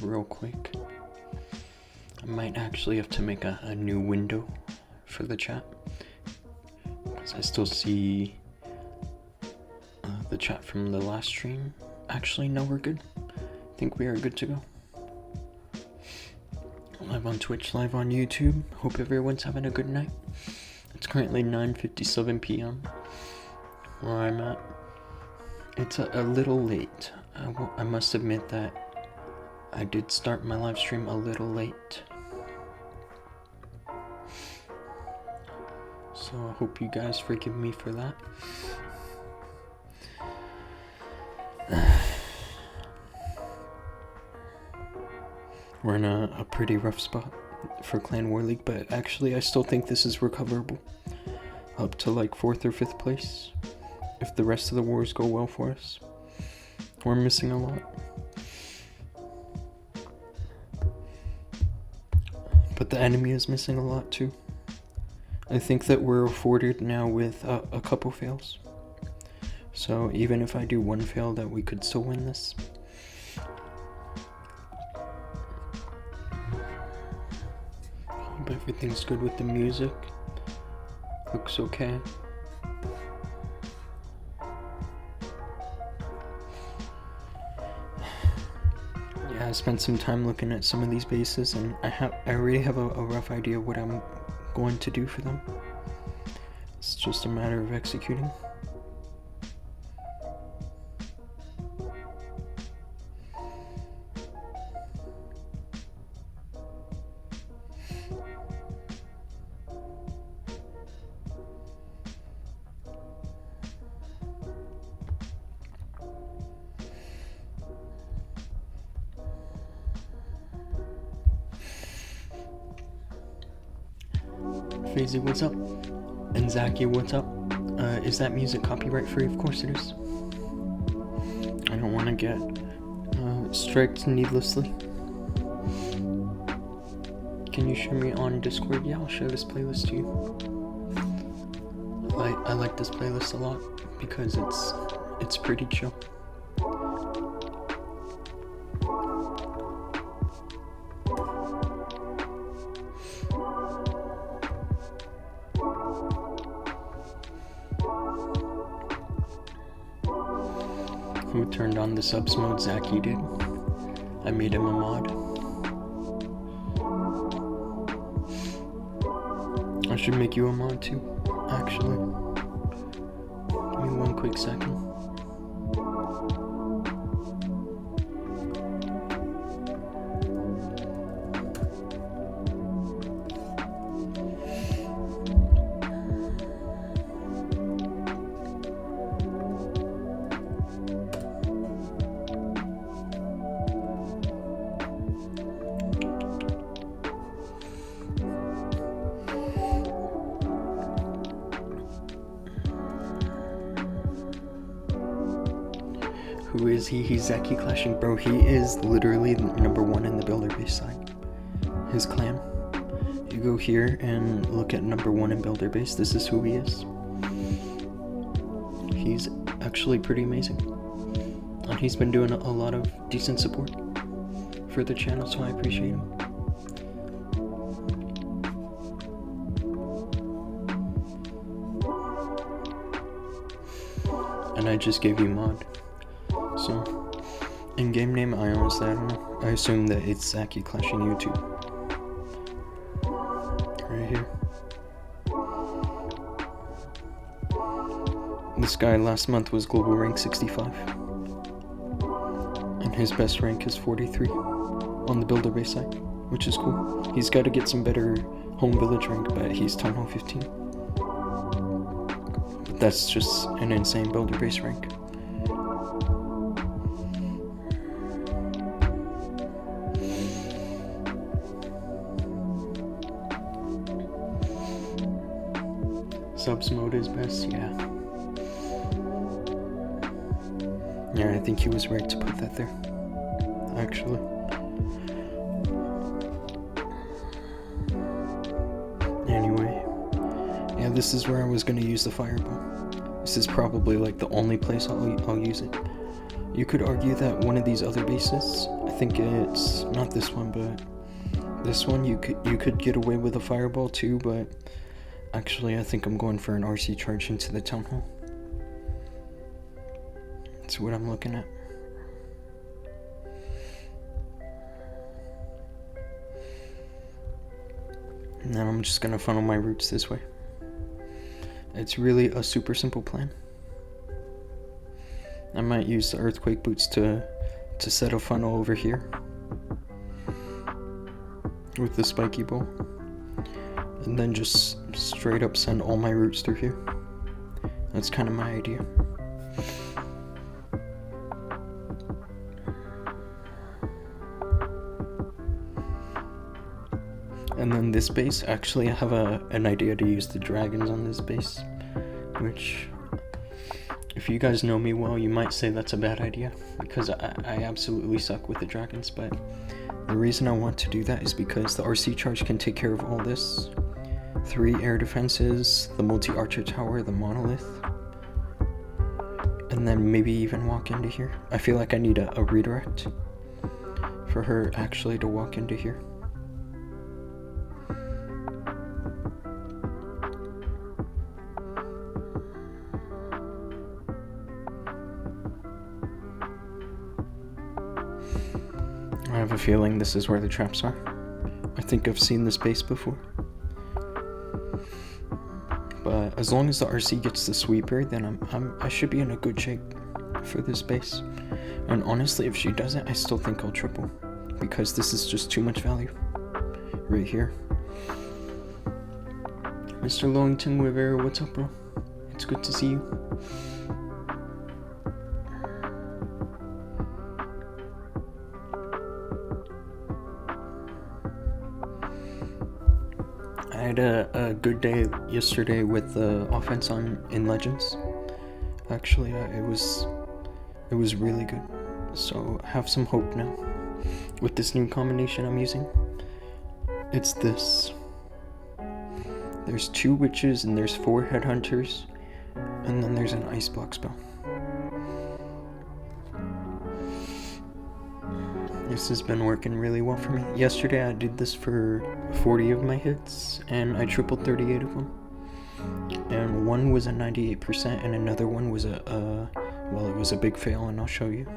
real quick. I might actually have to make a new window for the chat, because I still see the chat from the last stream. Actually, no, we're good. I think we are good to go. Live on Twitch, live on YouTube. Hope everyone's having a good night. It's currently 9:57 p.m. where I'm at. It's a little late. I must admit that I did start my live stream a little late. So I hope you guys forgive me for that. We're in a pretty rough spot for Clan War League, but actually I still think this is recoverable. Up to like 4th or 5th place, if the rest of the wars go well for us. We're missing a lot. But the enemy is missing a lot too. I think that we're afforded now with a couple fails. So even if I do one fail, that we could still win this. Hope everything's good with the music. Looks okay. Yeah, I spent some time looking at some of these bases, and I already have a rough idea what I'm going to do for them. It's just a matter of executing. Fazy, what's up? And Zaki, what's up? Is that music copyright free? Of course it is. I don't want to get striked needlessly. Can you share me on Discord? Yeah, I'll share this playlist to you. I like this playlist a lot because it's pretty chill. Who turned on the subs mode? Zaki did. I made him a mod. I should make you a mod too, actually. Give me one quick second. Who is he? He's Zaki clashing, bro. He is literally #1 in the builder base side. His clan. You go here and look at #1 in builder base. This is who he is. He's actually pretty amazing. And he's been doing a lot of decent support for the channel, so I appreciate him. And I just gave you mod. So, in-game name, I honestly, I don't know. I assume that it's Zaki clashing YouTube. Right here. This guy last month was global rank 65. And his best rank is 43 on the builder base side, which is cool. He's got to get some better home village rank, but he's town hall 15. But that's just an insane builder base rank. Subs mode is best, yeah. Yeah, I think he was right to put that there, actually. Anyway, yeah, this is where I was going to use the fireball. This is probably like the only place I'll use it. You could argue that one of these other bases, I think it's not this one, but this one you could get away with a fireball too, but actually I think I'm going for an RC charge into the town hall. That's what I'm looking at. And then I'm just gonna funnel my roots this way. It's really a super simple plan. I might use the earthquake boots to set a funnel over here with the spiky bowl, and then just straight up send all my roots through here. That's kind of my idea. And then this base, actually I have an idea to use the dragons on this base, which, if you guys know me well, you might say that's a bad idea, because I absolutely suck with the dragons, but the reason I want to do that is because the RC charge can take care of all this. 3 air defenses, the multi-archer tower, the monolith, and then maybe even walk into here. I feel like I need a redirect for her actually to walk into here. I have a feeling this is where the traps are. I think I've seen this base before. But as long as the RC gets the sweeper, then I should be in a good shape for this base. And honestly, if she doesn't, I still think I'll triple, because this is just too much value right here. Mr. Lowington Rivera, what's up, bro? It's good to see you. I had a good day yesterday with the offense in Legends. Actually, it was really good. So I have some hope now with this new combination I'm using. It's this. There's 2 witches and there's 4 headhunters, and then there's an ice block spell. This has been working really well for me. Yesterday I did this for 40 of my hits, and I tripled 38 of them. And one was a 98%, and another one was well, it was a big fail, and I'll show you.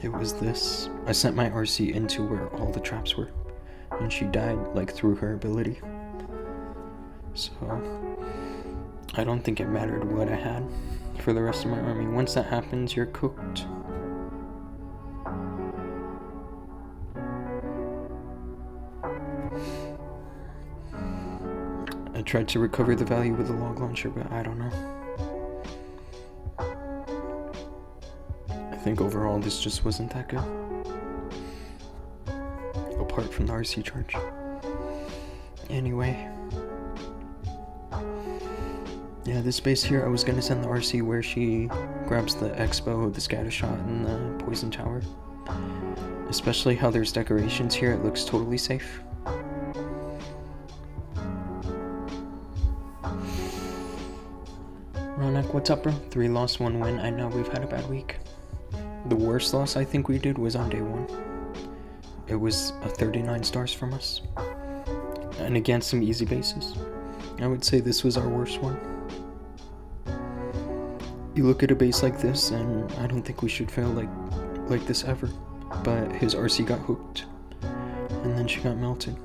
It was this. I sent my RC into where all the traps were, and she died, like, through her ability. So I don't think it mattered what I had for the rest of my army. Once that happens, you're cooked. I tried to recover the value with the log launcher, but I don't know. I think overall this just wasn't that good, apart from the RC charge. Anyway, yeah, this base here, I was gonna send the RC where she grabs the Expo, the scatter shot, and the poison tower. Especially how there's decorations here, it looks totally safe. Ronak, what's up, bro? 3 loss, 1 win. I know we've had a bad week. The worst loss I think we did was on day 1. It was a 39 stars from us, and against some easy bases. I would say this was our worst one. You look at a base like this, and I don't think we should fail like this ever. But his RC got hooked, and then she got melted.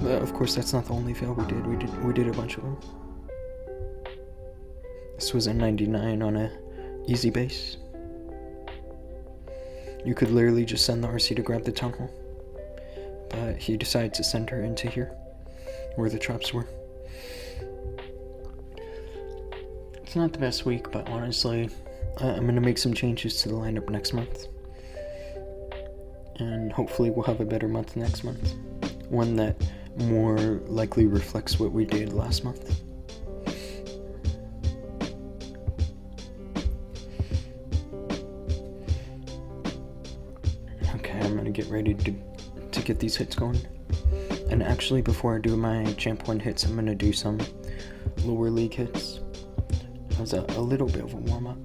But of course, that's not the only fail we did. We did a bunch of them. This was a 99 on a easy base. You could literally just send the RC to grab the town hall, but he decided to send her into here, where the traps were. It's not the best week, but honestly, I'm gonna make some changes to the lineup next month, and hopefully we'll have a better month next month. One that more likely reflects what we did last month. Okay, I'm gonna get ready to get these hits going. And actually, before I do my Champ 1 hits, I'm gonna do some lower league hits as a little bit of a warm-up.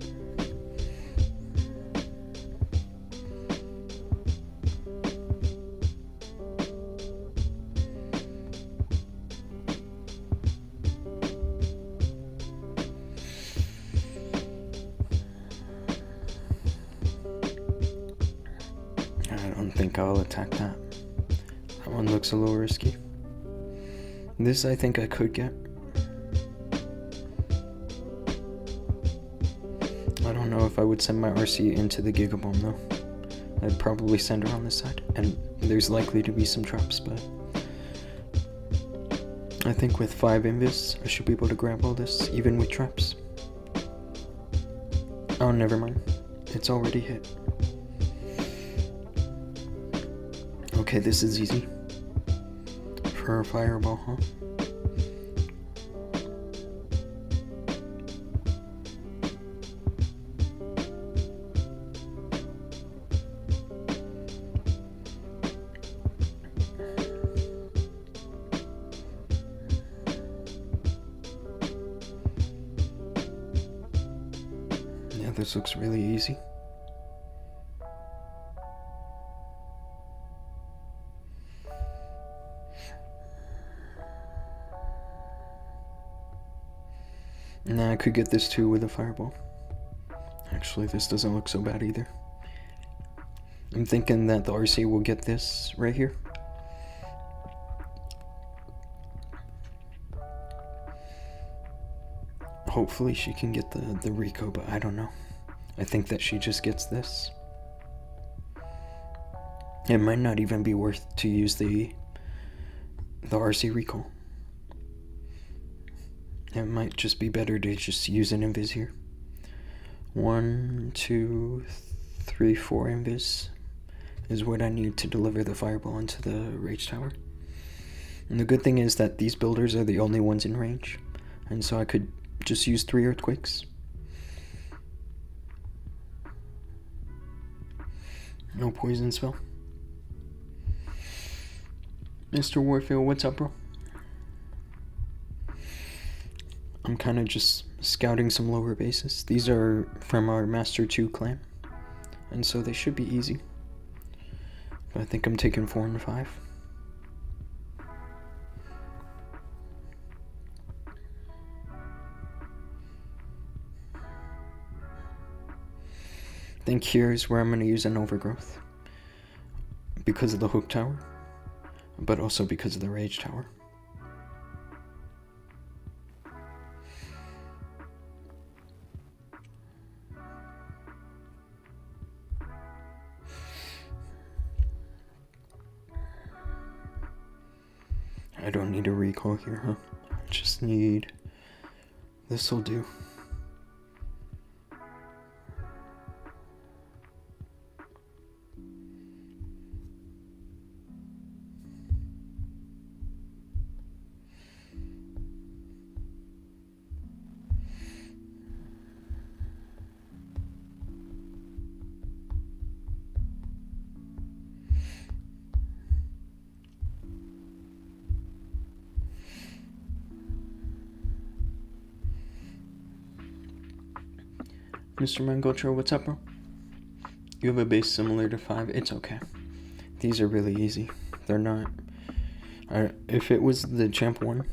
don't think I'll attack that. That one looks a little risky. This I think I could get. I don't know if I would send my RC into the Gigabomb though. I'd probably send her on this side, and there's likely to be some traps, but I think with 5 invis, I should be able to grab all this, even with traps. Oh, never mind. It's already hit. Okay, this is easy. For a fireball, huh? Yeah, this looks really easy. Nah, I could get this too with a fireball. Actually, this doesn't look so bad either. I'm thinking that the RC will get this right here. Hopefully she can get the Rico, but I don't know. I think that she just gets this. It might not even be worth to use the RC recall. It might just be better to just use an invis here. 1, 2, 3, 4 invis is what I need to deliver the fireball into the rage tower. And the good thing is that these builders are the only ones in range, and so I could just use 3 earthquakes. No poison spell. Mr. Warfield, what's up, bro? I'm kind of just scouting some lower bases. These are from our Master 2 clan, and so they should be easy. But I think I'm taking 4 and 5. I think here's where I'm going to use an overgrowth. Because of the hook tower, but also because of the rage tower. I don't need a recall here, huh? I just need... This'll do. Mr. Mangocho, what's up, bro? You have a base similar to 5. It's okay. These are really easy. They're not... if it was the champ 1,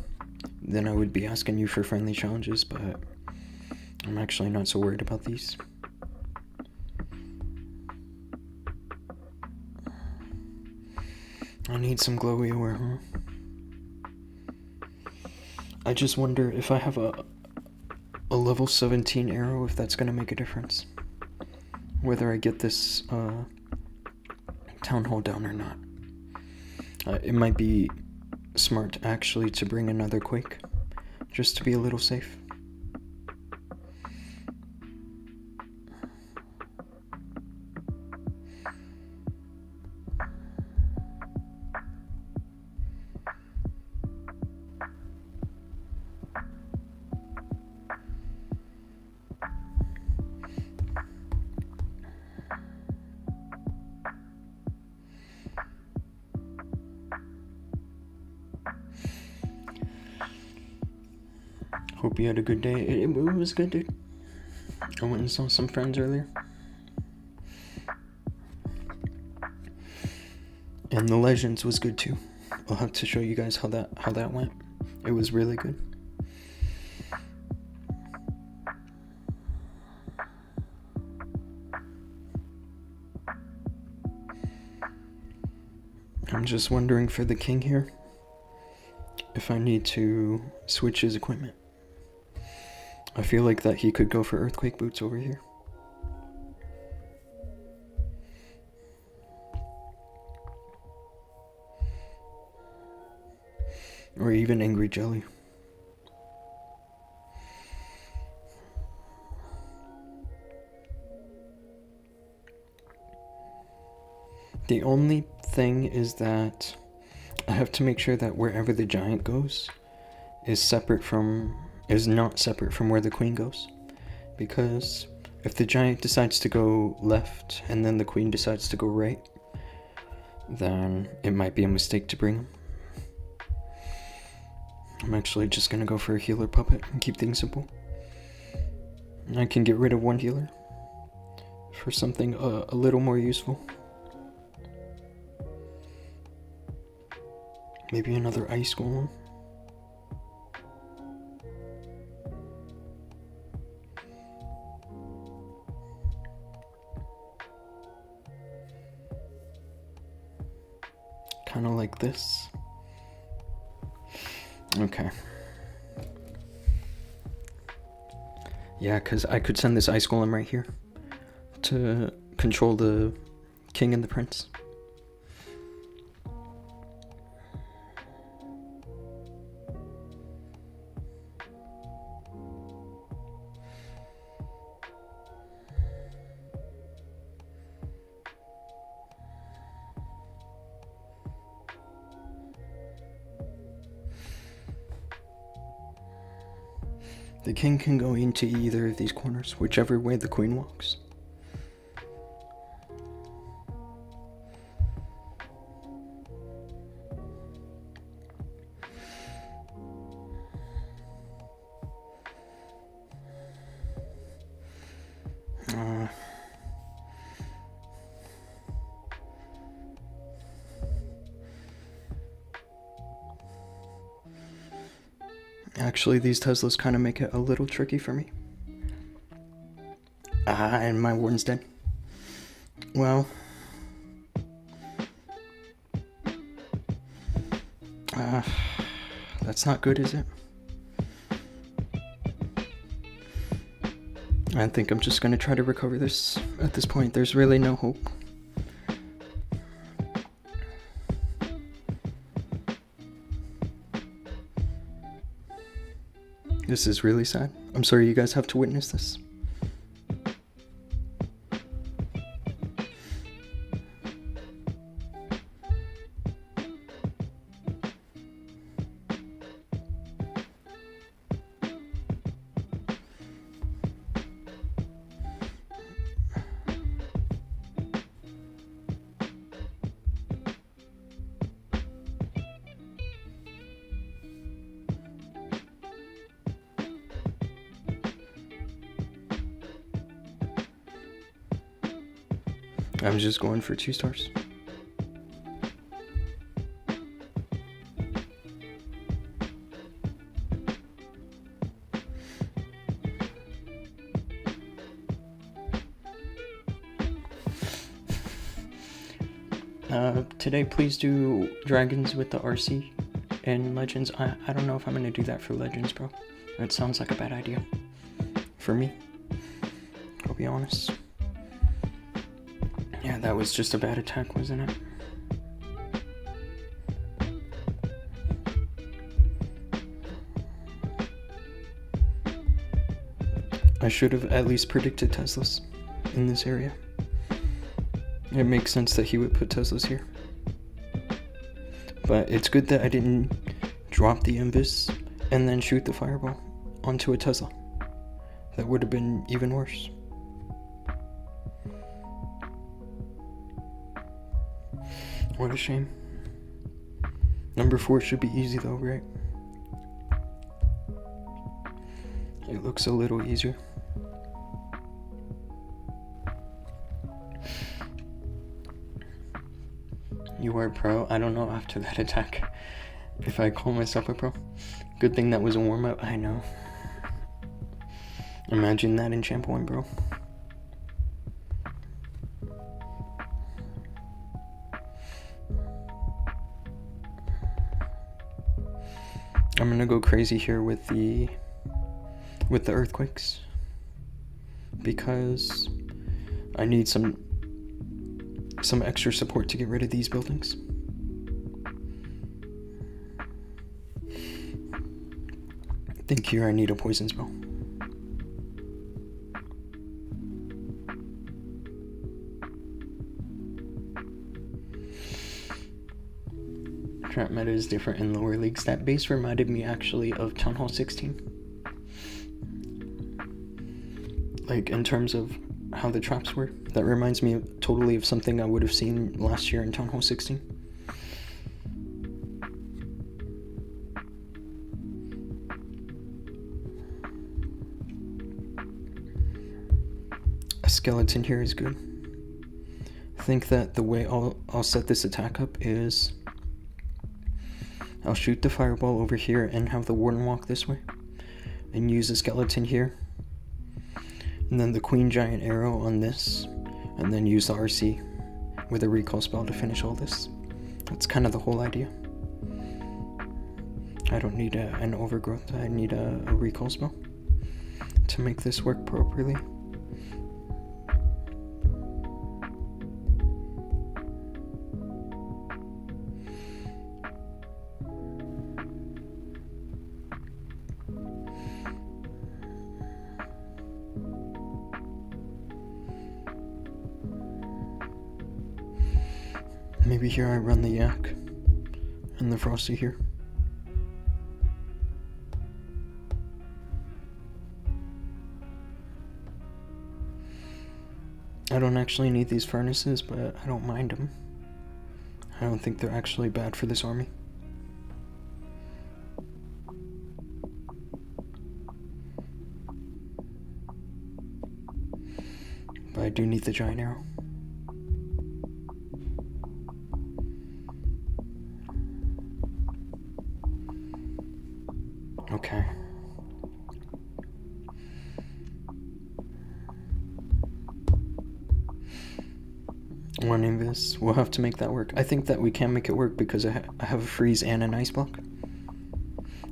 then I would be asking you for friendly challenges, but I'm actually not so worried about these. I need some glowy ore, huh? I just wonder if I have a level 17 arrow, if that's gonna make a difference. Whether I get this town hall down or not. It might be smart actually to bring another quake, just to be a little safe. Hope you had a good day. It was good, dude. I went and saw some friends earlier. And the Legends was good too. I'll have to show you guys how that went. It was really good. I'm just wondering for the king here if I need to switch his equipment. I feel like that he could go for earthquake boots over here. Or even angry jelly. The only thing is that I have to make sure that wherever the giant goes is not separate from where the queen goes. Because if the giant decides to go left and then the queen decides to go right, then it might be a mistake to bring him. I'm actually just gonna go for a healer puppet and keep things simple. I can get rid of one healer for something a little more useful. Maybe another ice golem. Kind of like this. Okay. Yeah, because I could send this ice golem right here to control the king and the prince. The king can go into either of these corners, whichever way the queen walks. Actually, these Teslas kind of make it a little tricky for me. And my warden's dead. Well, that's not good, is it? I think I'm just gonna try to recover this at this point. There's really no hope. This is really sad. I'm sorry you guys have to witness this. I'm just going for 2 stars. Today, please do dragons with the RC and legends. I don't know if I'm gonna do that for legends, bro. That sounds like a bad idea for me. I'll be honest. Yeah, that was just a bad attack, wasn't it? I should have at least predicted Teslas in this area. It makes sense that he would put Teslas here. But it's good that I didn't drop the Invis and then shoot the fireball onto a Tesla. That would have been even worse. What a shame. Number 4 should be easy though, right? It looks a little easier. You are a pro? I don't know after that attack if I call myself a pro. Good thing that was a warm-up. I know. Imagine that in Champ 1, bro. I'm gonna go crazy here with the earthquakes because I need some extra support to get rid of these buildings. I think here I need a poison spell. Trap meta is different in lower leagues. That base reminded me actually of Town Hall 16. Like in terms of how the traps were. That reminds me totally of something I would have seen last year in Town Hall 16. A skeleton here is good. I think that the way I'll set this attack up is I'll shoot the fireball over here and have the warden walk this way and use a skeleton here, and then the queen giant arrow on this, and then use the RC with a recall spell to finish all this. That's kind of the whole idea. I don't need an overgrowth, I need a recall spell to make this work properly. Maybe here I run the yak and the frosty here. I don't actually need these furnaces, but I don't mind them. I don't think they're actually bad for this army. But I do need the giant arrow. Okay. Running this, we'll have to make that work. I think that we can make it work because I have a freeze and an ice block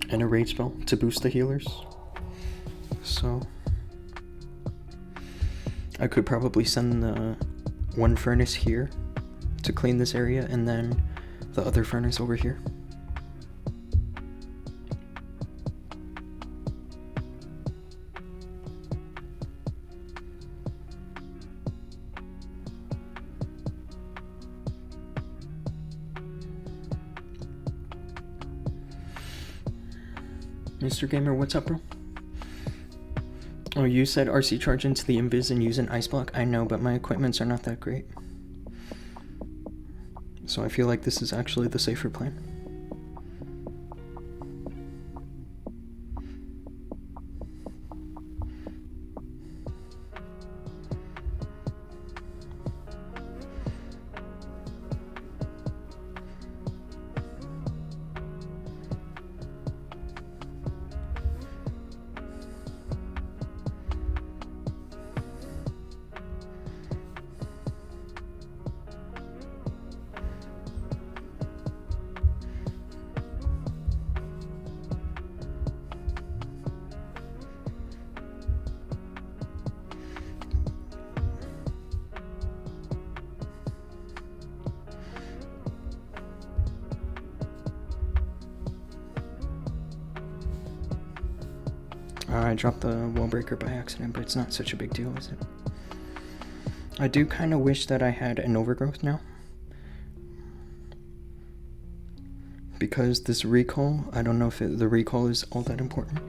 and a rage spell to boost the healers. So I could probably send the one furnace here to clean this area and then the other furnace over here. Mr. Gamer, what's up, bro? Oh, you said RC charge into the invis and use an ice block? I know, but my equipments are not that great. So I feel like this is actually the safer plan. I dropped the wall breaker by accident, but it's not such a big deal, is it? I do kind of wish that I had an overgrowth now. Because this recall, I don't know if the recall is all that important.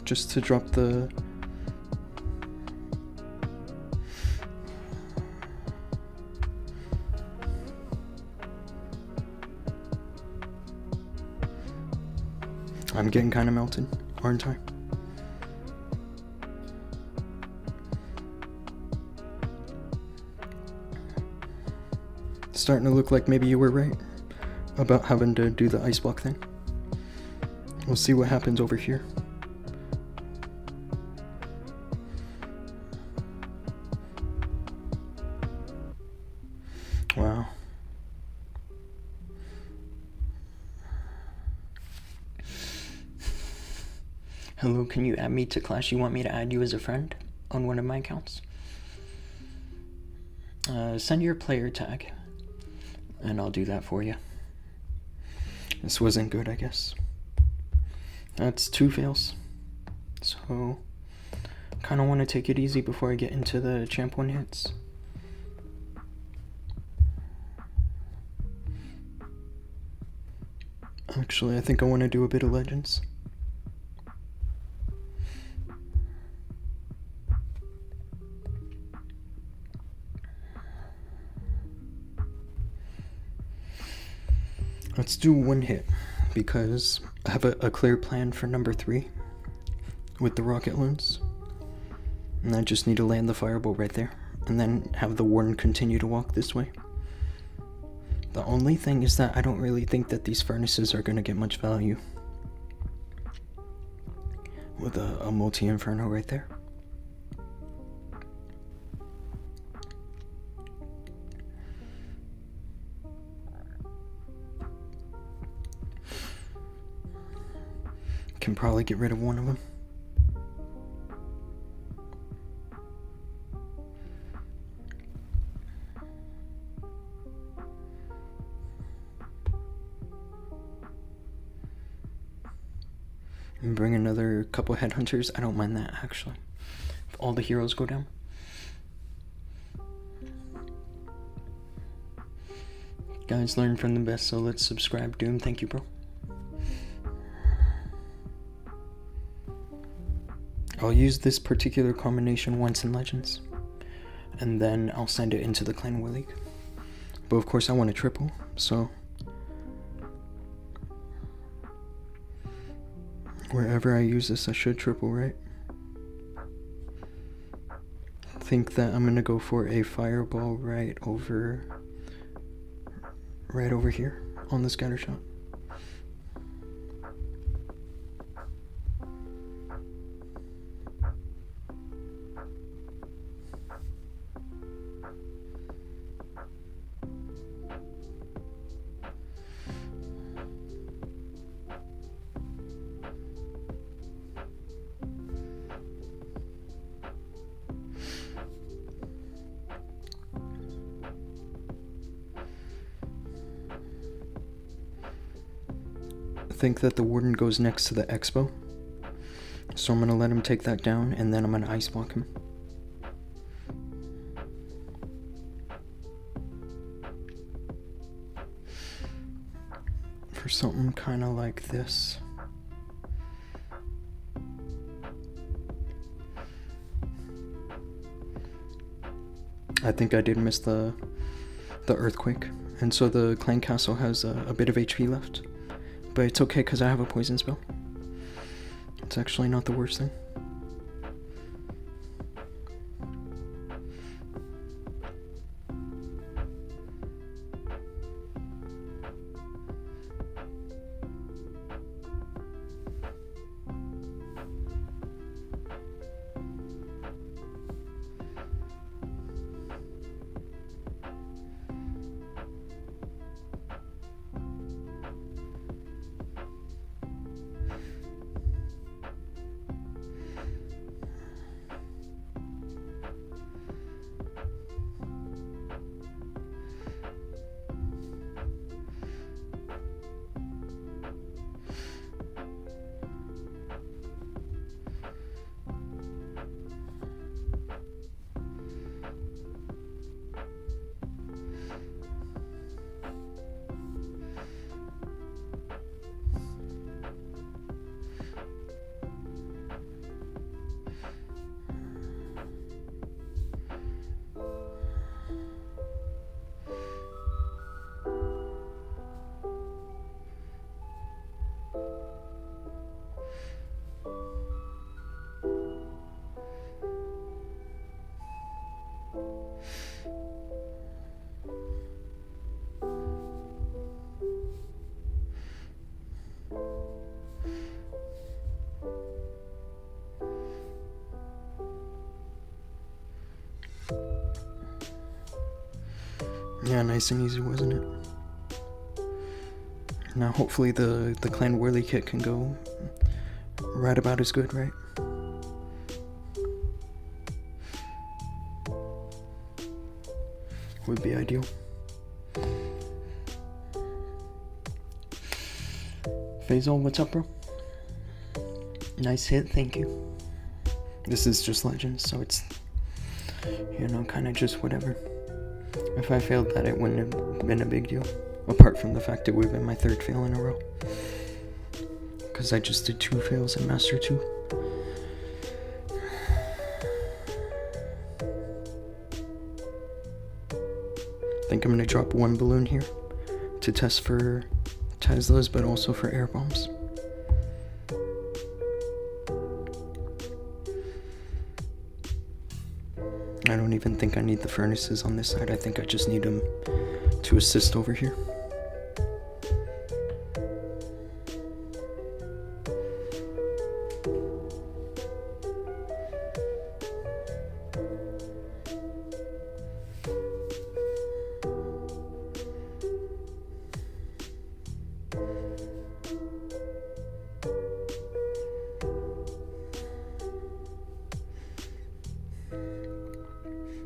Just to drop the... I'm getting kind of melted, aren't I? It's starting to look like maybe you were right about having to do the ice block thing. We'll see what happens over here. Wow. Hello, can you add me to class? You want me to add you as a friend on one of my accounts? Send your player tag, and I'll do that for you. This wasn't good, I guess. That's 2 fails. So, kind of want to take it easy before I get into the champ 1 hits. Actually, I think I want to do a bit of Legends. Let's do 1 hit, because I have a clear plan for number 3 with the rocket loons. And I just need to land the fireball right there, and then have the warden continue to walk this way. The only thing is that I don't really think that these furnaces are going to get much value with a multi-inferno right there. Can probably get rid of one of them. And bring another couple headhunters. I don't mind that, actually. If all the heroes go down. Guys, learn from the best, so let's subscribe. Dhoom, thank you, bro. I'll use this particular combination once in Legends, and then I'll send it into the Clan War League. But of course I want a triple, so wherever I use this I should triple, right? I think that I'm gonna go for a fireball right over here on the scatter shot. I think that the warden goes next to the expo, so I'm gonna let him take that down, and then I'm gonna ice block him. For something kind of like this. I think I did miss the earthquake, and so the clan castle has a bit of HP left. But it's okay because I have a poison spell. It's actually not the worst thing. Yeah, nice and easy, wasn't it? Now hopefully the Clan Whirly kit can go right about as good, right? Would be ideal. Faisal, what's up, bro? Nice hit, thank you. This is just Legends, so it's, you know, kind of just whatever. If I failed that, it wouldn't have been a big deal. Apart from the fact it would have been my 3rd fail in a row. Because I just did 2 fails in Master 2. I think I'm going to drop 1 balloon here to test for Teslas, but also for air bombs. I don't even think I need the furnaces on this side. I think I just need them to assist over here.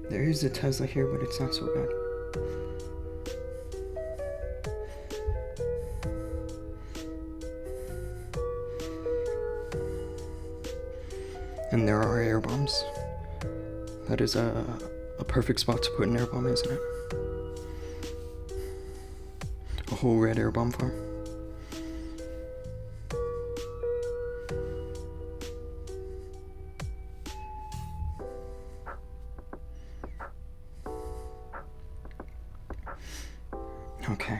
There is a Tesla here, but it's not so bad. And there are air bombs. That is a perfect spot to put an air bomb, isn't it? A whole red air bomb farm. Okay.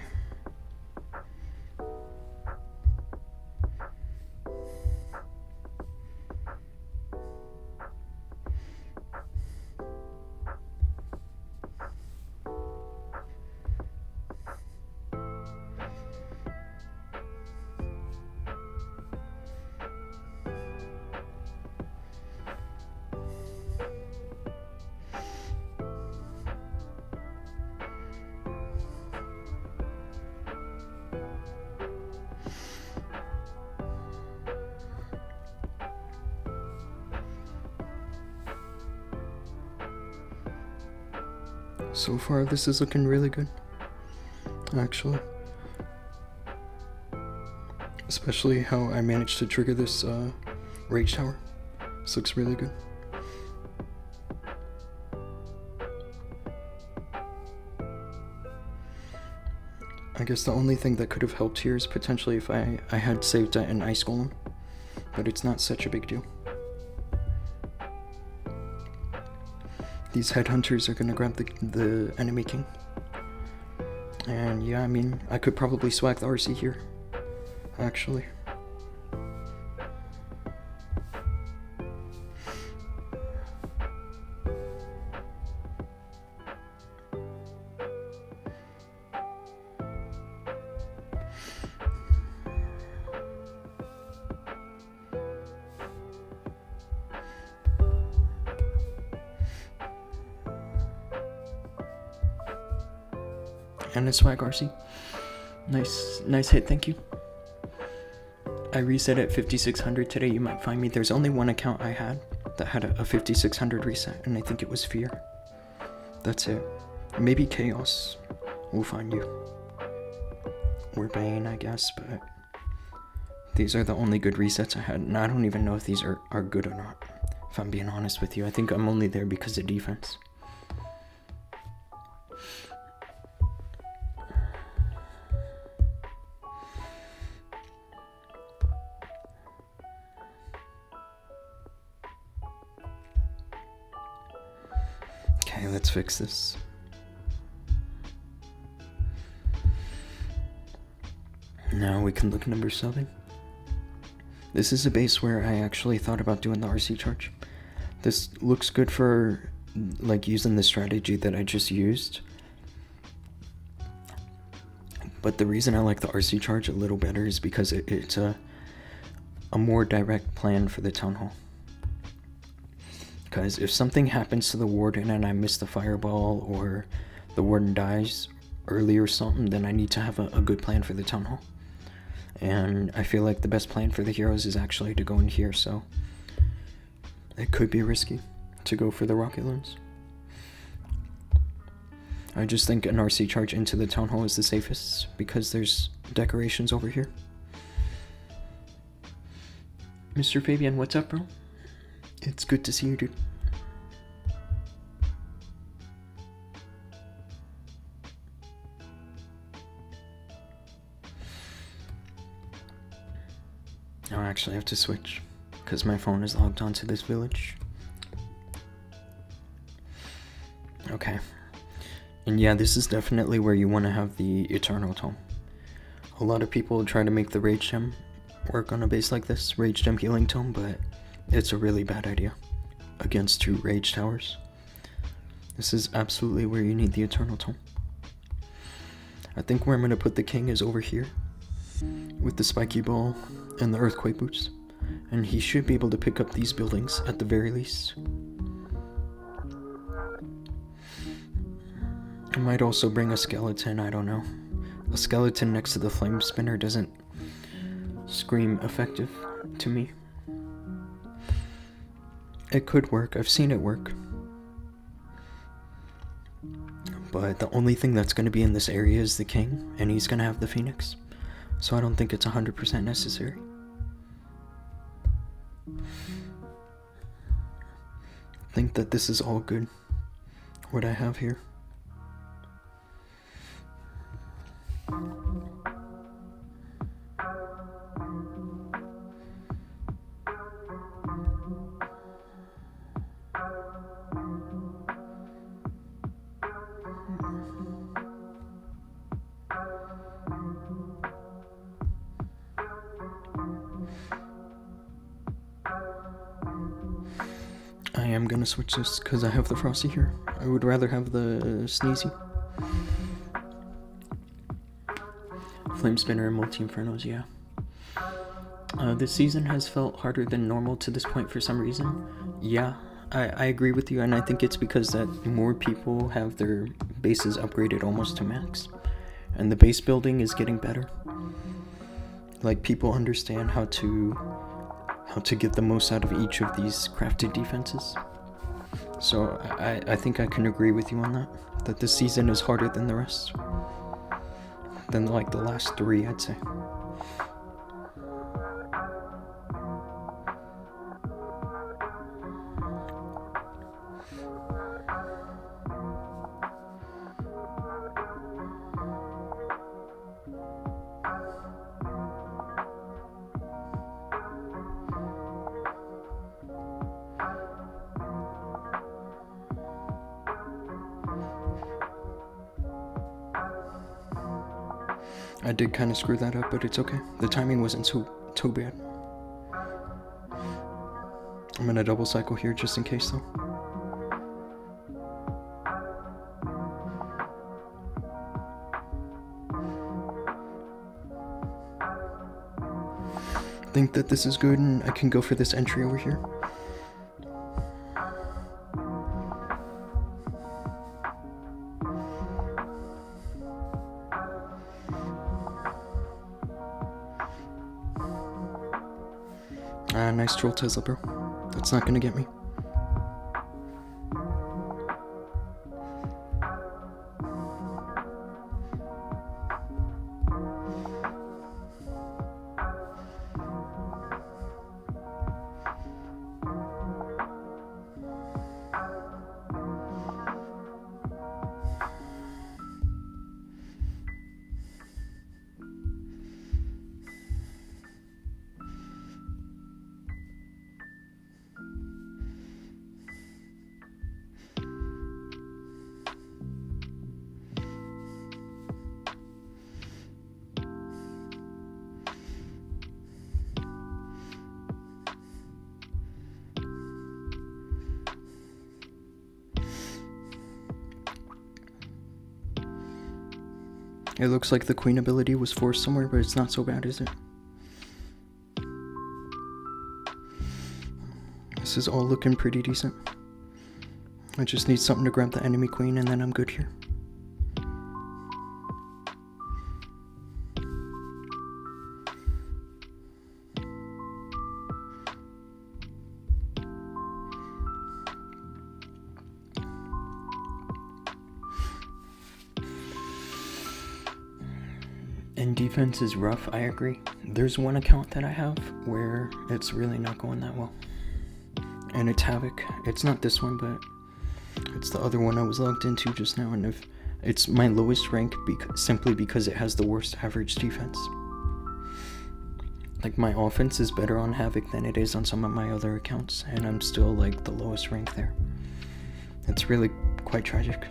So far, this is looking really good, actually. Especially how I managed to trigger this rage tower. This looks really good. I guess the only thing that could have helped here is potentially if I had saved an ice golem, but it's not such a big deal. These headhunters are gonna grab the enemy king. And yeah, I mean, I could probably swag the RC here, actually. And a swag RC. Nice hit, thank you. I reset at 5600 today. You might find me. There's only one account I had that had a 5600 reset, and I think it was Fear. That's it. Maybe Chaos will find you. Or Bane, I guess, but these are the only good resets I had, and I don't even know if these are good or not. If I'm being honest with you, I think I'm only there because of defense. Okay, let's fix this. Now we can look at number 7. This is a base where I actually thought about doing the RC charge. This looks good for like using the strategy that I just used. But the reason I like the RC charge a little better is because it's a more direct plan for the town hall. Because if something happens to the warden and I miss the fireball, or the warden dies early or something, then I need to have a good plan for the town hall. And I feel like the best plan for the heroes is actually to go in here, so it could be risky to go for the rocket launch. I just think an RC charge into the town hall is the safest because there's decorations over here. Mr. Fabian, what's up, bro? It's good to see you, dude. Oh, I actually have to switch because my phone is logged onto this village. Okay. And yeah, this is definitely where you want to have the Eternal Tome. A lot of people try to make the Rage Gem work on a base like this, Rage Gem Healing Tome, but it's a really bad idea against 2 Rage Towers. This is absolutely where you need the Eternal Tome. I think where I'm going to put the king is over here with the Spiky Ball and the Earthquake Boots. And he should be able to pick up these buildings at the very least. I might also bring a skeleton, I don't know. A skeleton next to the flame spinner doesn't scream effective to me. It could work, I've seen it work. But the only thing that's going to be in this area is the king, and he's going to have the phoenix. So I don't think it's 100% necessary. I think that this is all good, what I have here. I am gonna switch this because I have the Frosty here. I would rather have the Sneezy. Flame Spinner and Multi Infernos, yeah. This season has felt harder than normal to this point for some reason. Yeah, I agree with you, and I think it's because that more people have their bases upgraded almost to max. And the base building is getting better. Like, people understand how to get the most out of each of these crafted defenses. So I think I can agree with you on that this season is harder than the rest. Than like the last 3, I'd say. I did kind of screw that up, but it's okay. The timing wasn't so bad. I'm gonna double cycle here just in case though. I think that this is good and I can go for this entry over here. Nice troll Tesla, bro. That's not gonna get me. It looks like the queen ability was forced somewhere, but it's not so bad, is it? This is all looking pretty decent. I just need something to grab the enemy queen and then I'm good here. And defense is rough, I agree. There's one account that I have where it's really not going that well. And it's Havoc. It's not this one, but it's the other one I was logged into just now, and it's my lowest rank simply because it has the worst average defense. Like, my offense is better on Havoc than it is on some of my other accounts, and I'm still like the lowest rank there. It's really quite tragic.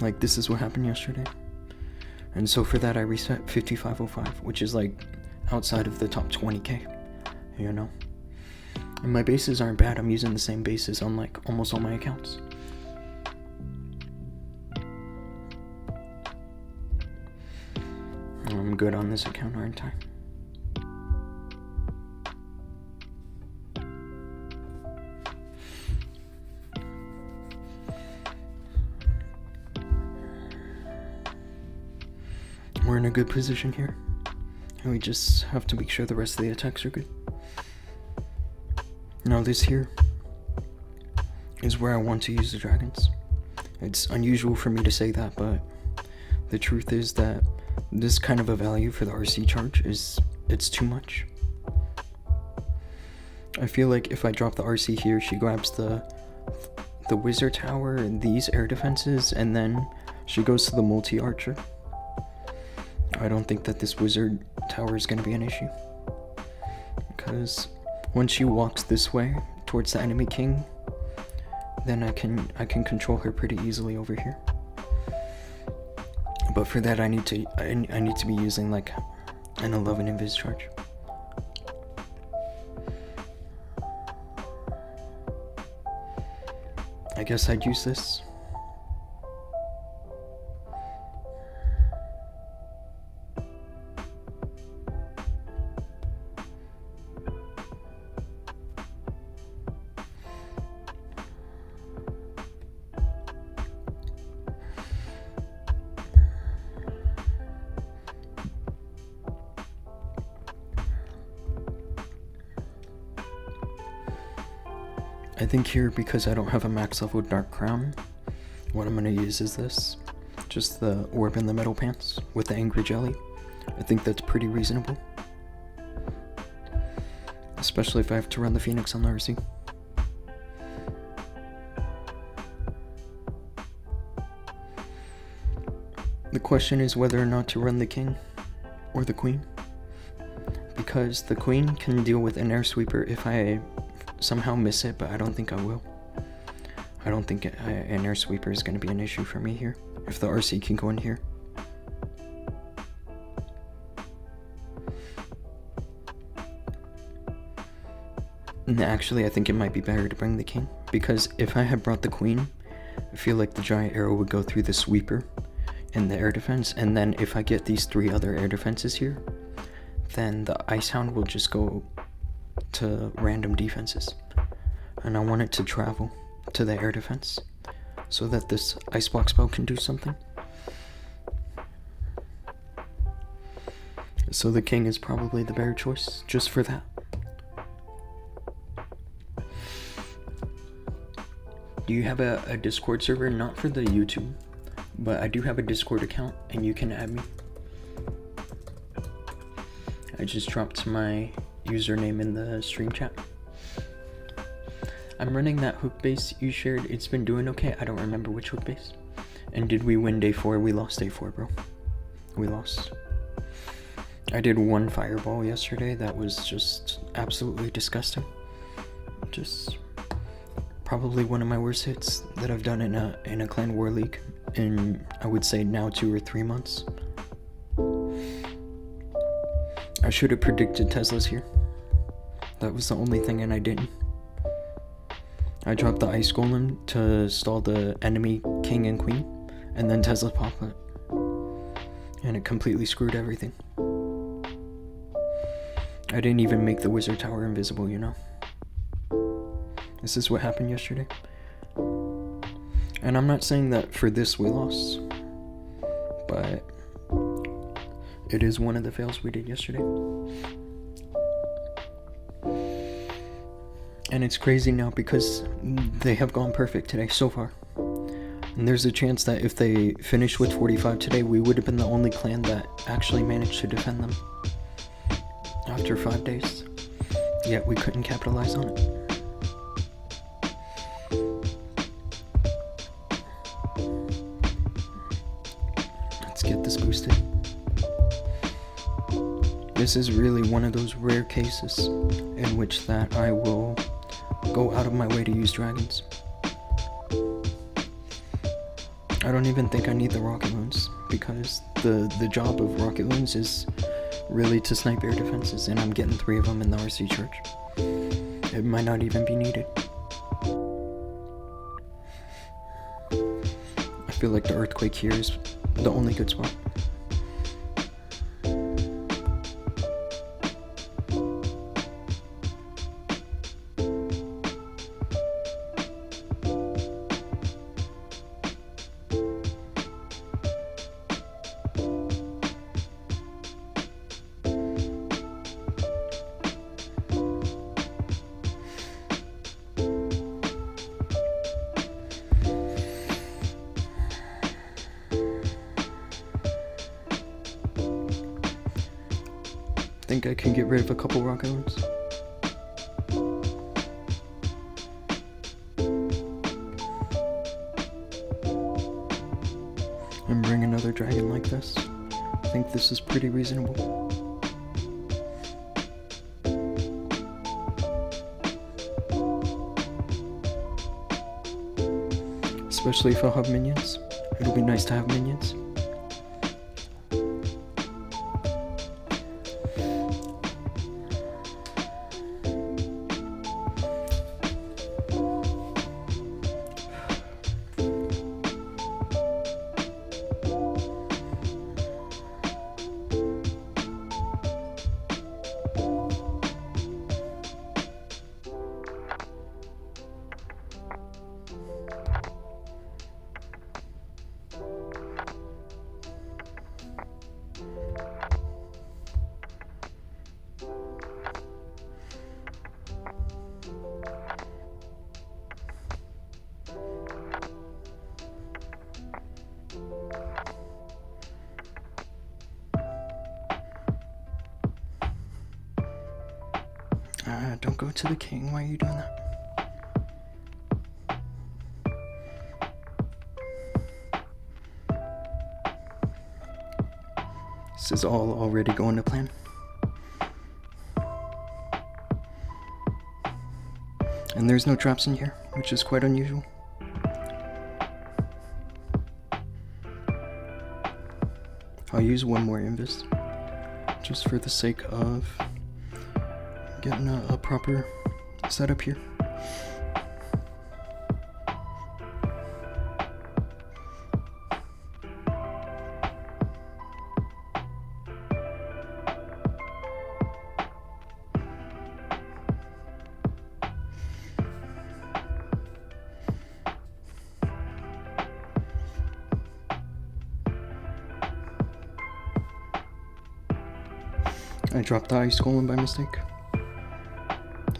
Like, this is what happened yesterday. And so for that I reset 5505, which is like outside of the top 20k, you know. And my bases aren't bad. I'm using the same bases on like almost all my accounts. I'm good on this account, aren't I? We're in a good position here, and we just have to make sure the rest of the attacks are good. Now this here is where I want to use the dragons. It's unusual for me to say that, but the truth is that this kind of a value for the RC charge it's too much. I feel like if I drop the RC here, she grabs the wizard tower and these air defenses, and then she goes to the multi-archer. I don't think that this wizard tower is going to be an issue, because when she walks this way towards the enemy king, then I can control her pretty easily over here. But for that I need to be using like an 11 invis charge. I guess I'd use this. I think here, because I don't have a max level dark crown, what I'm going to use is this. Just the orb and the metal pants with the angry jelly. I think that's pretty reasonable. Especially if I have to run the Phoenix on the RC. The question is whether or not to run the king or the queen. Because the queen can deal with an air sweeper if I somehow miss it, but I don't think I will. I don't think an air sweeper is going to be an issue for me here, if the RC can go in here. And actually, I think it might be better to bring the king, because if I had brought the queen, I feel like the giant arrow would go through the sweeper and the air defense, and then if I get these 3 other air defenses here, then the ice hound will just go to random defenses, and I want it to travel to the air defense so that this ice block spell can do something. So the king is probably the better choice just for that. Do you have a Discord server? Not for the YouTube, but I do have a Discord account and you can add me. I just dropped my username in the stream chat. I'm running that hook base you shared. It's been doing okay. I don't remember which hook base. And did we win day 4? We lost day 4, bro. We lost. I did 1 fireball yesterday. That was just absolutely disgusting. Just probably one of my worst hits that I've done in a clan war league in, I would say, now 2 or 3 months. I should have predicted Teslas here. That was the only thing, and I didn't. I dropped the ice golem to stall the enemy king and queen, and then Tesla popped it. And it completely screwed everything. I didn't even make the wizard tower invisible, you know. This is what happened yesterday. And I'm not saying that for this we lost, but it is one of the fails we did yesterday. And it's crazy now because they have gone perfect today so far. And there's a chance that if they finished with 45 today, we would have been the only clan that actually managed to defend them after 5 days. Yet we couldn't capitalize on it. Let's get this boosted. This is really one of those rare cases in which that I will go out of my way to use dragons. I don't even think I need the rocket loons, because the job of rocket loons is really to snipe air defenses, and I'm getting 3 of them in the RC church. It might not even be needed. I feel like the earthquake here is the only good spot. Think I can get rid of a couple rocket loons. And bring another dragon like this. I think this is pretty reasonable. Especially if I'll have minions. It'll be nice to have minions. Don't go to the king. Why are you doing that? This is all already going to plan. And there's no traps in here, which is quite unusual. I'll use one more invis, just for the sake of getting a proper setup here. I dropped the ice golem by mistake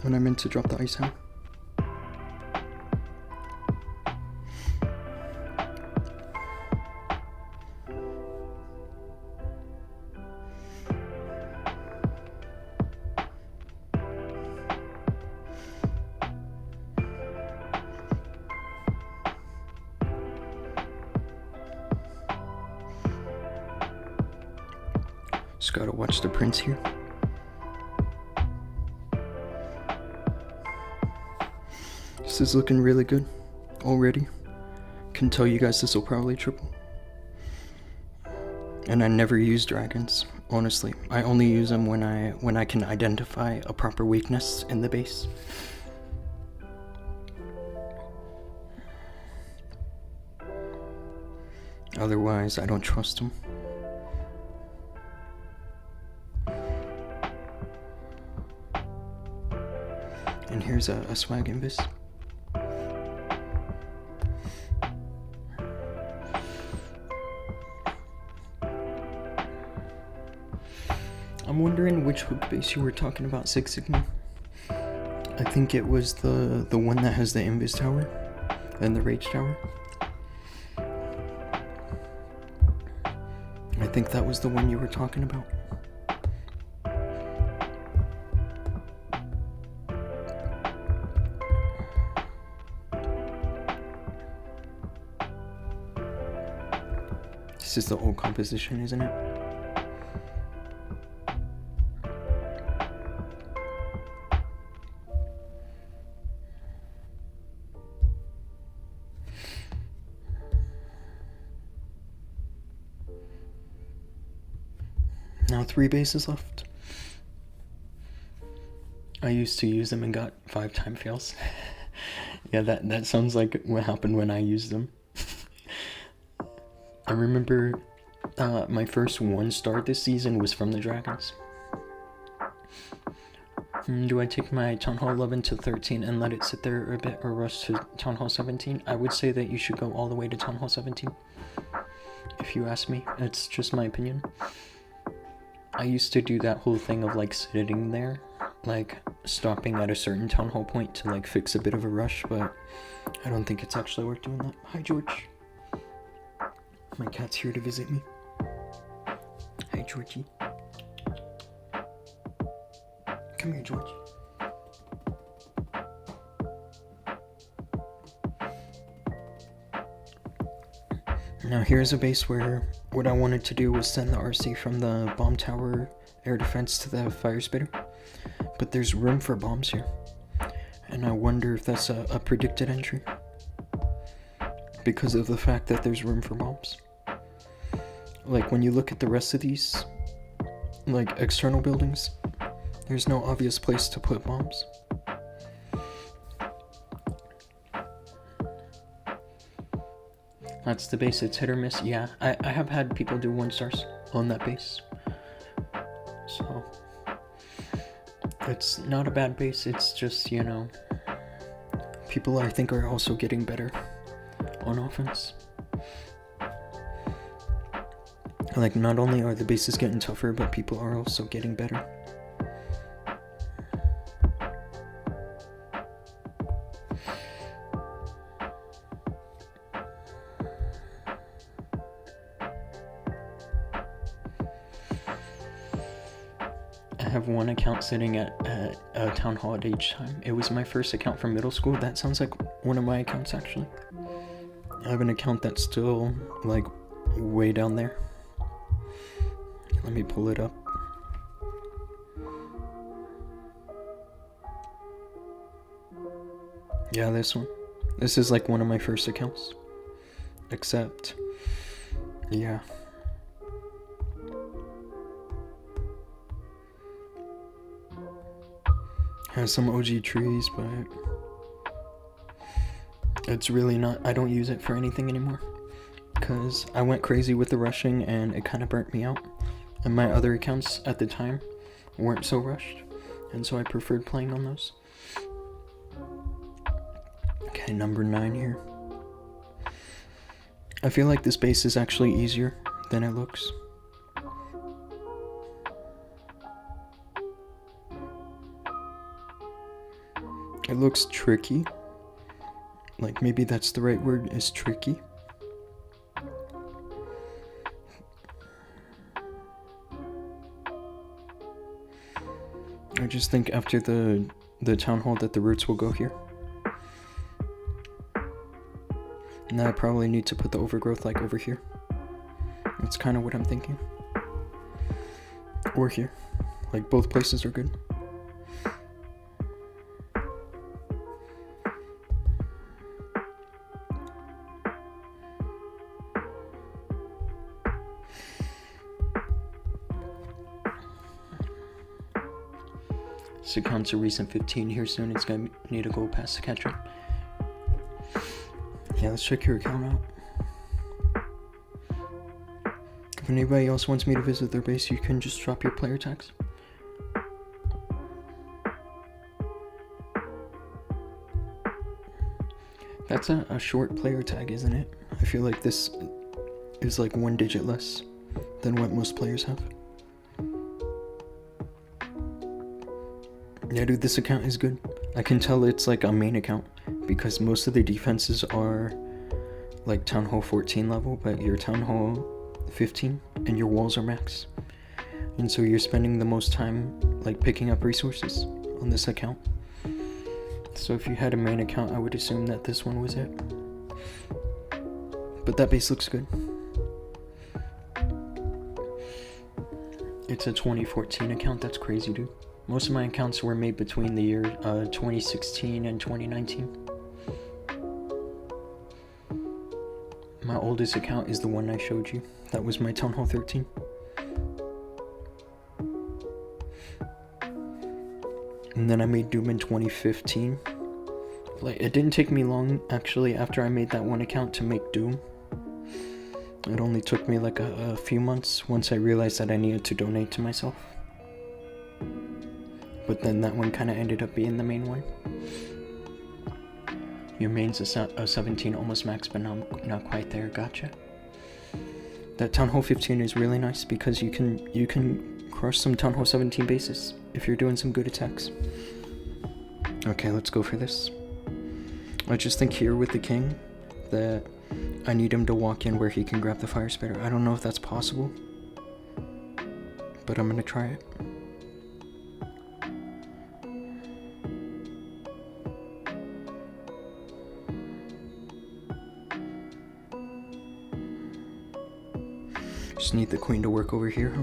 when I meant to drop the ice hound. Just gotta watch the prints here. This is looking really good already. Can tell you guys this will probably triple. And I never use dragons, honestly. I only use them when I can identify a proper weakness in the base. Otherwise, I don't trust them. And here's a swag invis. I'm wondering which hook base you were talking about, Six Sigma. I think it was the one that has the Invis Tower and the Rage Tower. I think that was the one you were talking about. This is the old composition, isn't it? Now 3 bases left. I used to use them and got 5 time fails. Yeah, that sounds like what happened when I used them. I remember my first 1-star this season was from the Dragons. Do I take my Town Hall 11 to 13 and let it sit there a bit, or rush to Town Hall 17? I would say that you should go all the way to Town Hall 17. If you ask me, it's just my opinion. I used to do that whole thing of like sitting there, like stopping at a certain Town Hall point to like fix a bit of a rush, but I don't think it's actually worth doing that. Hi, George. My cat's here to visit me. Hi, Georgie. Come here, George. Now here's a base where what I wanted to do was send the RC from the bomb tower air defense to the fire spitter, but there's room for bombs here, and I wonder if that's a predicted entry because of the fact that there's room for bombs. Like when you look at the rest of these like external buildings, there's no obvious place to put bombs. That's the base, it's hit or miss. Yeah, I have had people do 1-stars on that base. So, it's not a bad base, it's just, you know, people I think are also getting better on offense. Like, not only are the bases getting tougher, but people are also getting better. I have one account sitting at a town hall at each time. It was my first account from middle school. That sounds like one of my accounts, actually. I have an account that's still, like, way down there. Let me pull it up. Yeah, this one. This is, like, one of my first accounts. Except, yeah. Has some OG trees, but it's really not, I don't use it for anything anymore, because I went crazy with the rushing and it kind of burnt me out, and my other accounts at the time weren't so rushed, and so I preferred playing on those. Okay, number 9 here. I feel like this base is actually easier than it looks. It looks tricky. Like, maybe that's the right word, is tricky. I just think after the town hall that the roots will go here. And that I probably need to put the overgrowth like over here. That's kind of what I'm thinking. Or here. Like, both places are good. This account's a recent 15 here soon. It's gonna need to go past the catcher. Yeah, let's check your account out. If anybody else wants me to visit their base, you can just drop your player tags. That's a short player tag, isn't it? I feel like this is like 1 digit less than what most players have. Yeah, dude, this account is good. I can tell it's like a main account because most of the defenses are like Town Hall 14 level, but you're Town Hall 15 and your walls are max. And so you're spending the most time like picking up resources on this account. So if you had a main account, I would assume that this one was it. But that base looks good. It's a 2014 account, that's crazy, dude. Most of my accounts were made between the year 2016 and 2019. My oldest account is the one I showed you. That was my Town Hall 13. And then I made Dhoom in 2015. Like, it didn't take me long, actually, after I made that one account to make Dhoom. It only took me like a few months once I realized that I needed to donate to myself. But then that one kind of ended up being the main one. Your main's a 17, almost max, but not quite there. Gotcha. That Town Hall 15 is really nice because you can crush some Town Hall 17 bases if you're doing some good attacks. Okay, let's go for this. I just think here with the king that I need him to walk in where he can grab the fire spitter. I don't know if that's possible, but I'm gonna try it. Just need the queen to work over here, huh?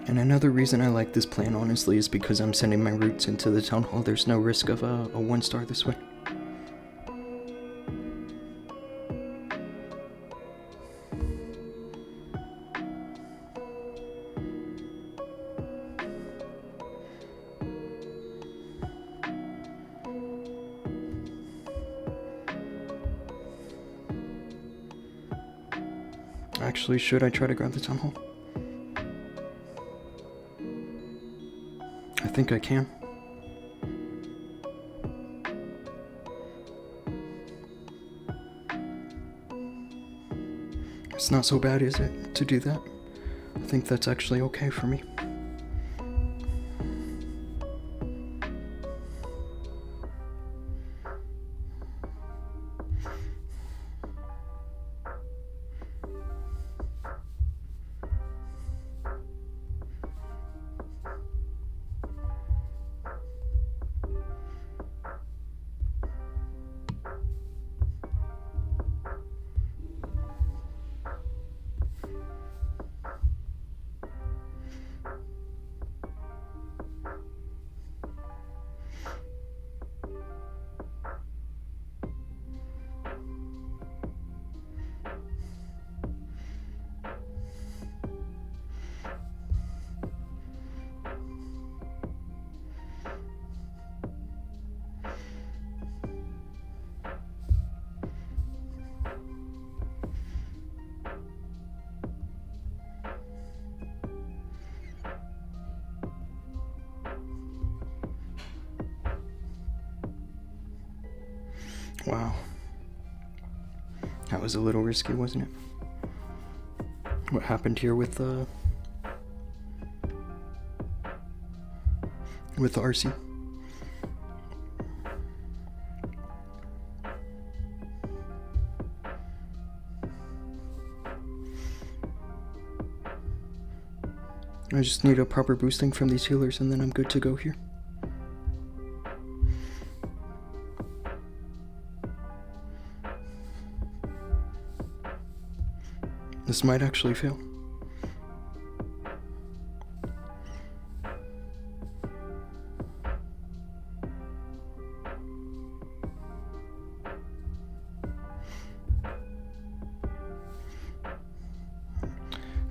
And another reason I like this plan, honestly, is because I'm sending my roots into the town hall. There's no risk of a 1-star this way. Actually, should I try to grab the town hall? I think I can. It's not so bad, is it, to do that? I think that's actually okay for me. Wow. That was a little risky, wasn't it? What happened here with the RC? I just need a proper boosting from these healers and then I'm good to go here. This might actually fail.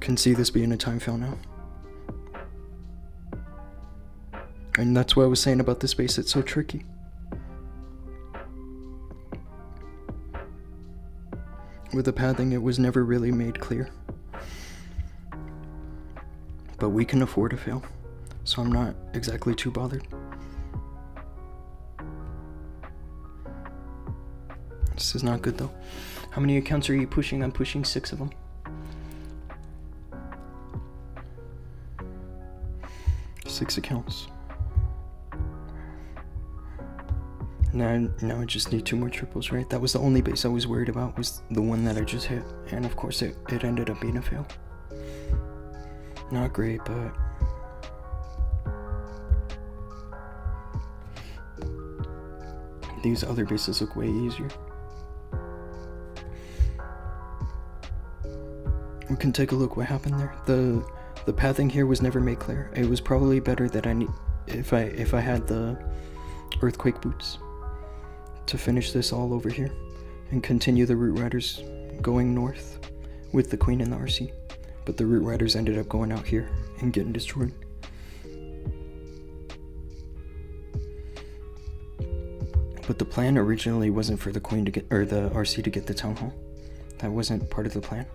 Can see this being a time fail now. And that's what I was saying about this base, it's so tricky. With the pathing, it was never really made clear. but we can afford to fail, so I'm not exactly too bothered. This is not good though. How many accounts are you pushing? I'm pushing 6 of them. Six accounts. Now I just need 2 more triples, right? That was the only base I was worried about, was the one that I just hit. And of course it ended up being a fail. Not great, but these other bases look way easier. We can take a look what happened there. The pathing here was never made clear. It was probably better that if I had the earthquake boots to finish this all over here and continue the root riders going north with the queen and the RC. But the root riders ended up going out here and getting destroyed. But the plan originally wasn't for the queen to get, or the RC to get the town hall. That wasn't part of the plan.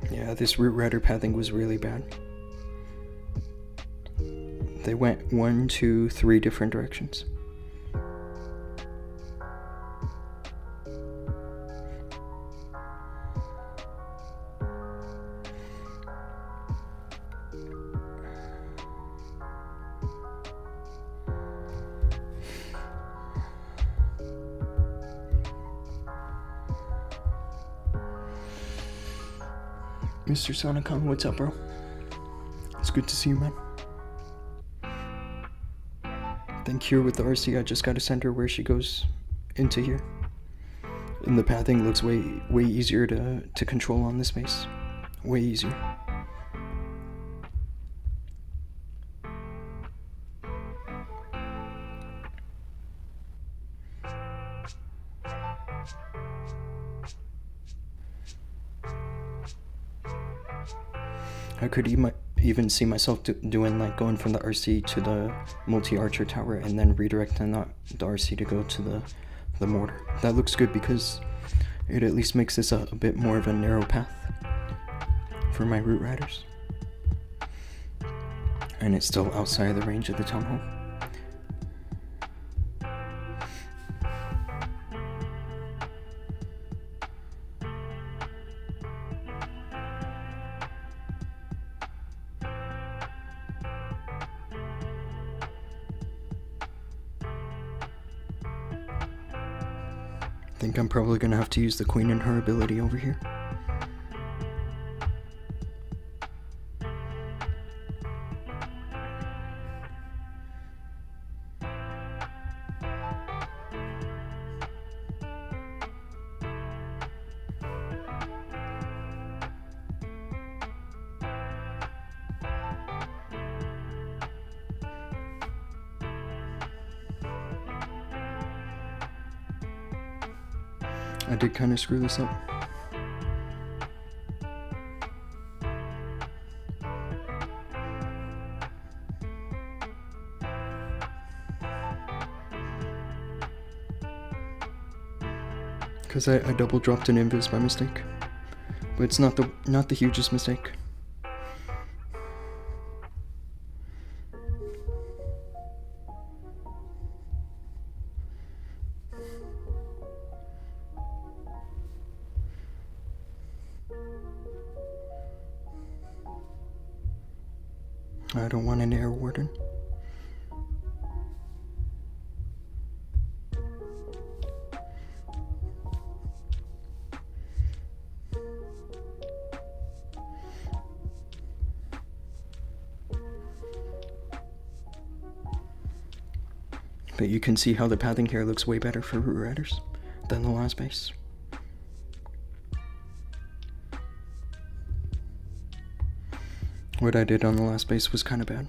Yeah, this root rider pathing was really bad. They went 1, 2, 3 different directions. Mr. Sonicon, what's up, bro? It's good to see you, man. Think here with the RC, I just gotta send her where she goes into here. And the pathing looks way easier to control on this base. Way easier. I could even see myself doing like going from the RC to the multi-archer tower and then redirecting the RC to go to the mortar. That looks good because it at least makes this a bit more of a narrow path for my root riders. And it's still outside of the range of the town hall. I think I'm probably gonna have to use the queen and her ability over here. I did kind of screw this up. Because I double dropped an invis by mistake. But it's not the hugest mistake. I don't want an air warden. But you can see how the pathing here looks way better for root riders than the last base. What I did on the last base was kind of bad.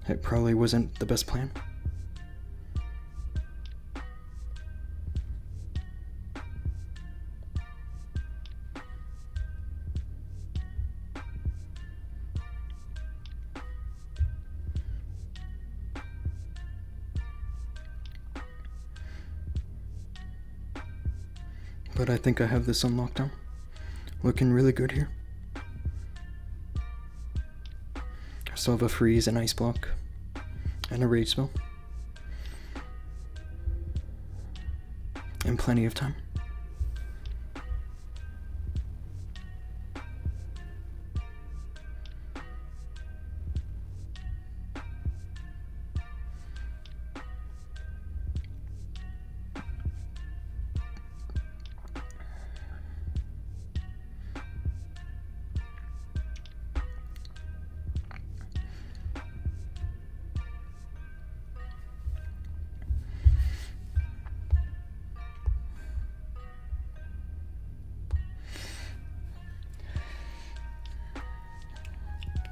It probably wasn't the best plan. But I think I have this on lockdown. Looking really good here. I still have a freeze, an ice block, and a rage spell. And plenty of time.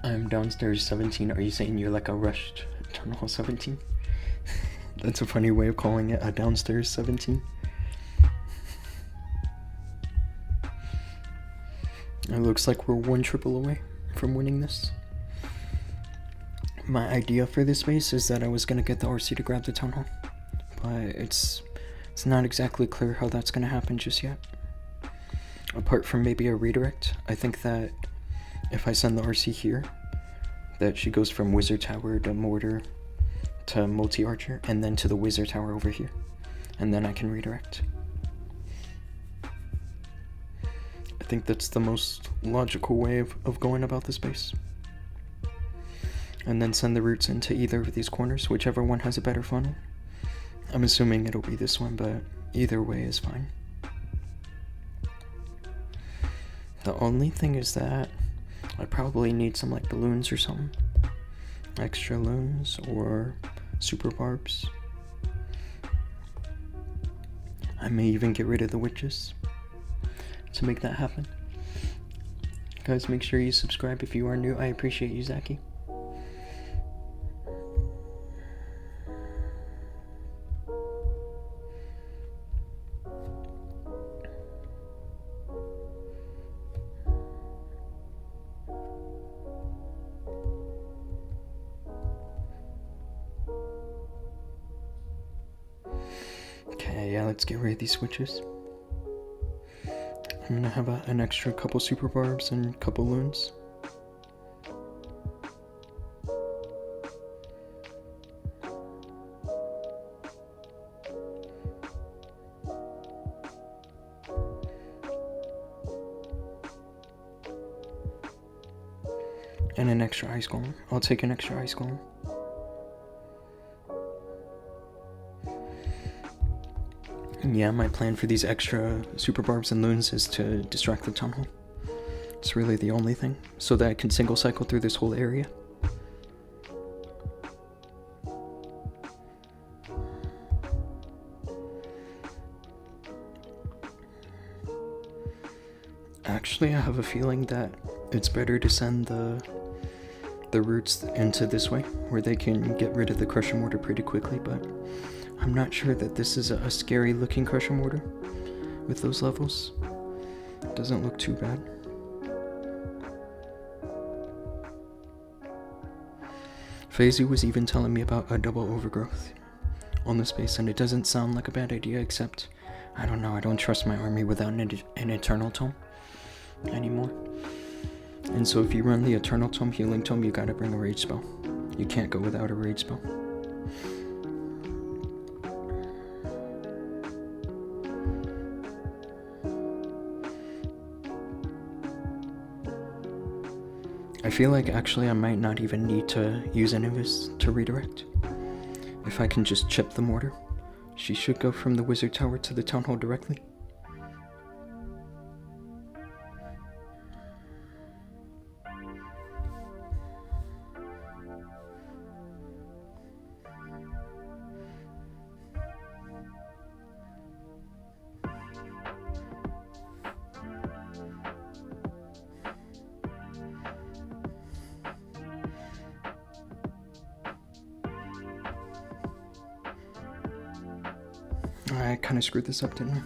I'm downstairs 17. Are you saying you're like a rushed tunnel 17? That's a funny way of calling it, a downstairs 17. It looks like we're one triple away from winning this. My idea for this base is that I was gonna get the RC to grab the town hall, but it's not exactly clear how that's gonna happen just yet. Apart from maybe a redirect, I think that if I send the RC here, that she goes from Wizard Tower to Mortar to Multi-Archer, and then to the Wizard Tower over here. And then I can redirect. I think that's the most logical way of going about this base. And then send the roots into either of these corners, whichever one has a better funnel. I'm assuming it'll be this one, but either way is fine. The only thing is that I probably need some like balloons or something. Extra loons or super barbs. I may even get rid of the witches to make that happen. Guys, make sure you subscribe if you are new. I appreciate you, Zaki. Okay, yeah, let's get rid of these switches. I'm gonna have an extra couple super barbs and a couple loons. And an extra ice golem. I'll take an extra ice golem. Yeah, my plan for these extra super barbs and loons is to distract the town hall. It's really the only thing, so that I can single cycle through this whole area. Actually, I have a feeling that it's better to send the roots into this way, where they can get rid of the Crusher Mortar pretty quickly, but I'm not sure that this is a scary looking Crusher Mortar with those levels. It doesn't look too bad. FaZe was even telling me about a double overgrowth on this base, and it doesn't sound like a bad idea, except, I don't know, I don't trust my army without an Eternal Tome anymore. And so if you run the Eternal Tome, Healing Tome, you gotta bring a Rage Spell. You can't go without a Rage Spell. I feel like actually I might not even need to use any of this to redirect. If I can just chip the mortar, she should go from the Wizard Tower to the Town Hall directly. I kind of screwed this up, didn't I?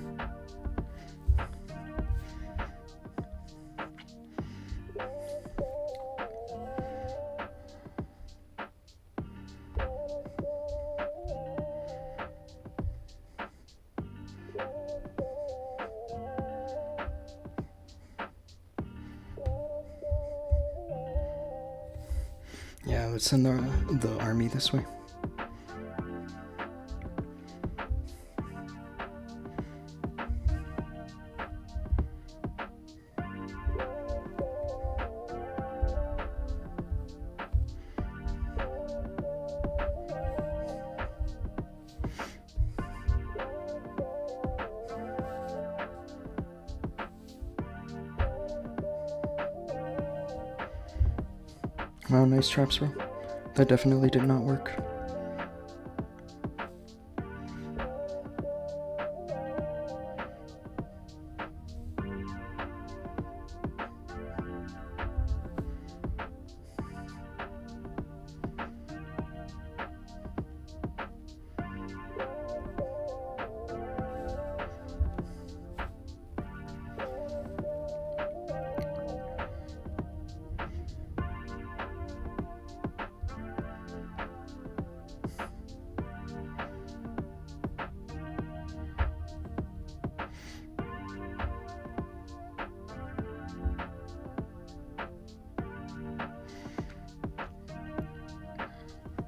let's send the army this way. Wow, nice traps, bro. That definitely did not work.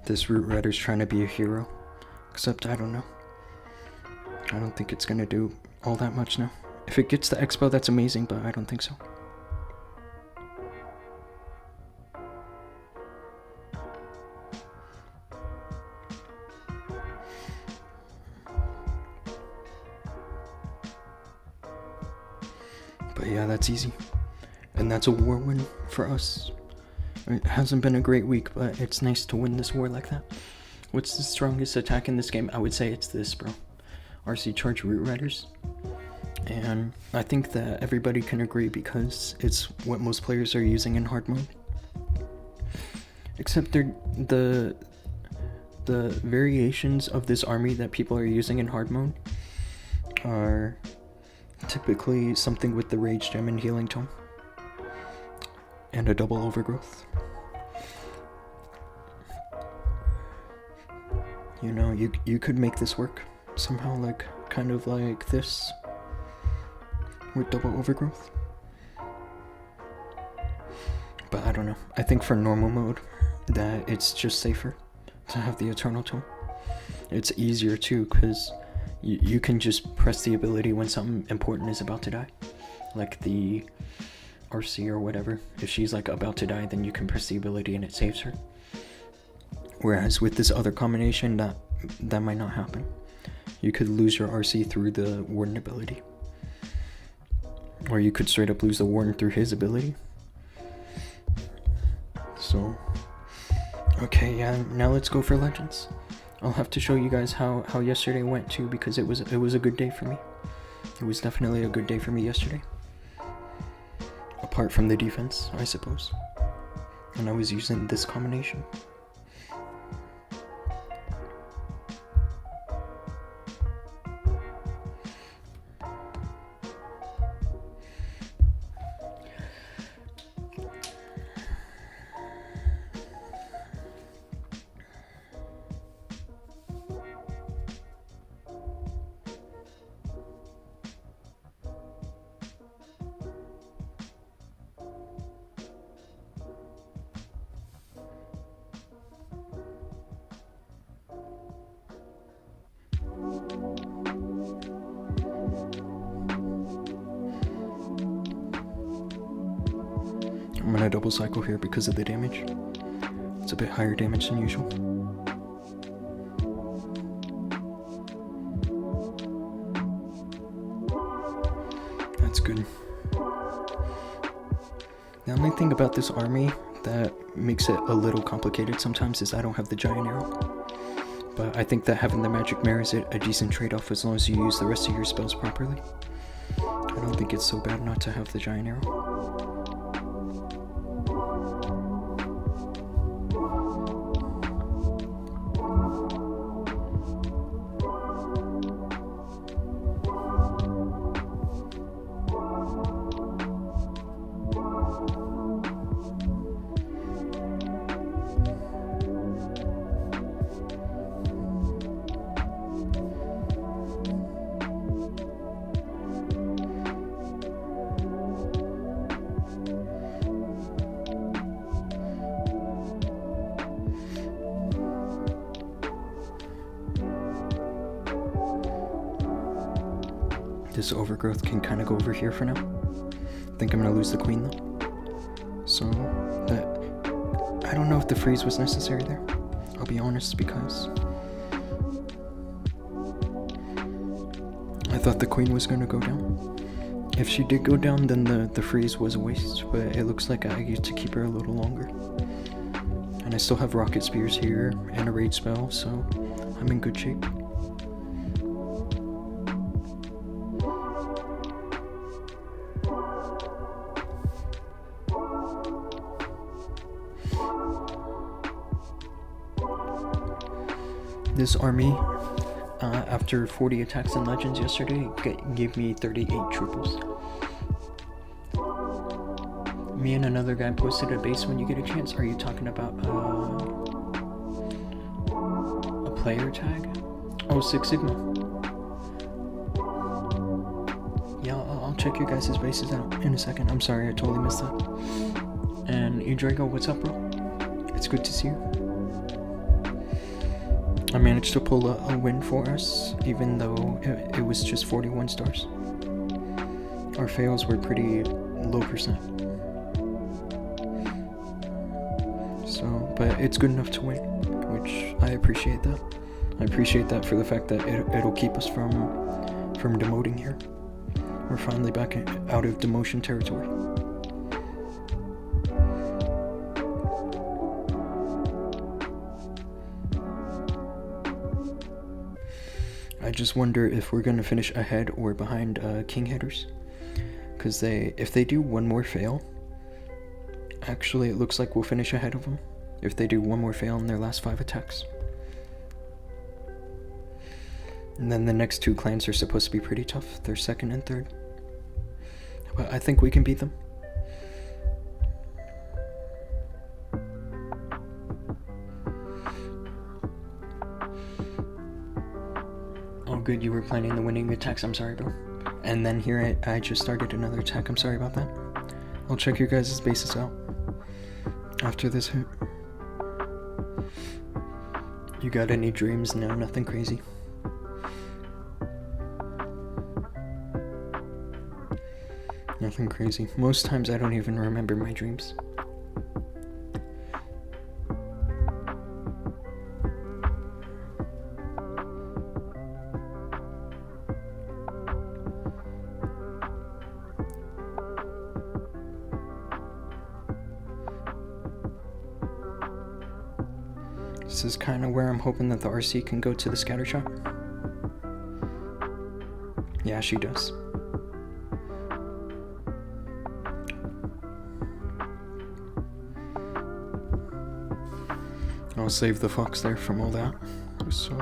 This Root Rider's trying to be a hero, except I don't know. I don't think it's gonna do all that much now. If it gets the expo, that's amazing, but I don't think so. But yeah, that's easy. And that's a war win for us. It hasn't been a great week, but it's nice to win this war like that. What's the strongest attack in this game? I would say it's this, bro. RC Charge Root Riders. And I think that everybody can agree because it's what most players are using in hard mode. Except the variations of this army that people are using in hard mode are typically something with the Rage Gem and Healing Tome. And a double overgrowth. You know, you could make this work somehow, like kind of like this with double overgrowth. But I don't know. I think for normal mode that it's just safer to have the Eternal Tome. It's easier too because you can just press the ability when something important is about to die, like the RC or whatever. If she's like about to die, then you can press the ability and it saves her. Whereas with this other combination, that might not happen. You could lose your RC through the Warden ability. Or you could straight up lose the Warden through his ability. So, okay, yeah, now let's go for Legends. I'll have to show you guys how yesterday went too, because it was a good day for me. It was definitely a good day for me yesterday. Apart from the defense, I suppose. And I was using this combination. I'm gonna double cycle here because of the damage. It's a bit higher damage than usual. That's good. The only thing about this army that makes it a little complicated sometimes is I don't have the giant arrow. But I think that having the magic mirror is a decent trade-off as long as you use the rest of your spells properly. I don't think it's so bad not to have the giant arrow. this overgrowth can kind of go over here for now. I think I'm gonna lose the queen though. So I don't know if the freeze was necessary there. I'll be honest, because I thought the queen was gonna go down. If she did go down, then the freeze was a waste, but it looks like I get to keep her a little longer. And I still have rocket spears here and a raid spell, so I'm in good shape. This army, after 40 attacks in Legends yesterday, gave me 38 triples. Me and another guy posted a base when you get a chance. Are you talking about a player tag? Oh, Six Sigma. Yeah, I'll check your guys' bases out in a second. I'm sorry, I totally missed that. And Edrago, what's up, bro? It's good to see you. I managed to pull a win for us, even though it was just 41 stars. Our fails were pretty low percent. So, but it's good enough to win, which I appreciate that. I appreciate that for the fact that it'll keep us from demoting here. We're finally back out of demotion territory. I just wonder if we're gonna finish ahead or behind king hitters, because if they do one more fail, actually it looks like we'll finish ahead of them if they do one more fail in their last 5 attacks. And then the next 2 clans are supposed to be pretty tough. They're 2nd and 3rd, but I think we can beat them. Good, you were planning the winning attacks. I'm sorry, bro. And then here I just started another attack. I'm sorry about that. I'll check your guys' bases out after this hit. You got any dreams? No, nothing crazy. Nothing crazy. Most times I don't even remember my dreams. This is kind of where I'm hoping that the RC can go to the scatter shot. Yeah, she does. I'll save the fox there from all that. So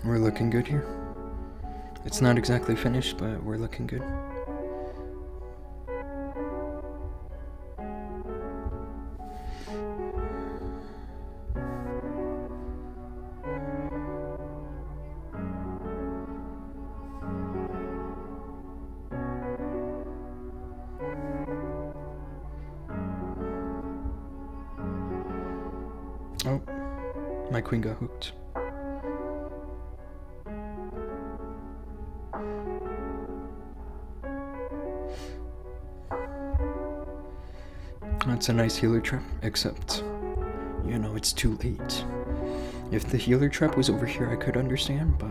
we're looking good here. It's not exactly finished, but we're looking good. Oh, my queen got hooked. That's a nice healer trap, except, you know, it's too late. If the healer trap was over here, I could understand, but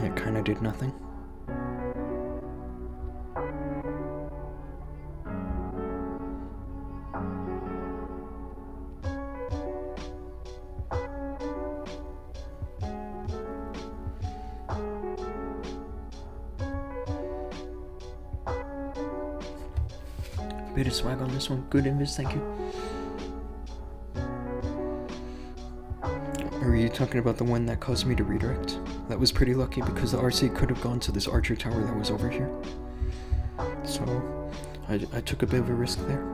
it kind of did nothing. Bit of swag on this one. Good invis, thank you. Or are you talking about the one that caused me to redirect? That was pretty lucky because the RC could have gone to this archer tower that was over here. So I took a bit of a risk there.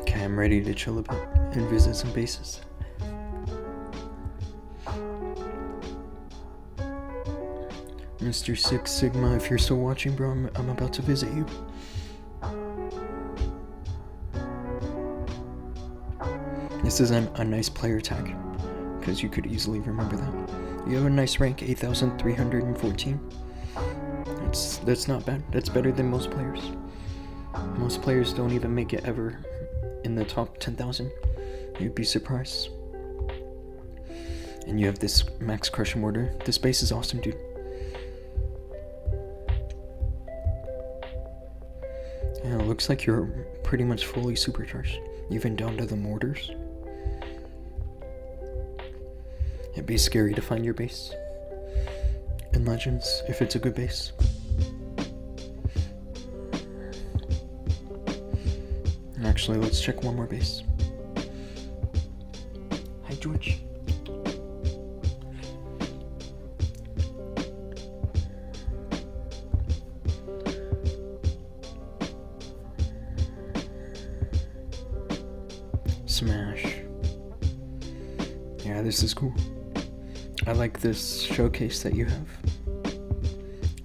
Okay, I'm ready to chill a bit and visit some bases. Mr. Six Sigma, if you're still watching, bro, I'm about to visit you. This is a nice player tag, because you could easily remember that. You have a nice rank, 8,314. That's not bad. That's better than most players. Most players don't even make it ever in the top 10,000. You'd be surprised. And you have this max crush mortar. This base is awesome, dude. Yeah, it looks like you're pretty much fully supercharged, even down to the mortars. It'd be scary to find your base in Legends if it's a good base. Actually, let's check one more base. Hi, George. Smash. Yeah, this is cool. I like this showcase that you have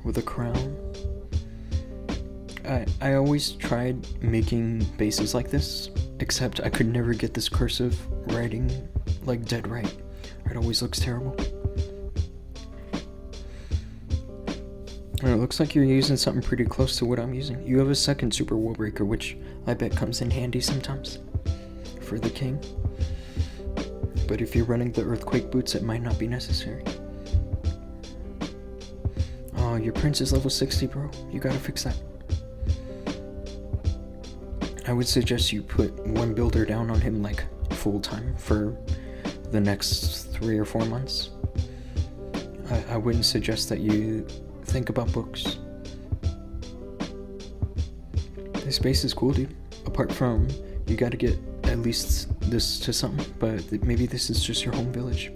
with a crown. I always tried making bases like this, except I could never get this cursive writing like dead right. It always looks terrible. And it looks like you're using something pretty close to what I'm using. You have a second super wall breaker, which I bet comes in handy sometimes for the king. But if you're running the earthquake boots, it might not be necessary. Oh, your prince is level 60, bro. You gotta fix that. I would suggest you put one builder down on him like full time for the next 3 or 4 months. I wouldn't suggest that you think about books. This base is cool, dude. Apart from you gotta get at least this to something, but maybe this is just your home village.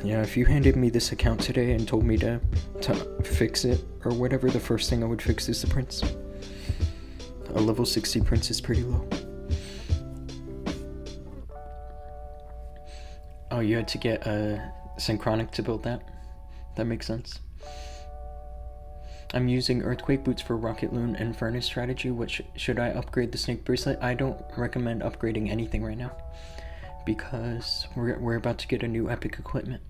Yeah, if you handed me this account today and told me to fix it or whatever, the first thing I would fix is the prince. A level 60 prince is pretty low. Oh, you had to get a synchronic to build that? That makes sense. I'm using earthquake boots for rocket loon and furnace strategy. Should I upgrade the snake bracelet? I don't recommend upgrading anything right now, because we're about to get a new epic equipment.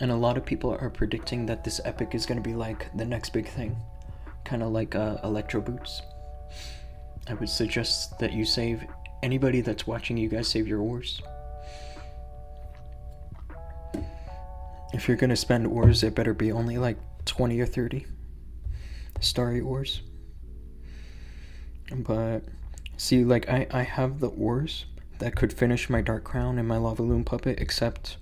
And a lot of people are predicting that this epic is going to be like the next big thing. Kind of like electro boots. I would suggest that you save, anybody that's watching, you guys save your ores. If you're gonna spend ores, it better be only like 20 or 30 starry ores. But see, like I have the ores that could finish my dark crown and my lava loon puppet, except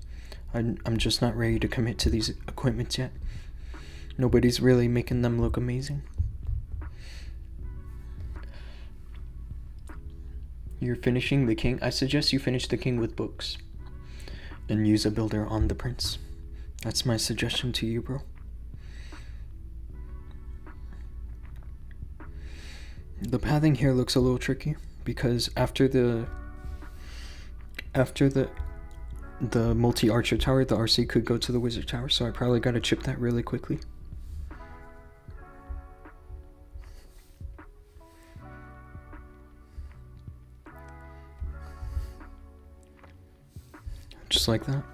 I'm just not ready to commit to these equipments yet. Nobody's really making them look amazing. You're finishing the king? I suggest you finish the king with books and use a builder on the prince. That's my suggestion to you, bro. The pathing here looks a little tricky because after the multi-archer tower, the RC could go to the wizard tower, so I probably gotta chip that really quickly. Just like that.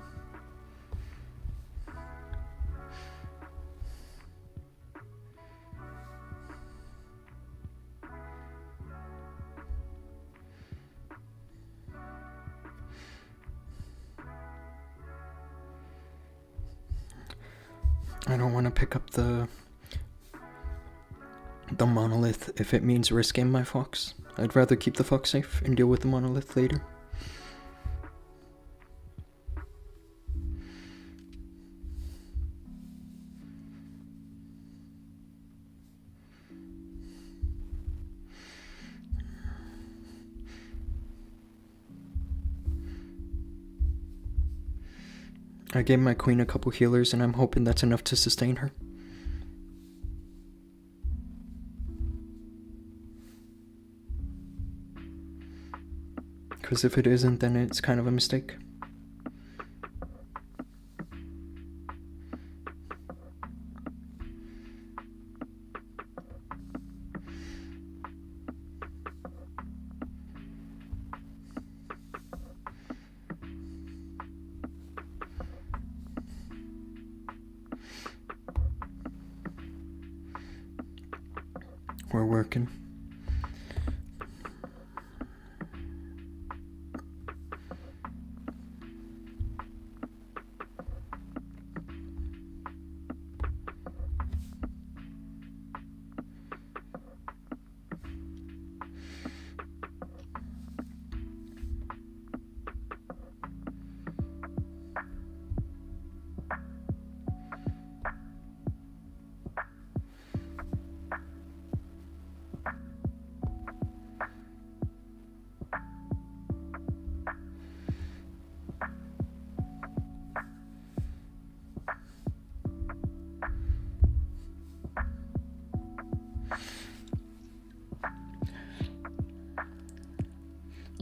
I don't want to pick up the monolith if it means risking my fox. I'd rather keep the fox safe and deal with the monolith later. I gave my queen a couple healers, and I'm hoping that's enough to sustain her. Because if it isn't, then it's kind of a mistake. We're working.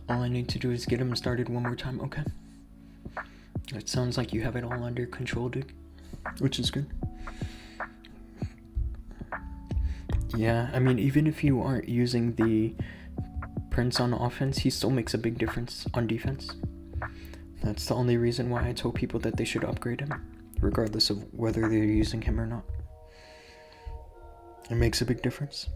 All I need to do is get him started one more time, okay? It sounds like you have it all under control, dude. Which is good. Yeah, I mean, even if you aren't using the Prince on offense, he still makes a big difference on defense. That's the only reason why I told people that they should upgrade him, regardless of whether they're using him or not. It makes a big difference.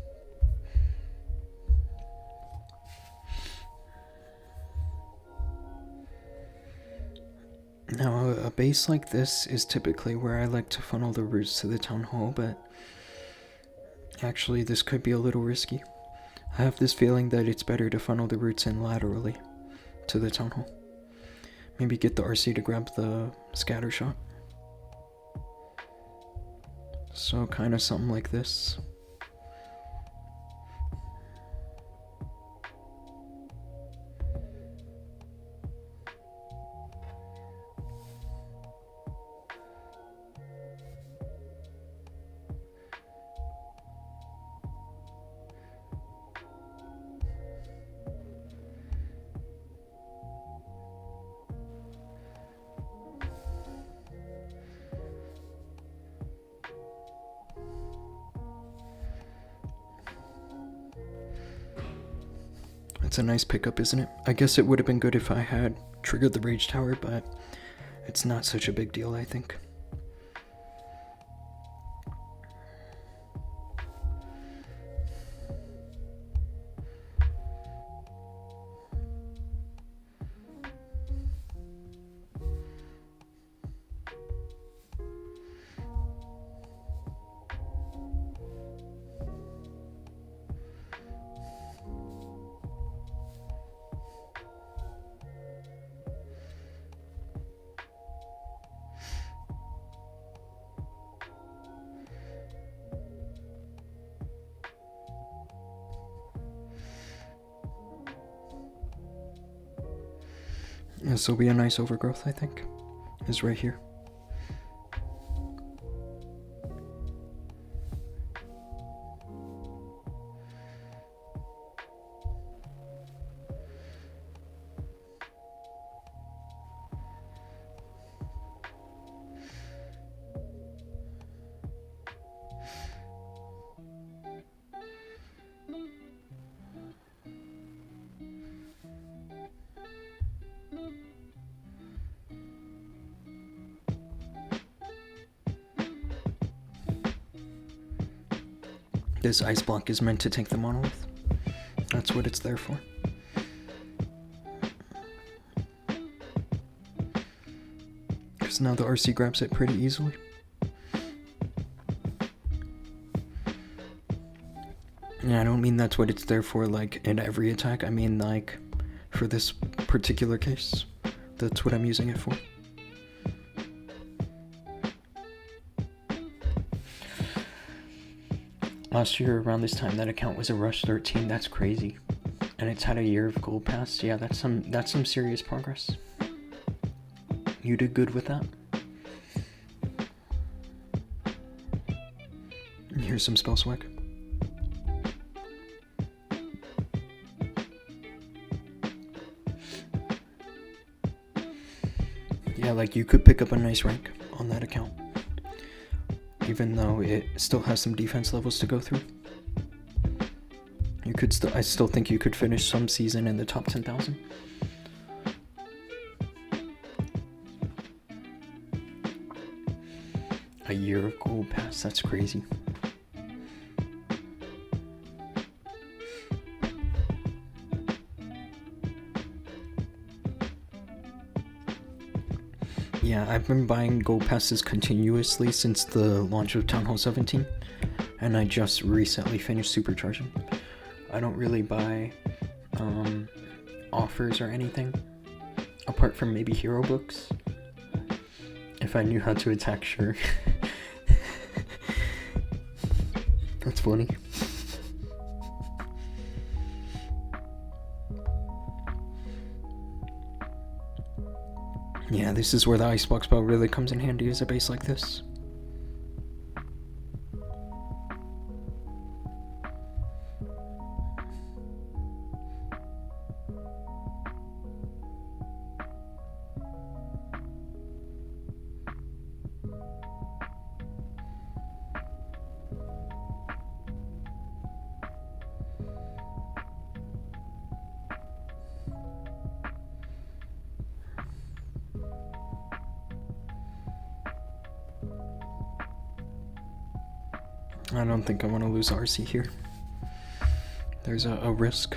Now, a base like this is typically where I like to funnel the roots to the town hall, but actually this could be a little risky. I have this feeling that it's better to funnel the roots in laterally to the town hall. Maybe get the RC to grab the scatter shot. So kind of something like this. It's a nice pickup, isn't it? I guess it would have been good if I had triggered the Rage Tower, but it's not such a big deal, I think. This will be a nice overgrowth, I think, is right here. This ice block is meant to take the monolith. That's what it's there for. Because now the RC grabs it pretty easily. Yeah, I don't mean that's what it's there for, like, in every attack. I mean, like, for this particular case. That's what I'm using it for. Last year around this time, that account was a rush 13. That's crazy, and it's had a year of gold pass. Yeah, that's some serious progress. You did good with that. Here's some spell swag. Yeah, like you could pick up a nice rank on that account, even though it still has some defense levels to go through. You could I still think you could finish some season in the top 10,000. A year of gold pass, that's crazy. Yeah, I've been buying gold passes continuously since the launch of Town Hall 17, and I just recently finished supercharging. I don't really buy offers or anything, apart from maybe hero books. If I knew how to attack, sure. That's funny. Yeah, this is where the icebox spell really comes in handy as a base like this. I don't think I want to lose RC here. There's a risk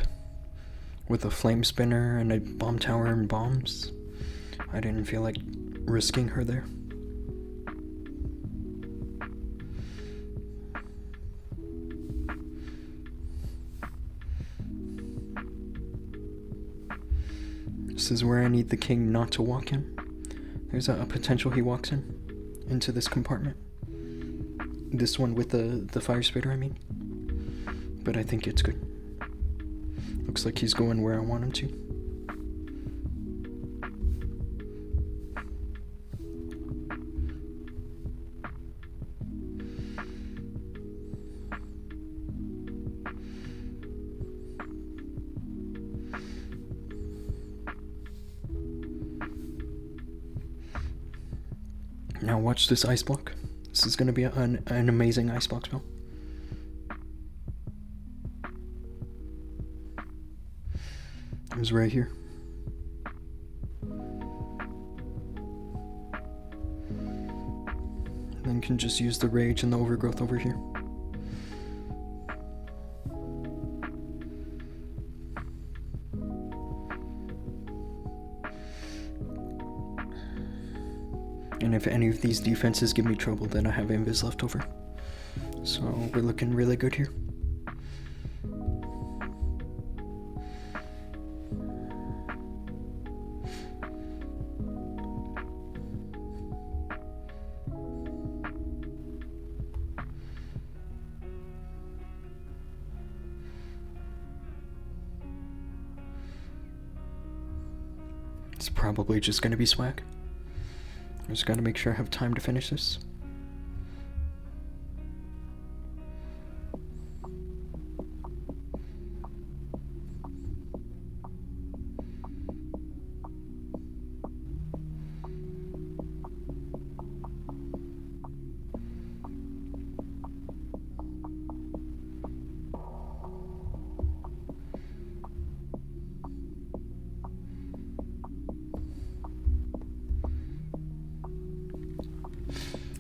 with a flame spinner and a bomb tower and bombs. I didn't feel like risking her there. This is where I need the king not to walk in. There's a potential he walks into this compartment. This one with the fire spitter, I mean. But I think it's good. Looks like he's going where I want him to. Now watch this ice block. This is going to be an amazing icebox spell. It was right here. Then can just use the rage and the overgrowth over here. And if any of these defenses give me trouble, then I have invis left over. So we're looking really good here. It's probably just going to be swag. I just gotta make sure I have time to finish this.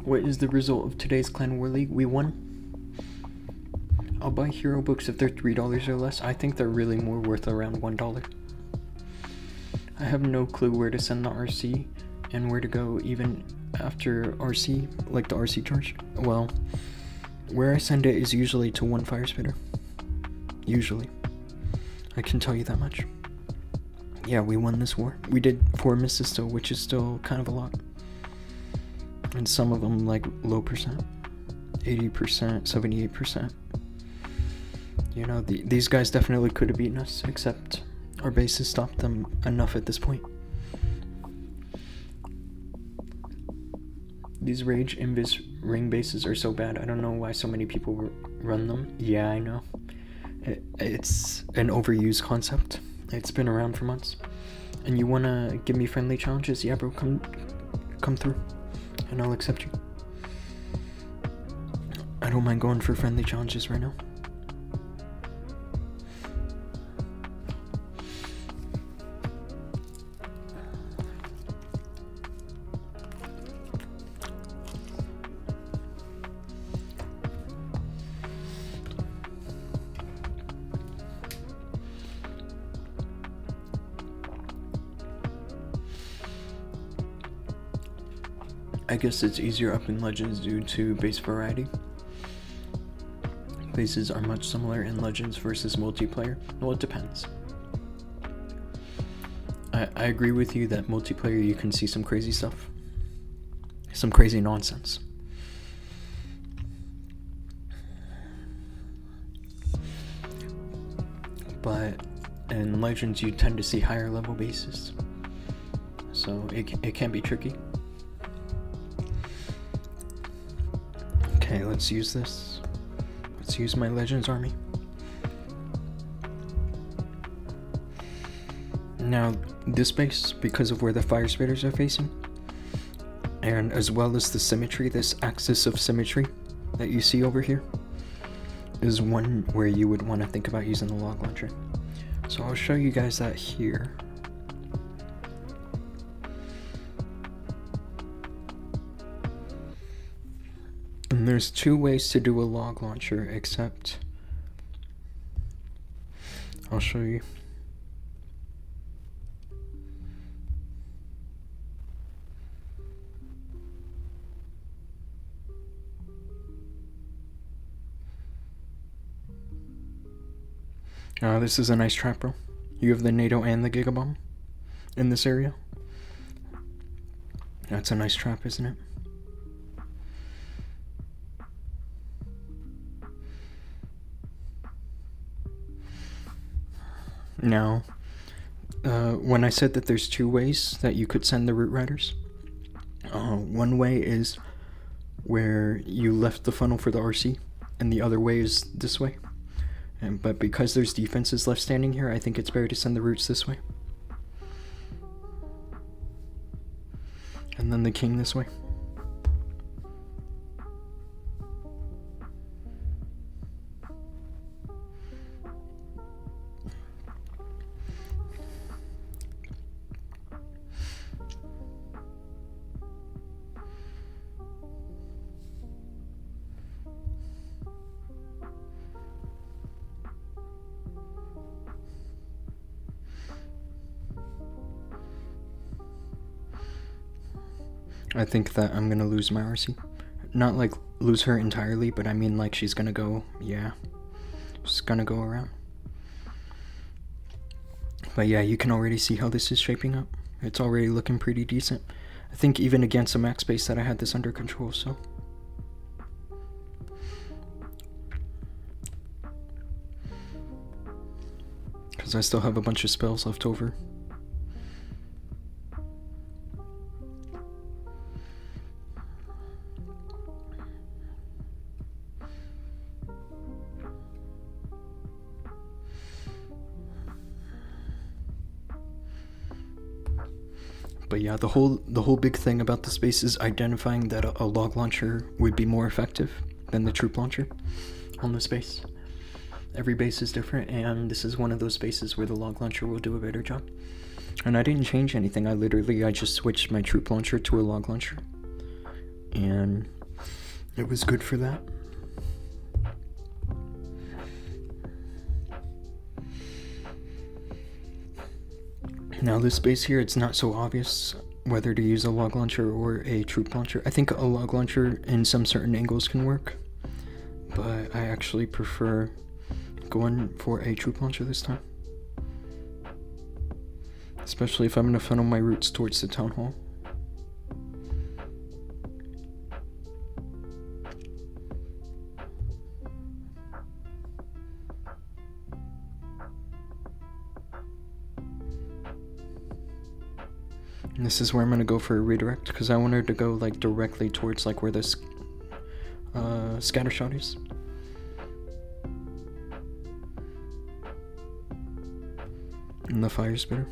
What is the result of today's Clan War League? We won. I'll buy hero books if they're $3 or less. I think they're really more worth around $1. I have no clue where to send the RC and where to go even after RC, like the RC charge. Well, where I send it is usually to one fire spitter. Usually. I can tell you that much. Yeah, we won this war. We did 4 misses still, which is still kind of a lot. And some of them like low percent, 80%, 78%. You know, these guys definitely could have beaten us, except our bases stopped them enough at this point. These Rage Invis ring bases are so bad. I don't know why so many people run them. Yeah, I know. It's an overused concept. It's been around for months. And you wanna give me friendly challenges? Yeah, bro, come through, and I'll accept you. I don't mind going for friendly challenges right now. I guess it's easier up in Legends due to base variety. Bases are much similar in Legends versus multiplayer. Well, it depends. I agree with you that multiplayer you can see some crazy stuff. Some crazy nonsense. But in Legends you tend to see higher level bases. So it can be tricky. Okay, let's use this. Let's use my Legends army. Now, this base, because of where the fire spitters are facing, and as well as the symmetry, this axis of symmetry that you see over here, is one where you would want to think about using the log launcher. So I'll show you guys that here. And there's two ways to do a log launcher, except I'll show you. This is a nice trap, bro. You have the NATO and the Gigabomb in this area. That's a nice trap, isn't it? Now, when I said that there's two ways that you could send the Root Riders, one way is where you left the funnel for the RC, and the other way is this way. But because there's defenses left standing here, I think it's better to send the Roots this way. And then the King this way. I think that I'm gonna lose my RC. Not like lose her entirely, but I mean like she's gonna go, yeah. She's gonna go around. But yeah, you can already see how this is shaping up. It's already looking pretty decent. I think even against a max base that I had this under control, so. Because I still have a bunch of spells left over. But yeah, the whole big thing about this base is identifying that a log launcher would be more effective than the troop launcher on this base. Every base is different, and this is one of those bases where the log launcher will do a better job. And I didn't change anything. I just switched my troop launcher to a log launcher, and it was good for that. Now this base here, it's not so obvious whether to use a log launcher or a troop launcher. I think a log launcher in some certain angles can work, but I actually prefer going for a troop launcher this time. Especially if I'm going to funnel my roots towards the town hall. This is where I'm gonna go for a redirect, because I want her to go like directly towards like where this scatter shot is. And the fire spitter.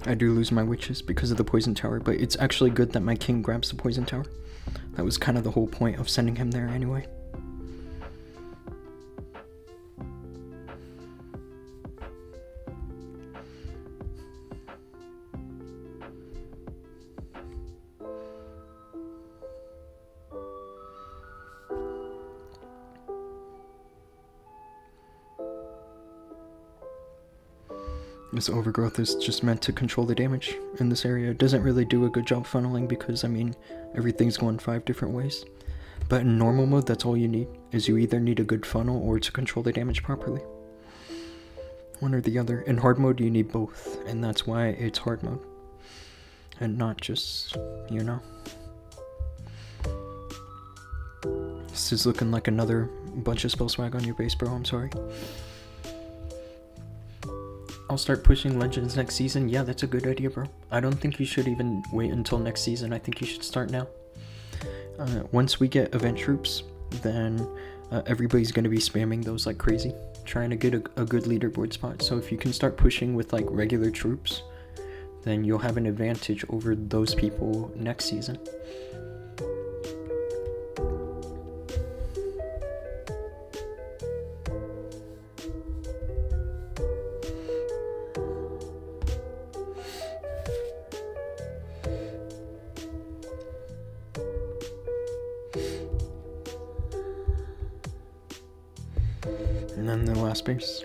I do lose my witches because of the poison tower, but it's actually good that my king grabs the poison tower. That was kind of the whole point of sending him there anyway. This overgrowth is just meant to control the damage in this area. It doesn't really do a good job funneling because, I mean, everything's going 5 different ways. But in normal mode, that's all you need, is you either need a good funnel or to control the damage properly. One or the other. In hard mode, you need both, and that's why it's hard mode. And not just, you know. This is looking like another bunch of spell swag on your base, bro, I'm sorry. I'll start pushing legends next season. Yeah, that's a good idea, bro. I don't think you should even wait until next season. I think you should start now. Once we get event troops, then everybody's going to be spamming those like crazy, trying to get a good leaderboard spot. So if you can start pushing with like regular troops, then you'll have an advantage over those people next season. And then the last base.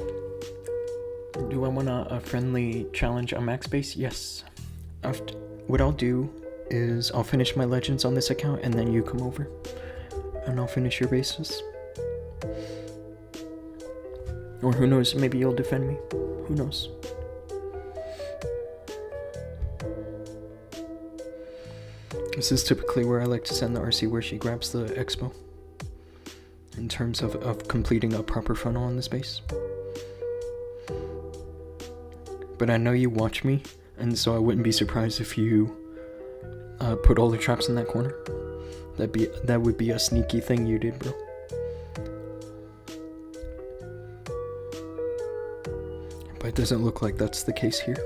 Do I want a friendly challenge on max base? Yes. What I'll do is I'll finish my legends on this account and then you come over. And I'll finish your bases. Or who knows, maybe you'll defend me. Who knows? This is typically where I like to send the RC, where she grabs the expo. In terms of completing a proper funnel on this base. But I know you watch me, and so I wouldn't be surprised if you put all the traps in that corner. That would be a sneaky thing you did, bro. But it doesn't look like that's the case here.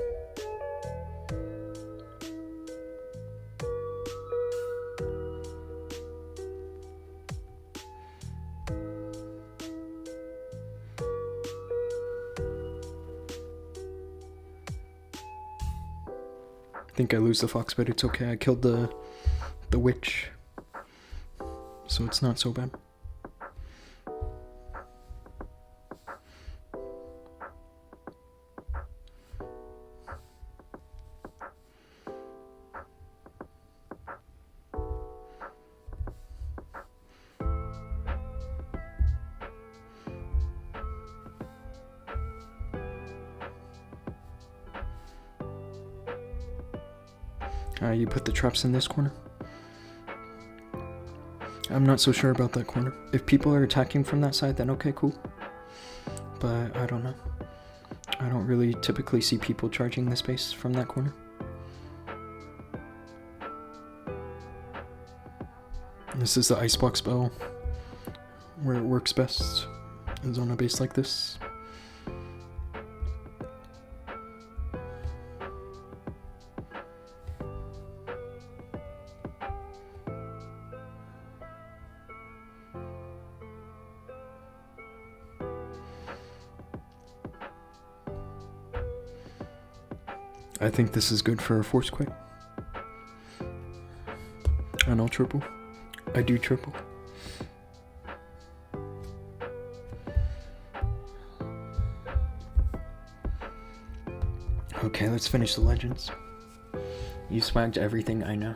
I think I lose the fox, but it's okay. I killed the witch, so it's not so bad. You put the traps in this corner. I'm not so sure about that corner. If people are attacking from that side, then okay, cool. But I don't know. I don't really typically see people charging this base from that corner. This is the icebox spell, where it works best, is on a base like this. I think this is good for a force quake. And I'll triple. I do triple. Okay, let's finish the legends. You swagged everything, I know.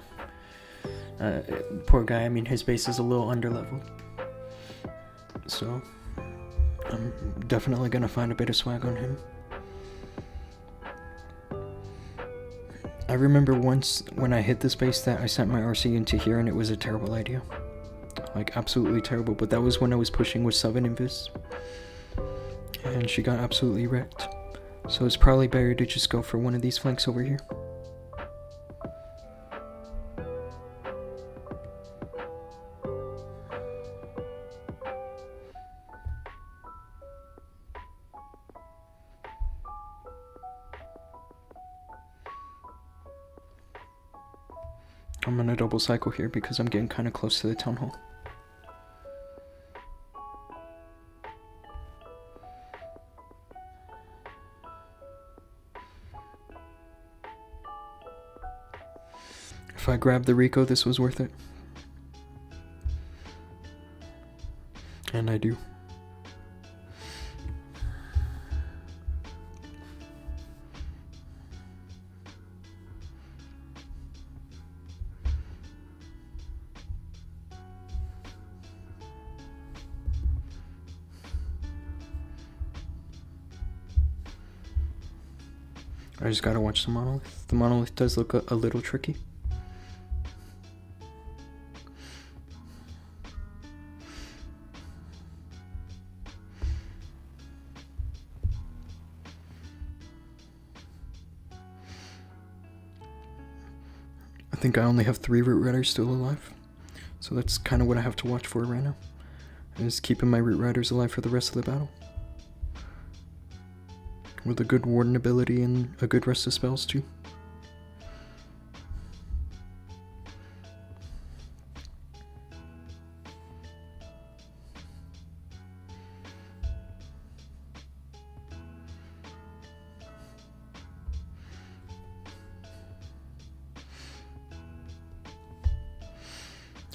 Poor guy, I mean, his base is a little underleveled. So, I'm definitely gonna find a bit of swag on him. I remember once when I hit this base that I sent my RC into here and it was a terrible idea. Like, absolutely terrible, but that was when I was pushing with 7 invis. And she got absolutely wrecked. So it's probably better to just go for one of these flanks over here. I'm gonna double cycle here because I'm getting kind of close to the town hall. If I grabbed the Rico, this was worth it. And I do. I just gotta watch the monolith. The monolith does look a little tricky. I think I only have 3 root riders still alive. So that's kind of what I have to watch for right now. Is keeping my root riders alive for the rest of the battle. With a good warden ability and a good rest of spells too.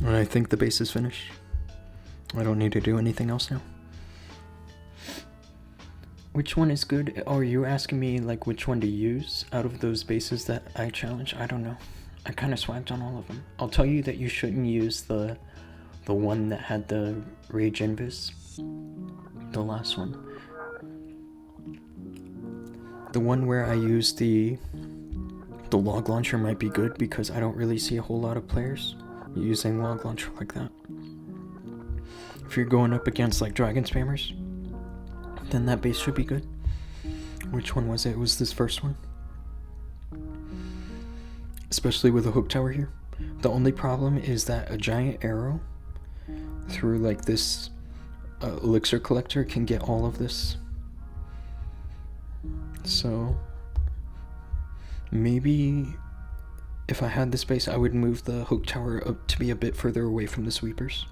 And I think the base is finished. I don't need to do anything else now. Which one is good? Are you asking me like which one to use out of those bases that I challenge? I don't know. I kind of swagged on all of them. I'll tell you that you shouldn't use the one that had the rage invis. The last one. The one where I use the log launcher might be good because I don't really see a whole lot of players using log launcher like that. If you're going up against like dragon spammers, then that base should be good. Which one was it? It was this first one. Especially with a hook tower here. The only problem is that a giant arrow through like this elixir collector can get all of this. So maybe if I had this base, I would move the hook tower up to be a bit further away from the sweepers.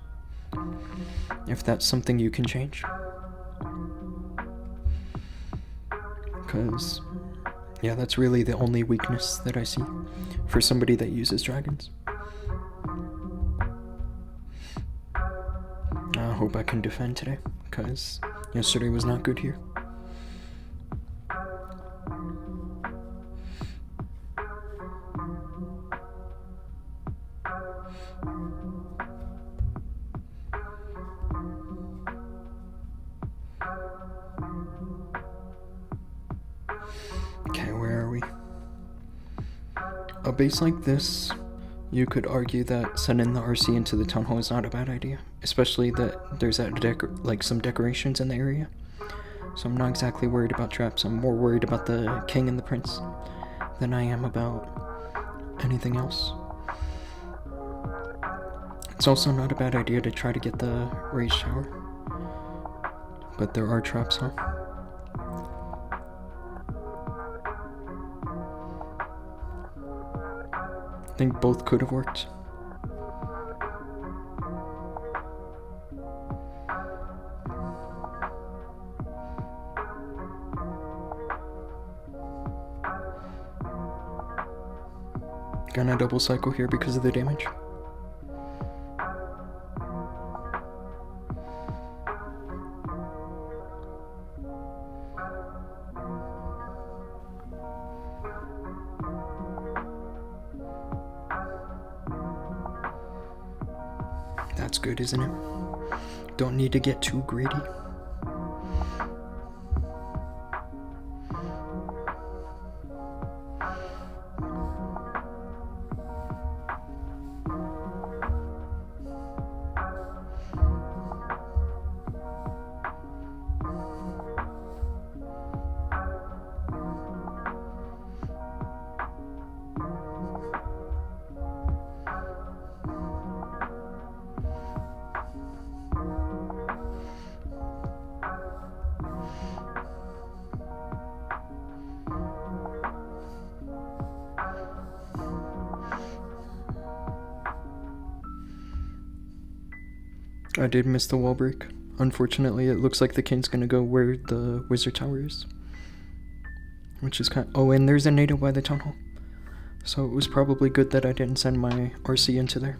If that's something you can change. Because, yeah, that's really the only weakness that I see for somebody that uses dragons. I hope I can defend today, because yesterday was not good here. Okay, where are we? A base like this, you could argue that sending the RC into the town hall is not a bad idea, especially that there's that some decorations in the area. So I'm not exactly worried about traps. I'm more worried about the king and the prince than I am about anything else. It's also not a bad idea to try to get the rage tower, but there are traps, huh? I think both could have worked. Gonna double cycle here because of the damage. That's good, isn't it? Don't need to get too greedy. I did miss the wall break. Unfortunately, it looks like the king's gonna go where the wizard tower is. Which is kind of... Oh, and there's a native by the town hall. So it was probably good that I didn't send my RC into there.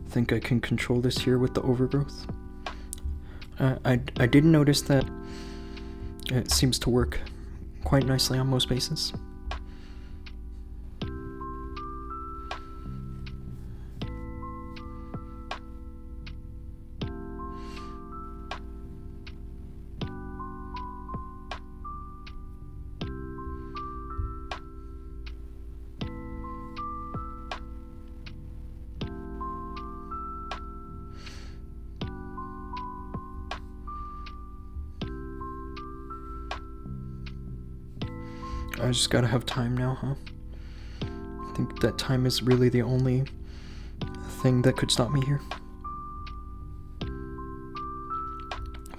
Think I can control this here with the overgrowth. I did notice that it seems to work quite nicely on most bases. I just gotta have time now, huh? I think that time is really the only thing that could stop me here.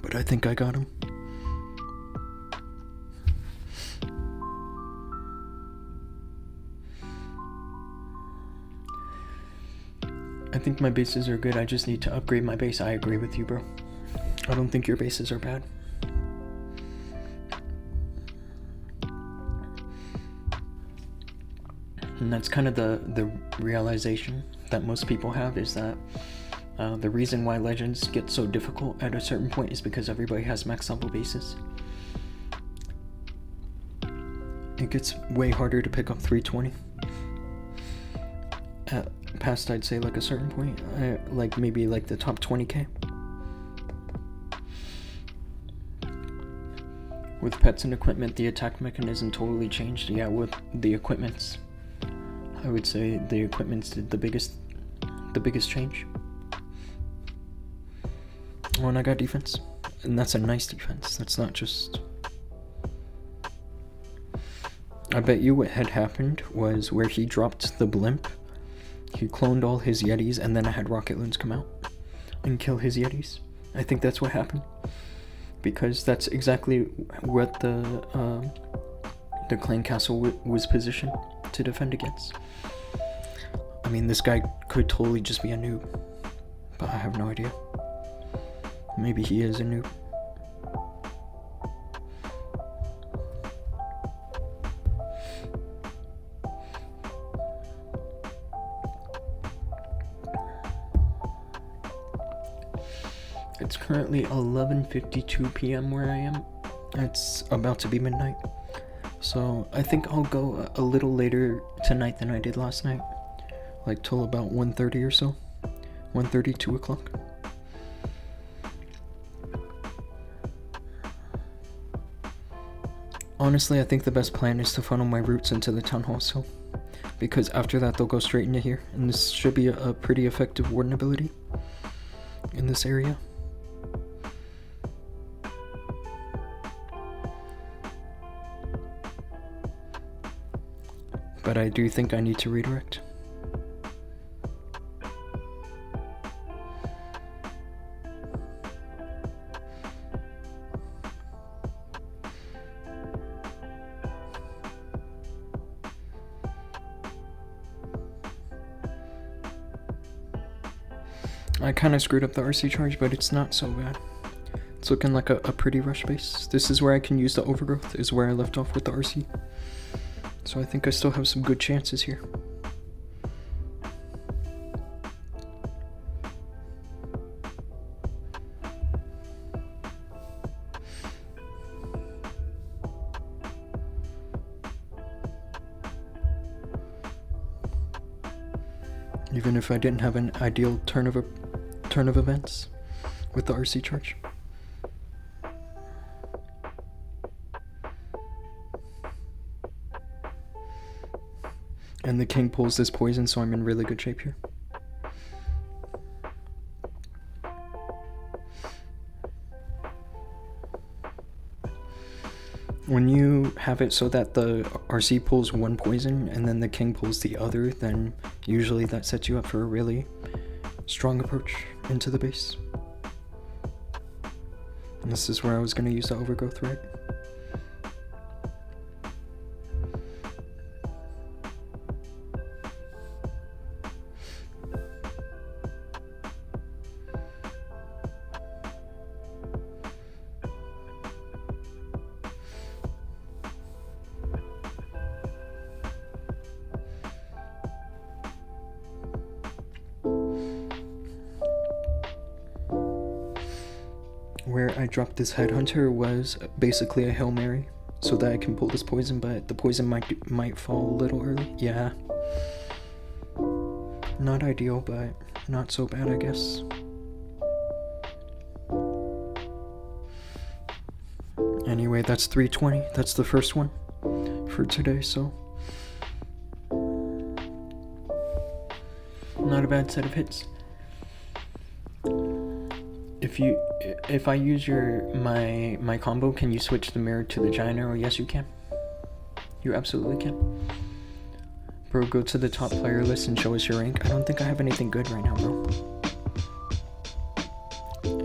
But I think I got him. I think my bases are good. I just need to upgrade my base. I agree with you, bro. I don't think your bases are bad. And that's kind of the realization that most people have, is that the reason why Legends get so difficult at a certain point is because everybody has max level bases. It gets way harder to pick up 320. Past, I'd say, like a certain point, like maybe like the top 20k. With pets and equipment, the attack mechanism totally changed. Yeah, with the equipments, I would say the equipments did the biggest change. Oh, and I got defense, and that's a nice defense. That's not just... I bet you what had happened was where he dropped the blimp, he cloned all his Yetis, and then I had rocket loons come out and kill his Yetis. I think that's what happened, because that's exactly what the clan castle was positioned to defend against. I mean, this guy could totally just be a noob, but I have no idea. Maybe he is a noob. It's currently 11:52 p.m. where I am. It's about to be midnight. So I think I'll go a little later tonight than I did last night. Like till about 1:30 or so. 1:30, 2 o'clock. Honestly, I think the best plan is to funnel my roots into the town hall still, because after that they'll go straight into here, and this should be a pretty effective warden ability in this area. But I do think I need to redirect. I kind of screwed up the RC charge, but it's not so bad. It's looking like a pretty rush base. This is where I can use the overgrowth, is where I left off with the RC. So I think I still have some good chances here. Even if I didn't have an ideal turn of events with the RC charge. And the king pulls this poison, so I'm in really good shape here. When you have it so that the RC pulls one poison and then the king pulls the other, then usually that sets you up for a really strong approach into the base. And this is where I was going to use the overgrowth, right? Where I dropped this headhunter was basically a Hail Mary so that I can pull this poison, but the poison might fall a little early. Yeah. Not ideal, but not so bad, I guess. Anyway, that's 320. That's the first one for today, so not a bad set of hits. If I use my combo, can you switch the mirror to the giant arrow? Yes, you can. You absolutely can. Bro, go to the top player list and show us your rank. I don't think I have anything good right now, bro.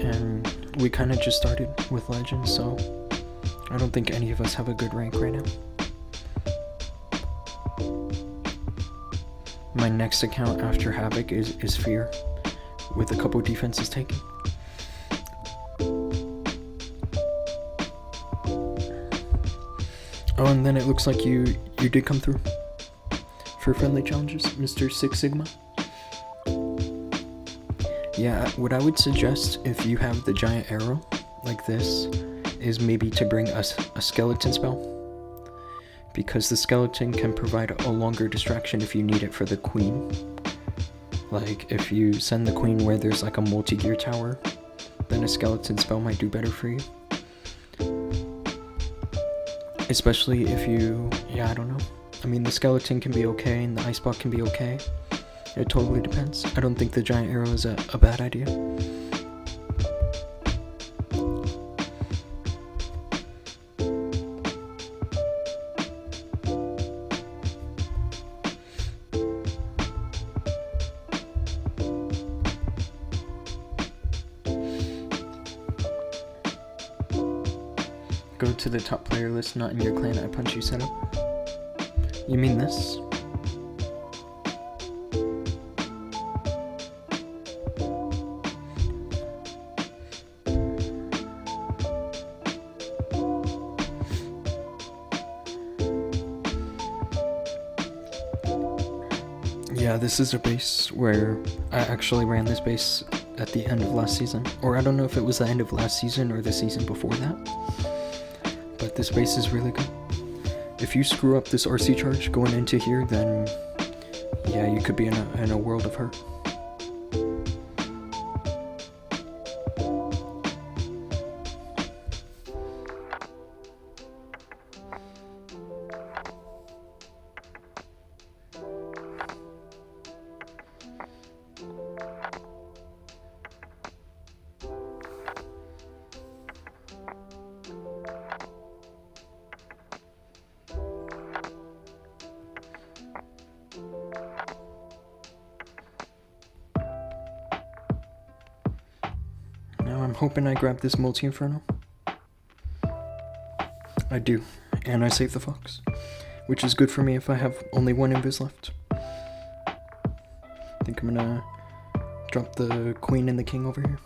And we kind of just started with Legends, so I don't think any of us have a good rank right now. My next account after Havoc is Fear, with a couple defenses taken. Oh, and then it looks like you did come through for friendly challenges, Mr. Six Sigma. Yeah, what I would suggest if you have the giant arrow like this is maybe to bring a skeleton spell, because the skeleton can provide a longer distraction if you need it for the queen. Like if you send the queen where there's like a multi-gear tower, then a skeleton spell might do better for you. Especially if you, I don't know. I mean, the skeleton can be okay and the ice block can be okay. It totally depends. I don't think the giant arrow is a bad idea. Go to the top player list, not in your clan. I punch you setup. You mean this? Yeah, this is a base where I actually ran this base at the end of last season. Or I don't know if it was the end of last season or the season before that. But this base is really good. If you screw up this RC charge going into here, then yeah, you could be in a world of hurt. I'm hoping I grab this multi-inferno. I do, and I save the fox, which is good for me if I have only one invis left. I think I'm gonna drop the queen and the king over here.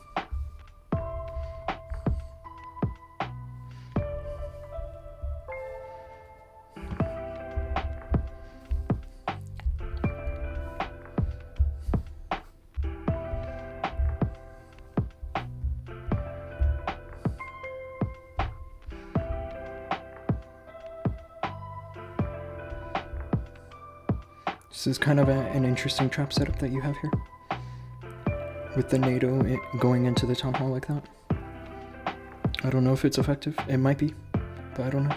This is kind of an interesting trap setup that you have here. With the NATO going into the town hall like that. I don't know if it's effective. It might be, but I don't know.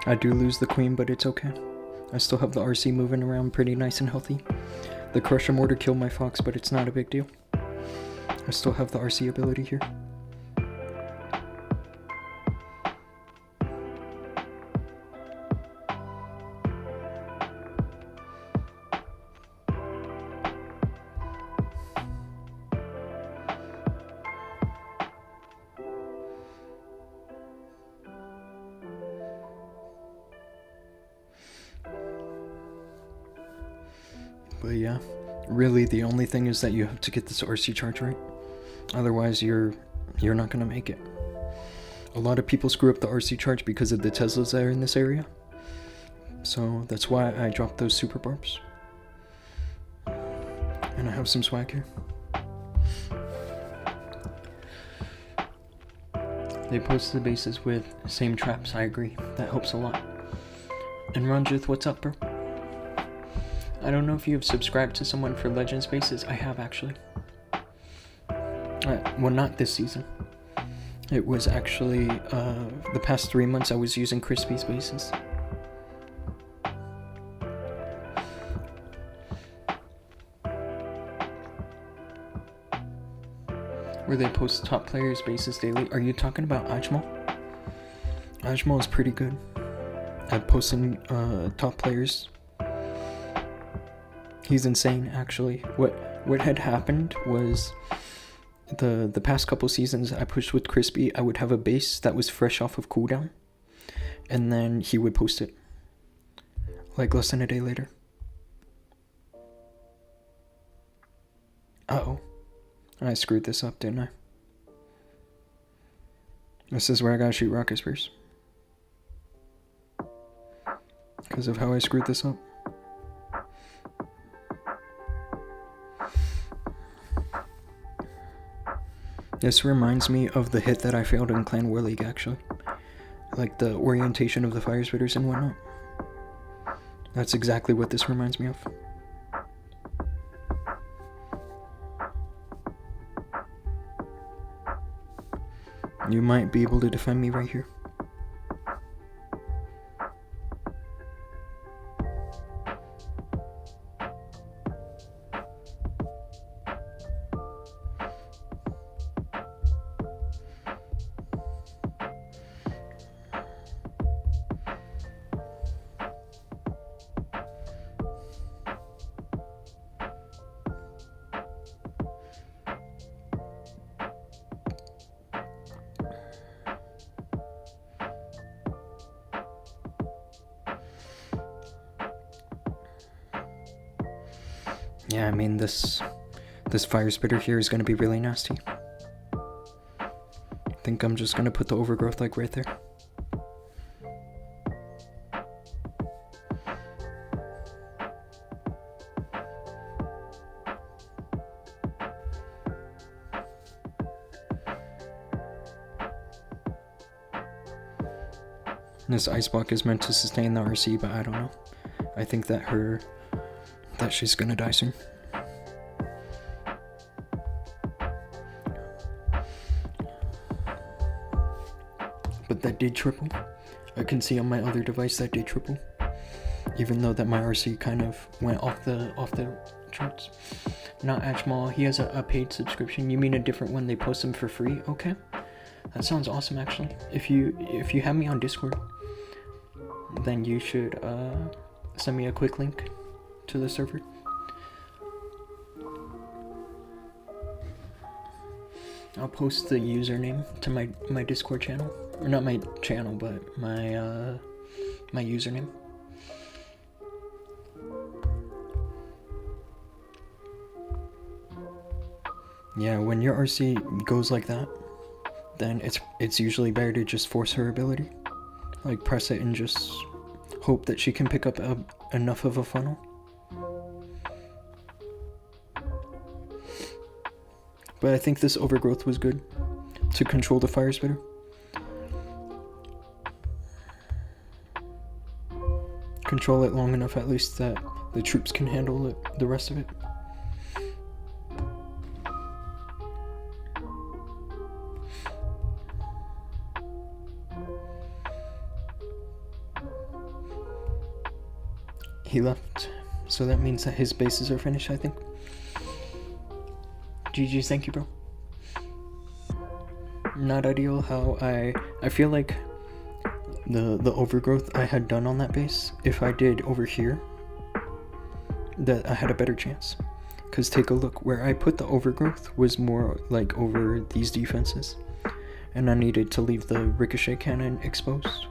I do lose the queen, but it's okay. I still have the RC moving around pretty nice and healthy. The Crusher Mortar killed my fox, but it's not a big deal. I still have the RC ability here. But yeah, really the only thing is that you have to get this RC charge right. Otherwise you're not gonna make it. A lot of people screw up the RC charge because of the Teslas that are in this area. So that's why I dropped those super barbs. And I have some swag here. They post the bases with same traps, I agree. That helps a lot. And Ranjith, what's up, bro? I don't know if you have subscribed to someone for Legends bases. I have, actually. Well, not this season. It was actually, the past 3 months I was using Crispy's bases. Where they post top players' bases daily. Are you talking about Ajmal? Ajmal is pretty good at posting top players. He's insane, actually. What had happened was the past couple seasons I pushed with Crispy, I would have a base that was fresh off of cooldown, and then he would post it like less than a day later. Uh-oh. I screwed this up, didn't I? This is where I gotta shoot rocket spears. Because of how I screwed this up. This reminds me of the hit that I failed in Clan War League, actually. Like the orientation of the fire spitters and whatnot. That's exactly what this reminds me of. You might be able to defend me right here. Yeah, I mean, this fire spitter here is going to be really nasty. I think I'm just going to put the overgrowth like right there. This ice block is meant to sustain the RC, but I don't know. I think that she's gonna die soon. But that did triple. I can see on my other device that did triple. Even though that my RC kind of went off the charts. Not Ajmal, he has a paid subscription. You mean a different one? They post them for free? Okay. That sounds awesome, actually. If you have me on Discord, then you should send me a quick link to the server. I'll post the username to my Discord channel, or not my channel, but my username. Yeah, when your RC goes like that, then it's usually better to just force her ability, like press it and just hope that she can pick up enough of a funnel. But I think this overgrowth was good to control the fire spitter. Control it long enough at least that the troops can handle it, the rest of it. He left, so that means that his bases are finished, I think. GG's, thank you, bro. Not ideal how I feel like the overgrowth I had done on that base, if I did over here, that I had a better chance. Because take a look, where I put the overgrowth was more like over these defenses, and I needed to leave the ricochet cannon exposed.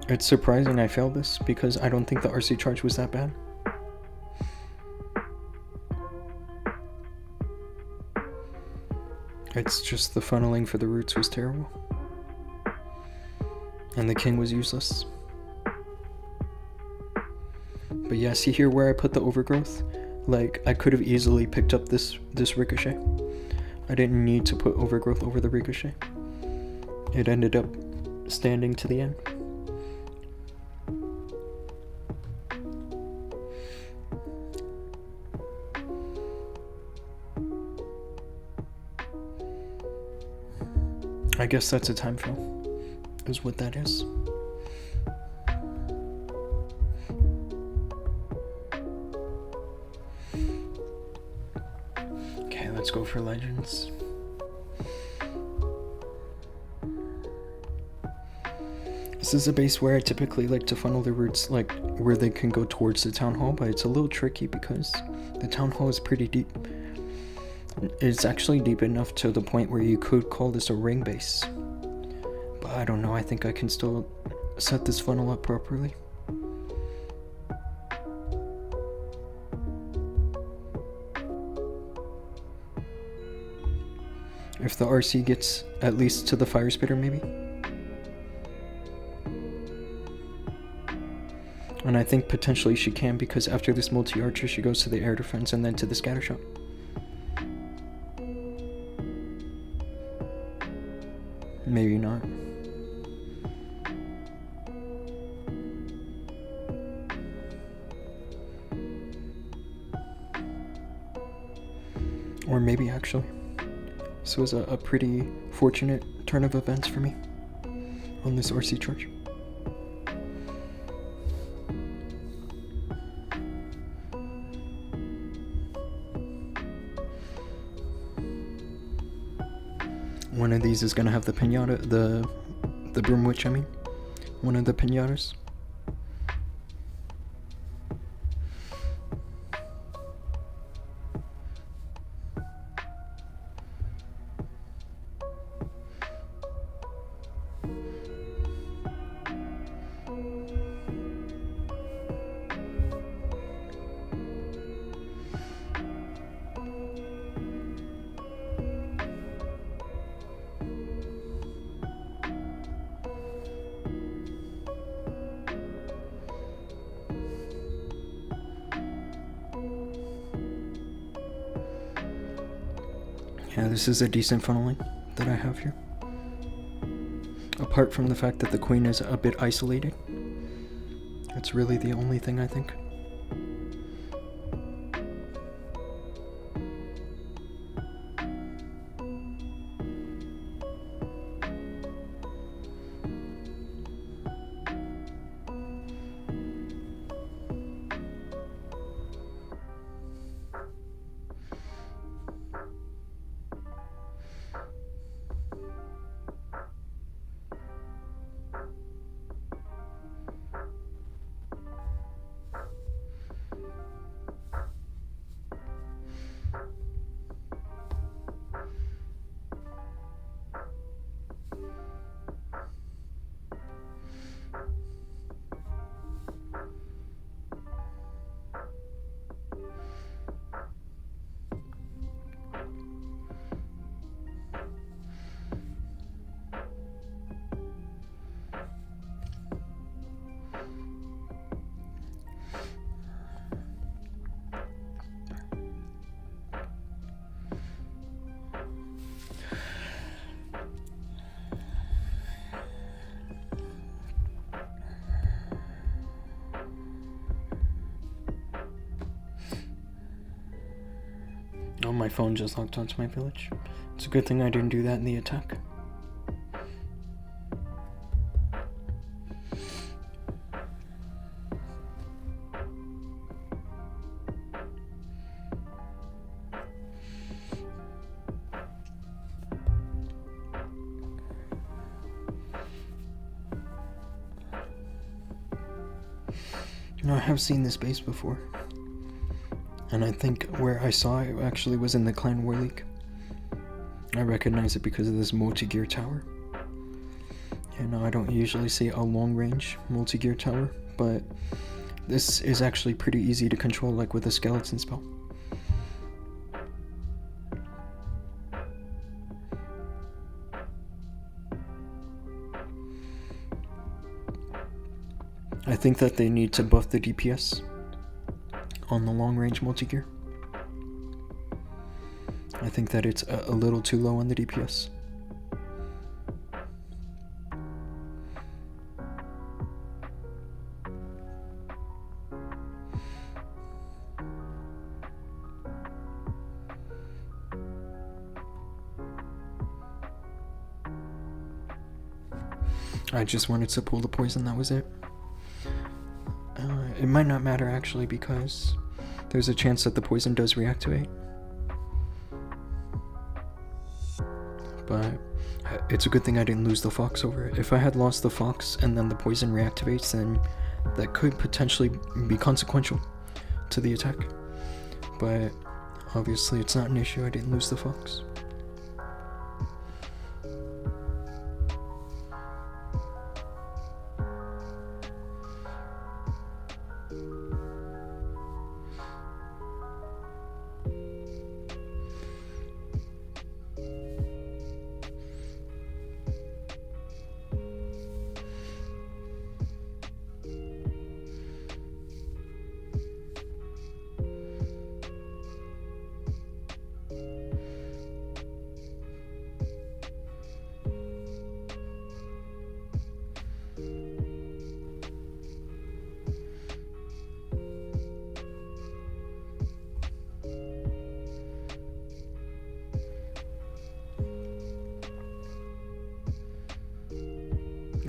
It's surprising I failed this, because I don't think the RC charge was that bad. It's just the funneling for the roots was terrible. And the king was useless. But yeah, see here where I put the overgrowth? Like, I could have easily picked up this ricochet. I didn't need to put overgrowth over the ricochet. It ended up standing to the end. I guess that's a time fail, is what that is. Okay, let's go for legends. This is a base where I typically like to funnel the roots like where they can go towards the town hall, but it's a little tricky because the town hall is pretty deep. It's actually deep enough to the point where you could call this a ring base. But I don't know, I think I can still set this funnel up properly. If the RC gets at least to the fire spitter maybe. And I think potentially she can, because after this multi-archer she goes to the air defense and then to the scatter shot. Maybe not. Or maybe actually. This was a pretty fortunate turn of events for me on this RC charge. One of these is gonna have the pinata, the broom witch, I mean. One of the pinatas. Yeah, this is a decent funneling that I have here. Apart from the fact that the queen is a bit isolated. That's really the only thing I think. my phone just locked onto my village. It's a good thing I didn't do that in the attack. You know, I have seen this base before. And I think where I saw it actually was in the Clan War League. I recognize it because of this multi-gear tower. You know, I don't usually see a long-range multi-gear tower, but this is actually pretty easy to control, like with a skeleton spell. I think that they need to buff the DPS on the long-range multi-gear. I think that it's a little too low on the DPS. I just wanted to pull the poison, that was it. It might not matter actually, because there's a chance that the poison does reactivate. But it's a good thing I didn't lose the fox over it. If I had lost the fox and then the poison reactivates, then that could potentially be consequential to the attack. But obviously it's not an issue, I didn't lose the fox.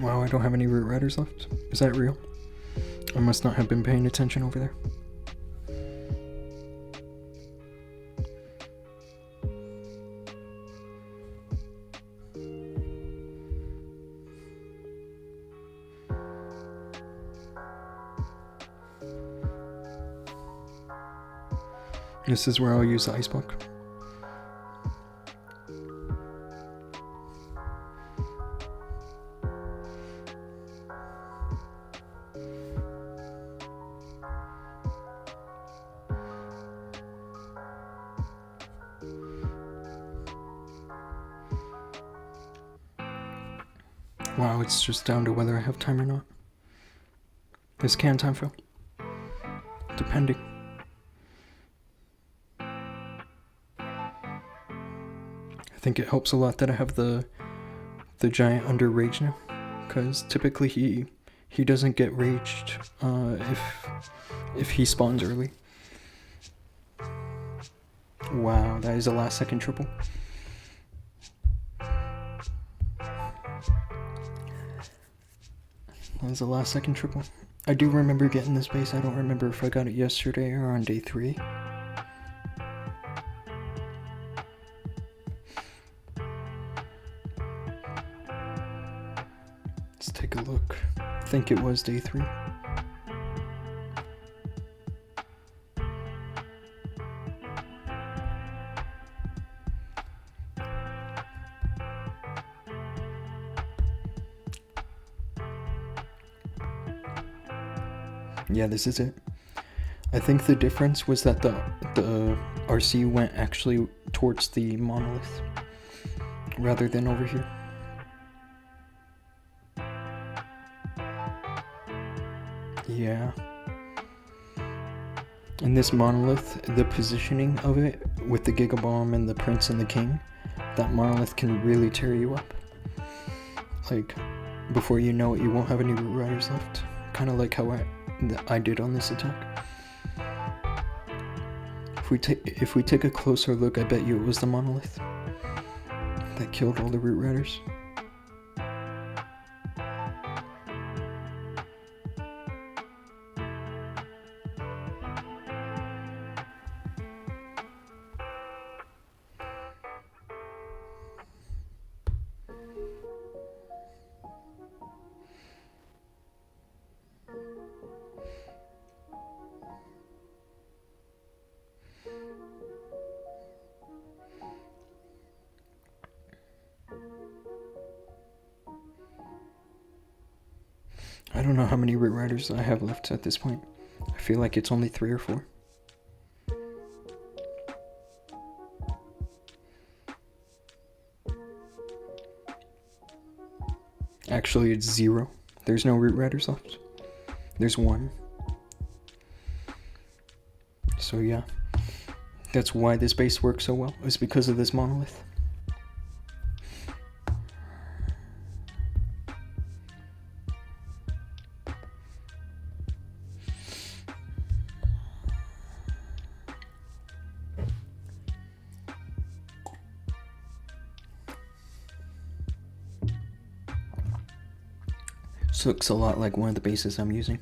Wow, I don't have any root riders left. Is that real? I must not have been paying attention over there. This is where I'll use the ice block. Wow, it's just down to whether I have time or not. This can time fill. Depending. I think it helps a lot that I have the giant under rage now, because typically he doesn't get raged if he spawns early. Wow, that is a last second triple. That was a last second triple. I do remember getting this base. I don't remember if I got it yesterday or on day 3. Let's take a look. I think it was day 3. Yeah, this is it. I think the difference was that the RC went actually towards the monolith rather than over here. Yeah. And this monolith, the positioning of it with the Giga Bomb and the Prince and the King, that monolith can really tear you up. Like, before you know it, you won't have any root riders left. Kind of like how I did on this attack. if we take a closer look, I bet you it was the monolith that killed all the root riders. I don't know how many root riders I have left at this point. I feel like it's only 3 or 4. Actually, it's 0. There's no root riders left. There's 1. So yeah, that's why this base works so well. It's because of this monolith. This looks a lot like one of the bases I'm using.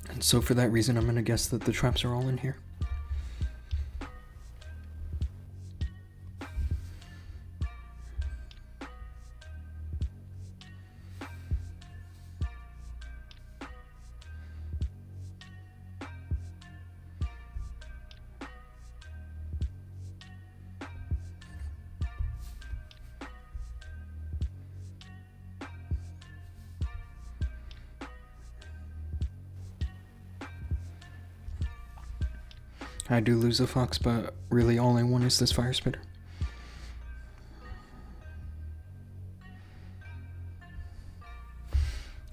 And so for that reason, I'm gonna guess that the traps are all in here. I do lose a fox, but really all I want is this fire spitter.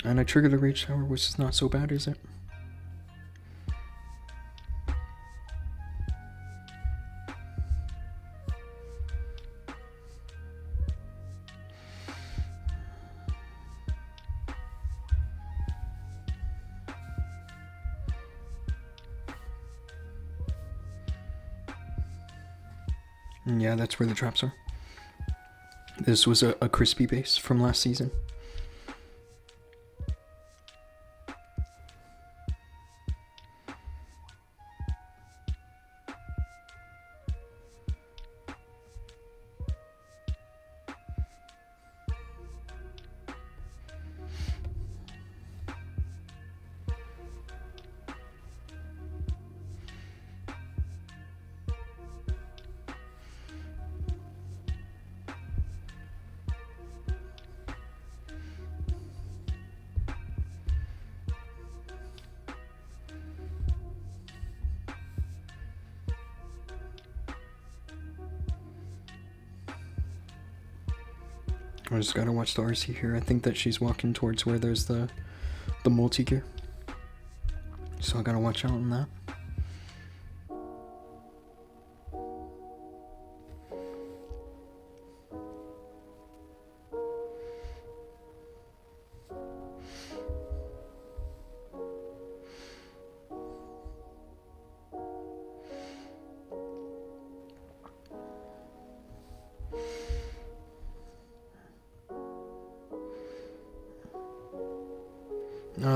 And I triggered the rage tower, which is not so bad, is it? Yeah, that's where the traps are. This was a crispy base from last season. I just gotta watch the RC here. I think that she's walking towards where there's the multi-gear. So I gotta watch out on that.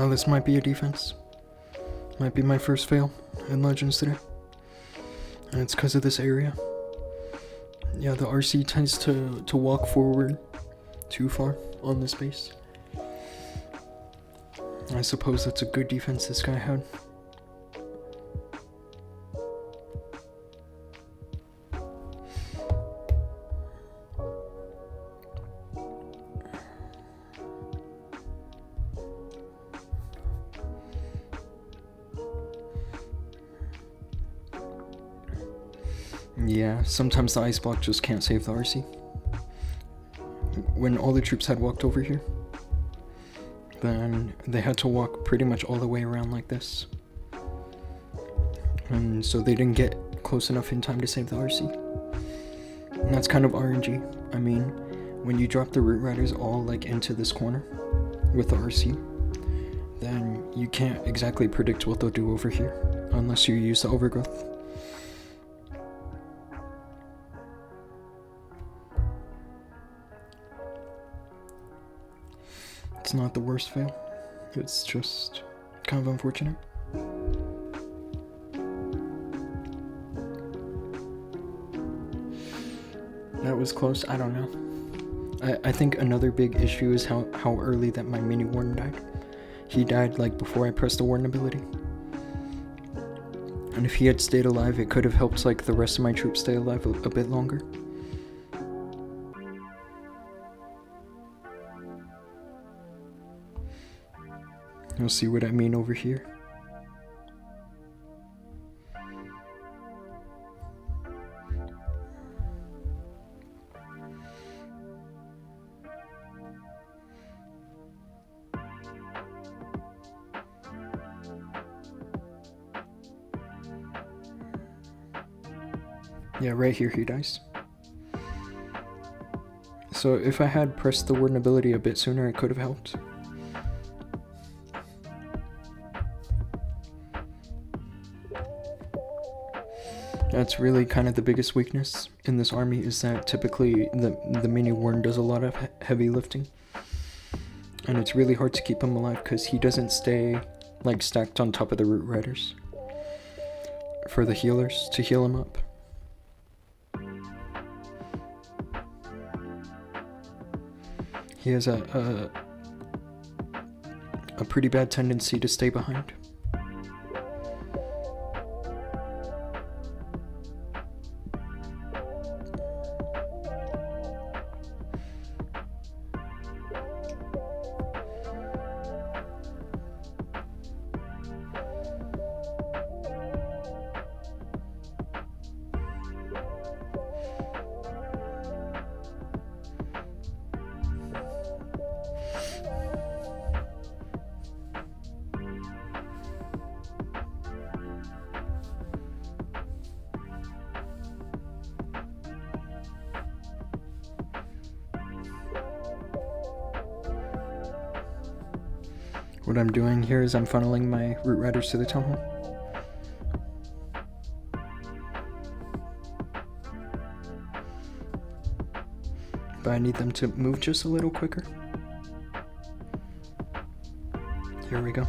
This might be a defense. Might be my first fail in Legends today. And it's because of this area. Yeah, the RC tends to walk forward too far on this base. I suppose that's a good defense this guy had. Yeah, sometimes the ice block just can't save the RC. When all the troops had walked over here, then they had to walk pretty much all the way around like this. And so they didn't get close enough in time to save the RC. And that's kind of RNG. I mean, when you drop the root riders all like into this corner with the RC, then you can't exactly predict what they'll do over here unless you use the overgrowth. It's not the worst fail. It's just kind of unfortunate. That was close. I don't know. I think another big issue is how early that my mini warden died. He died like before I pressed the warden ability. And if he had stayed alive, it could have helped like the rest of my troops stay alive a bit longer. You'll see what I mean over here. Yeah, right here he dies. So if I had pressed the warden ability a bit sooner, it could have helped. That's really kind of the biggest weakness in this army, is that typically the mini warden does a lot of heavy lifting. And it's really hard to keep him alive because he doesn't stay like stacked on top of the root riders for the healers to heal him up. He has a pretty bad tendency to stay behind. What I'm doing here is I'm funneling my root riders to the town hall. But I need them to move just a little quicker. Here we go.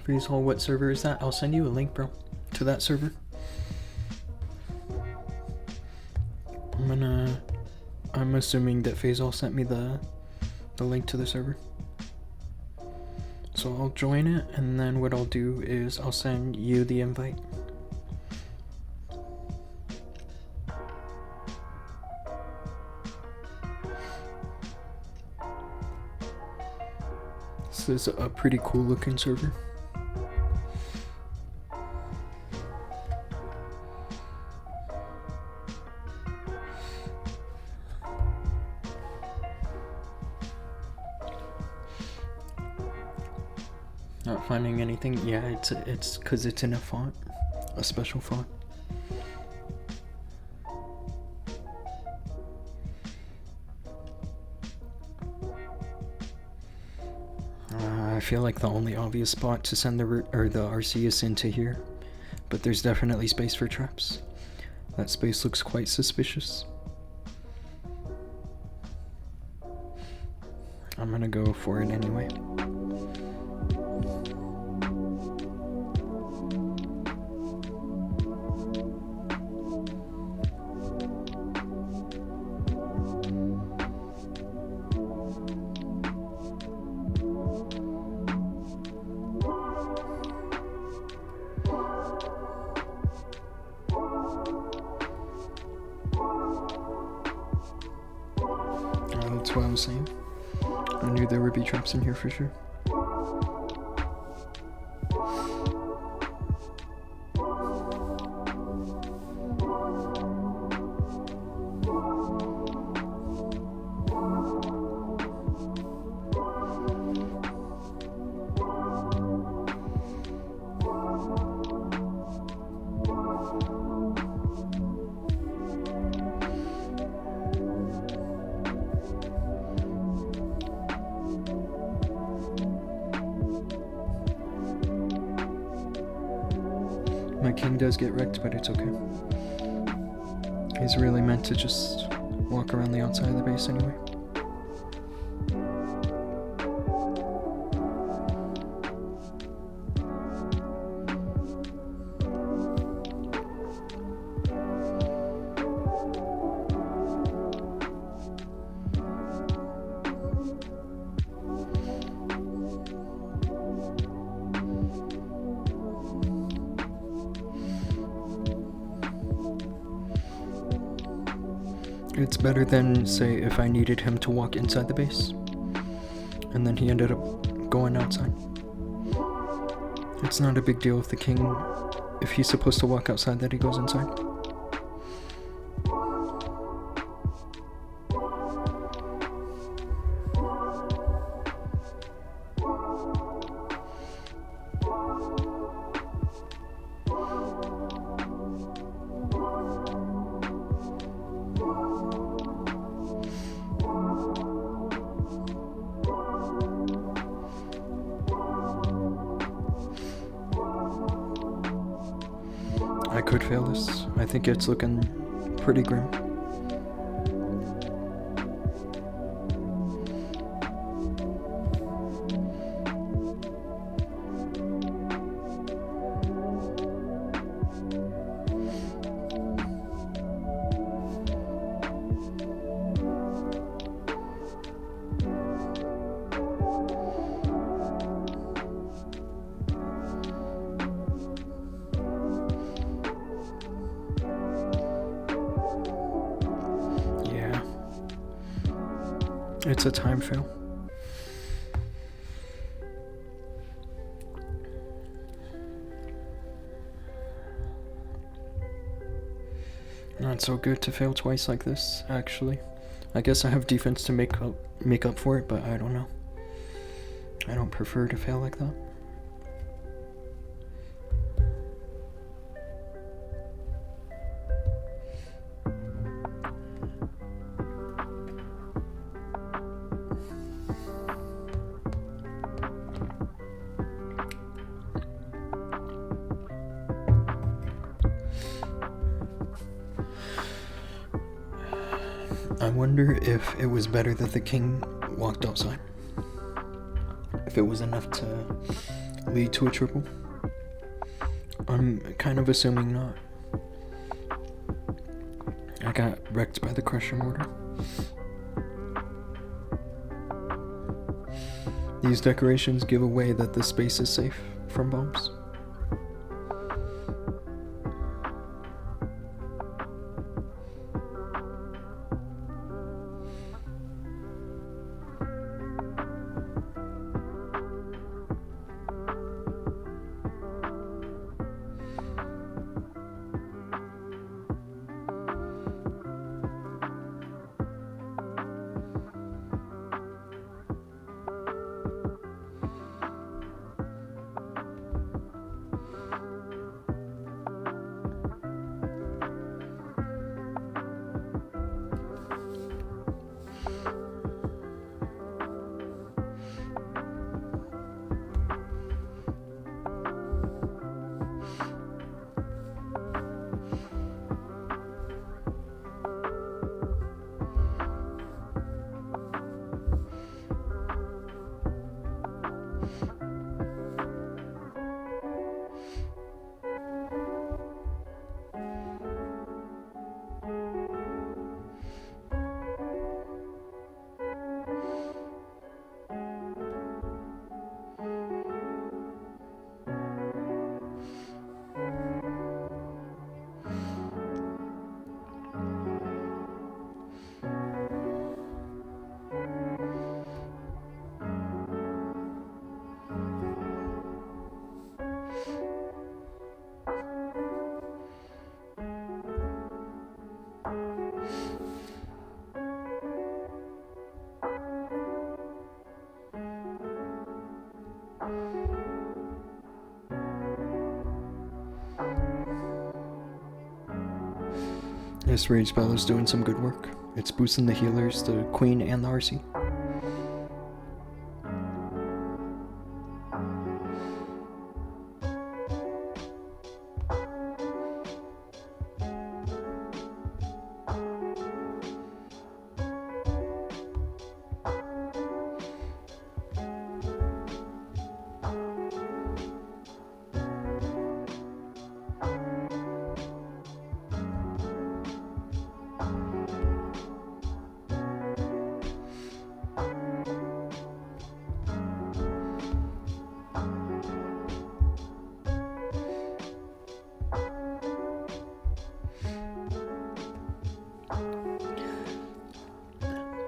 Freeze Hall, what server is that? I'll send you a link, bro, to that server. I'm assuming that Faisal sent me the link to the server. So I'll join it, and then what I'll do is I'll send you the invite. This is a pretty cool looking server. Not finding anything? Yeah, it's because it's in a font. A special font. I feel like the only obvious spot to send the RC is into here, but there's definitely space for traps. That space looks quite suspicious. I'm gonna go for it anyway. That's what I was saying. I knew there would be traps in here for sure. My king does get wrecked, but it's okay. He's really meant to just walk around the outside of the base anyway. It's better than, say, if I needed him to walk inside the base, and then he ended up going outside. It's not a big deal if the king, if he's supposed to walk outside, that he goes inside. I could fail this. I think it's looking pretty grim. It's a time fail. Not so good to fail twice like this, actually. I guess I have defense to make up for it, but I don't know. I don't prefer to fail like that. I wonder if it was better that the king walked outside. If it was enough to lead to a triple. I'm kind of assuming not. I got wrecked by the crusher mortar. These decorations give away that the space is safe from bombs. This rage spell is doing some good work. It's boosting the healers, the queen, and the RC.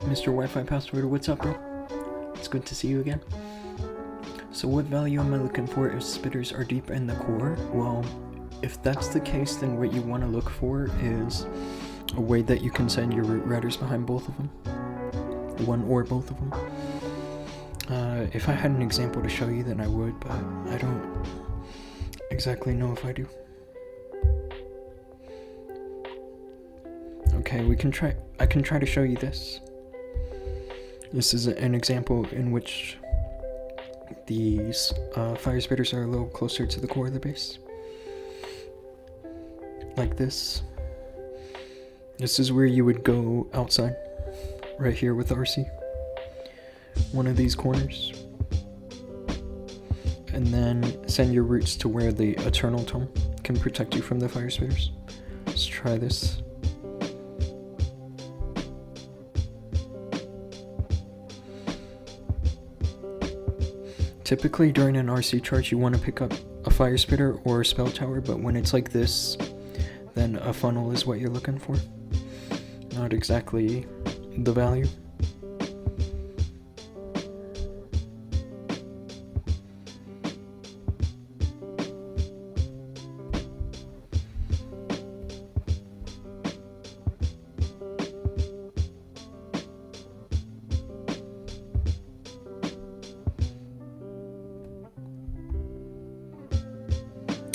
Mr. Wi-Fi Password, what's up, bro? It's good to see you again. So what value am I looking for if spitters are deep in the core? Well, if that's the case, then what you want to look for is a way that you can send your root riders behind both of them. One or both of them. If I had an example to show you, then I would, but I don't exactly know if I do. Okay, I can try to show you this. This is an example in which these fire spitters are a little closer to the core of the base. Like this. This is where you would go outside. Right here with the RC. One of these corners. And then send your roots to where the Eternal Tome can protect you from the fire spitters. Let's try this. Typically during an RC charge you want to pick up a fire spitter or a spell tower, but when it's like this, then a funnel is what you're looking for. Not exactly the value.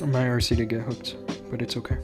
My RC did get hooked, but it's okay.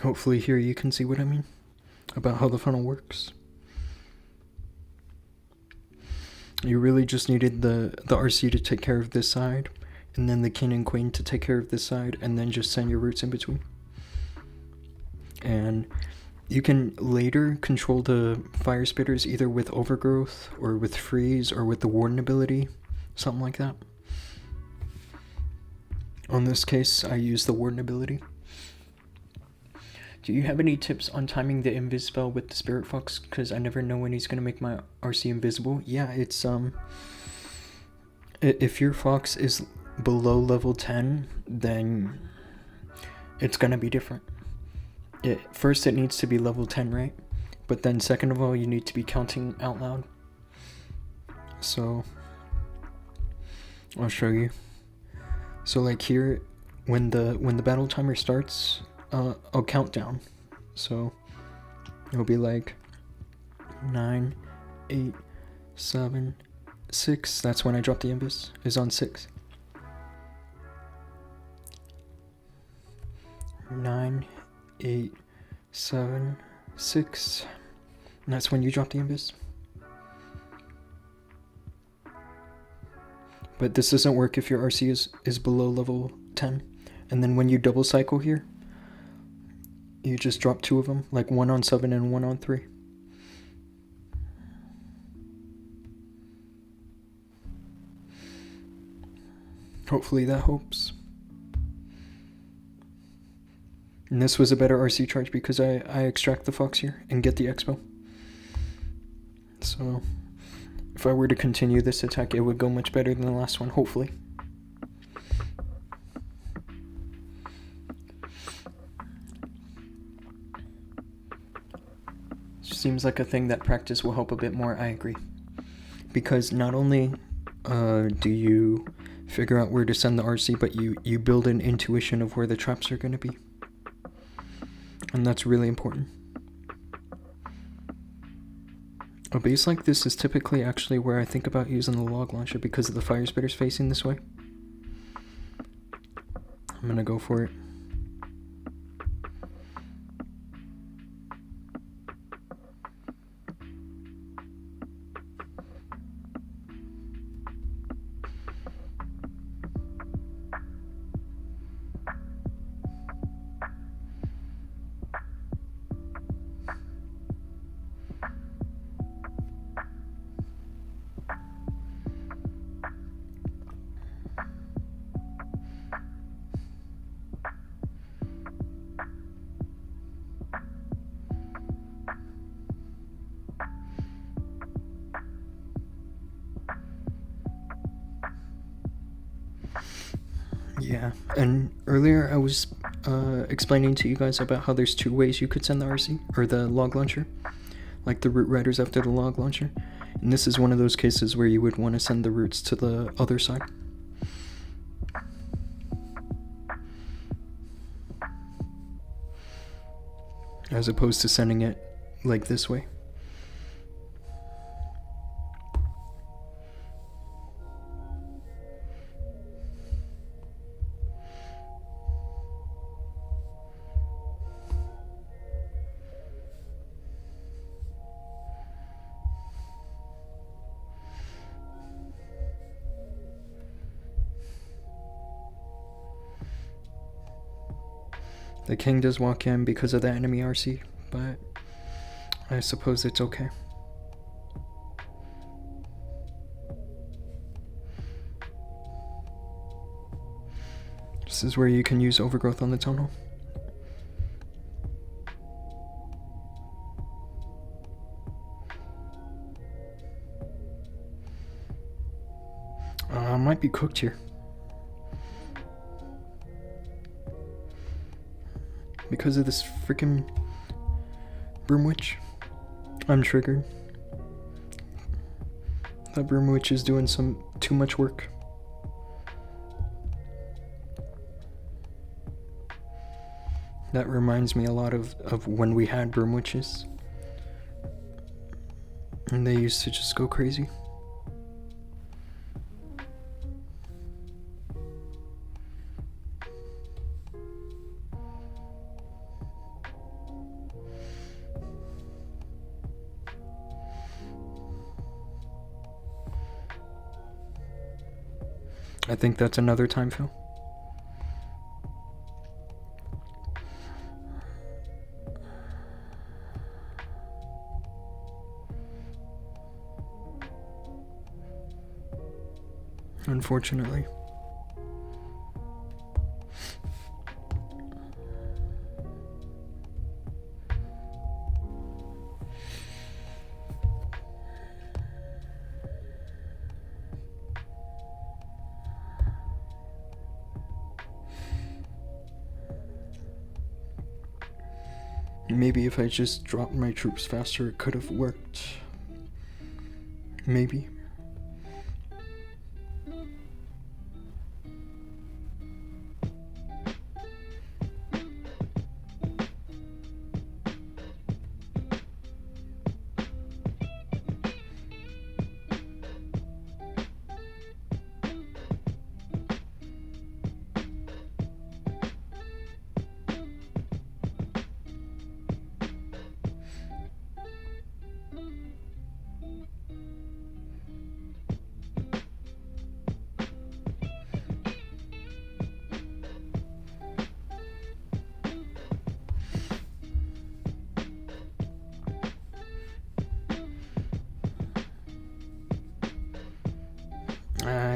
Hopefully here you can see what I mean about how the funnel works. You really just needed the RC to take care of this side, and then the king and queen to take care of this side, and then just send your roots in between. And you can later control the fire spitters either with overgrowth or with freeze or with the warden ability, something like that. On this case, I use the warden ability. Do you have any tips on timing the invis spell with the spirit fox? Because I never know when he's gonna make my RC invisible. Yeah, it's if your fox is below level 10, then it's gonna be different. First it needs to be level 10, right? But then second of all, you need to be counting out loud. So I'll show you. So like here, when the battle timer starts, I'll count down. So it'll be like 9, 8, 7, 6, that's when I dropped the Imbus, is on 6. 9, 8, 7, 6. And that's when you drop the Imbus. But this doesn't work if your RC is below level 10. And then when you double cycle here, you just drop 2 of them, like 1 on 7 and 1 on 3. Hopefully that helps. And this was a better RC charge because I extract the Fox here and get the Expo. So if I were to continue this attack, it would go much better than the last one, hopefully. Seems like a thing that practice will help a bit more, I agree. Because not only do you figure out where to send the RC, but you build an intuition of where the traps are going to be. And that's really important. A base like this is typically actually where I think about using the log launcher because of the fire spitters facing this way. I'm gonna go for it. Yeah, and earlier I was explaining to you guys about how there's 2 ways you could send the RC, or the log launcher, like the root riders after the log launcher, and this is one of those cases where you would want to send the roots to the other side. As opposed to sending it like this way. The king does walk in because of the enemy RC, but I suppose it's okay. This is where you can use overgrowth on the tunnel. Might be cooked here. Because of this freaking broom witch, I'm triggered. That broom witch is doing some too much work. That reminds me a lot of when we had broom witches. And they used to just go crazy. I think that's another time fill. Unfortunately. Maybe if I just dropped my troops faster, it could have worked. Maybe.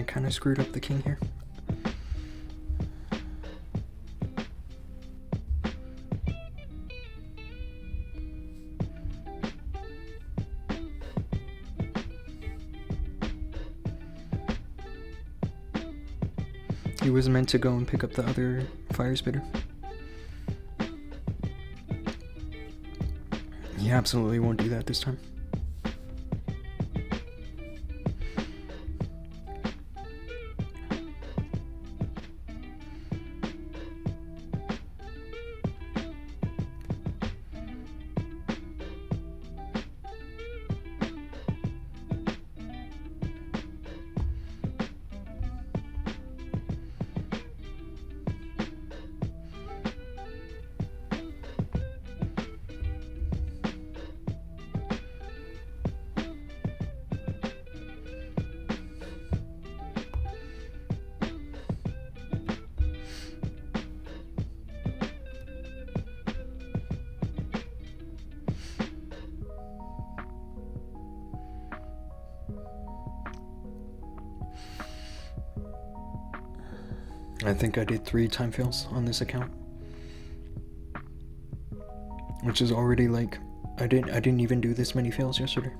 kind of screwed up the king here. He was meant to go and pick up the other fire spitter. He absolutely won't do that this time. I think I did 3 time fails on this account, which is already like I didn't even do this many fails yesterday.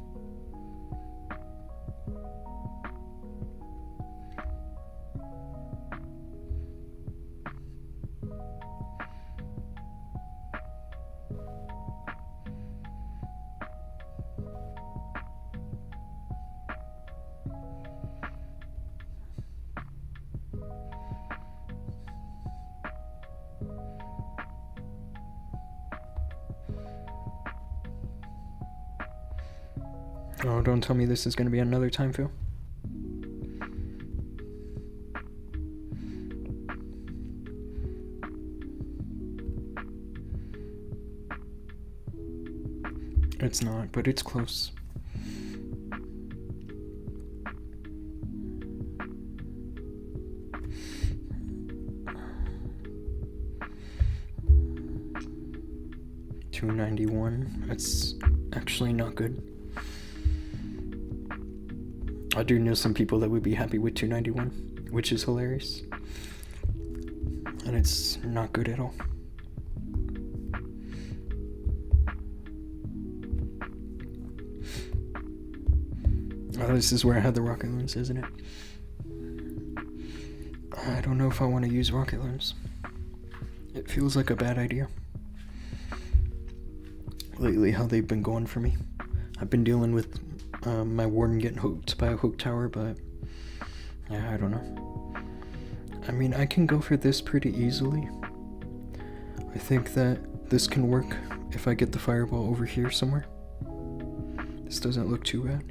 Oh, don't tell me this is going to be another time fail. It's not, but it's close. $291. That's actually not good. I do know some people that would be happy with 291, which is hilarious. And it's not good at all. Oh, this is where I had the rocket learns, isn't it? I don't know if I want to use rocket learns. It feels like a bad idea. Lately, how they've been going for me. I've been dealing with my warden getting hooked by a hook tower, but yeah, I don't know. I mean, I can go for this pretty easily. I think that this can work if I get the fireball over here somewhere. This doesn't look too bad.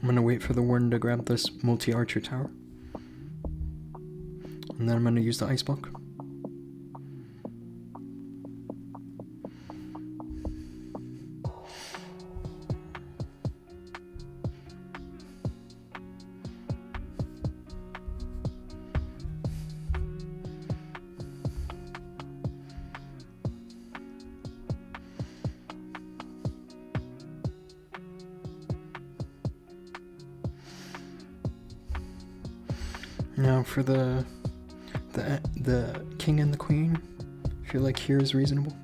I'm gonna wait for the warden to grab this multi-archer tower. And then I'm gonna use the ice block. Now for the king and the queen, I feel like here is reasonable.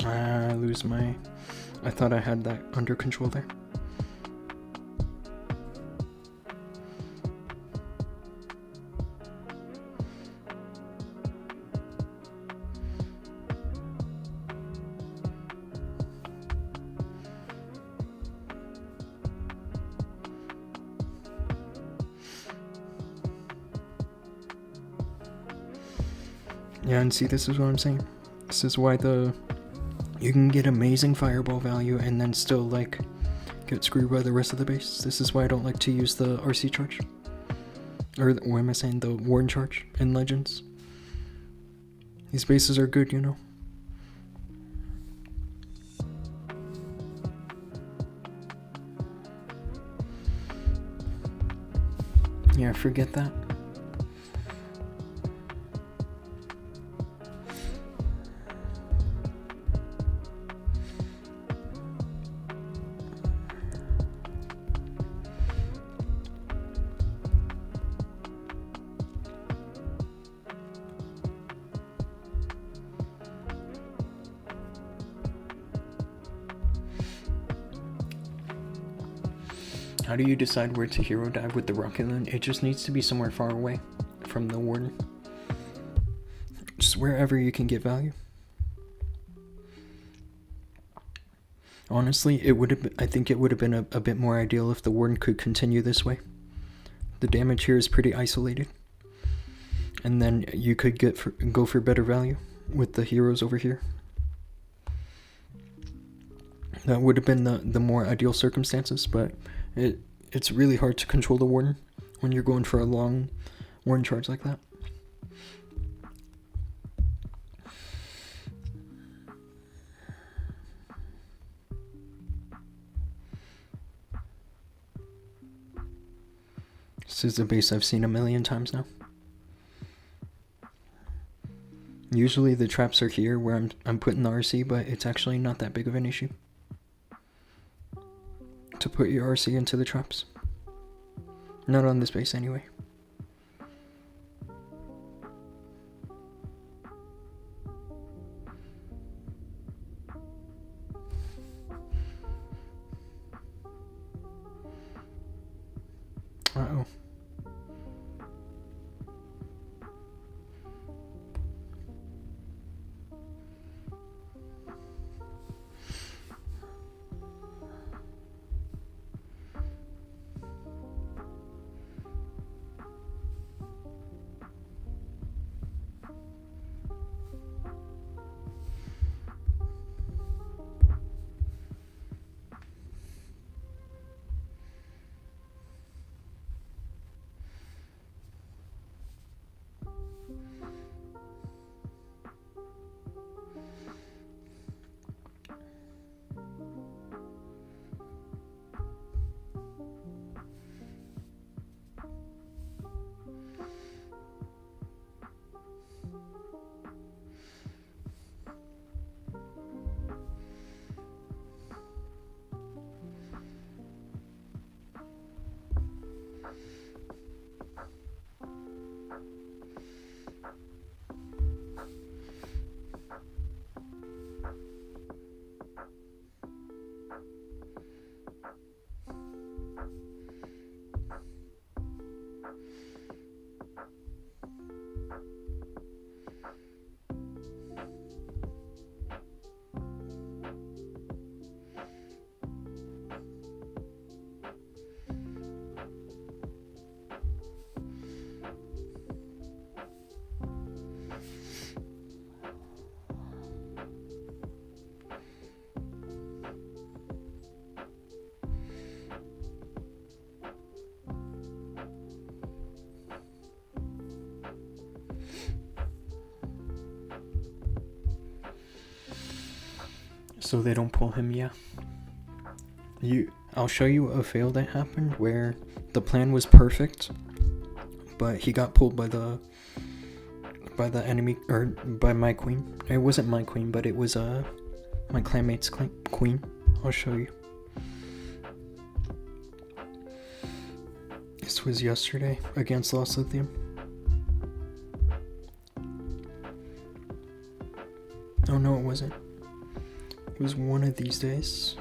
I lose my... I thought I had that under control there. Yeah, and see, this is what I'm saying. This is why you can get amazing fireball value and then still, like, get screwed by the rest of the base. This is why I don't like to use the RC charge. Or, what am I saying? The Warden charge in Legends. These bases are good, you know. Yeah, forget that. How do you decide where to hero dive with the rocket loon? It just needs to be somewhere far away from the warden. Just wherever you can get value. Honestly, I think it would have been a bit more ideal if the warden could continue this way. The damage here is pretty isolated. And then you could go for better value with the heroes over here. That would have been the more ideal circumstances, but it's really hard to control the warden when you're going for a long warden charge like that. This is a base I've seen a million times now. Usually the traps are here where I'm putting the RC, but it's actually not that big of an issue to put your RC into the traps. Not on this base anyway. Uh-oh. So they don't pull him, yeah. I'll show you a fail that happened where the plan was perfect, but he got pulled by the enemy, or by my queen. It wasn't my queen, but it was my clanmate's queen. I'll show you. This was yesterday against Lost Lithium. Oh no, it wasn't. It was one of these days.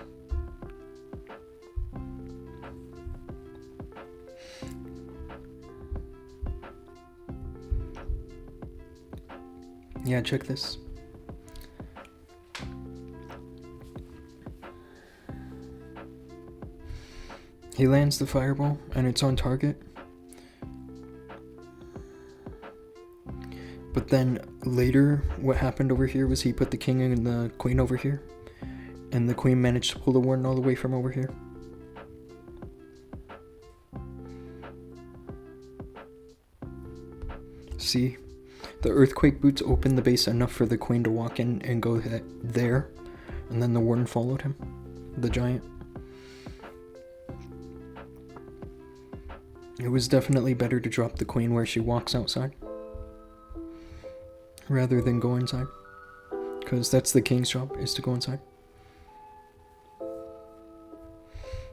Yeah, check this. He lands the fireball, and it's on target. But then later, what happened over here was he put the king and the queen over here. And the queen managed to pull the warden all the way from over here. See? The earthquake boots opened the base enough for the queen to walk in and go there. And then the warden followed him. The giant. It was definitely better to drop the queen where she walks outside. Rather than go inside. Because that's the king's job, is to go inside.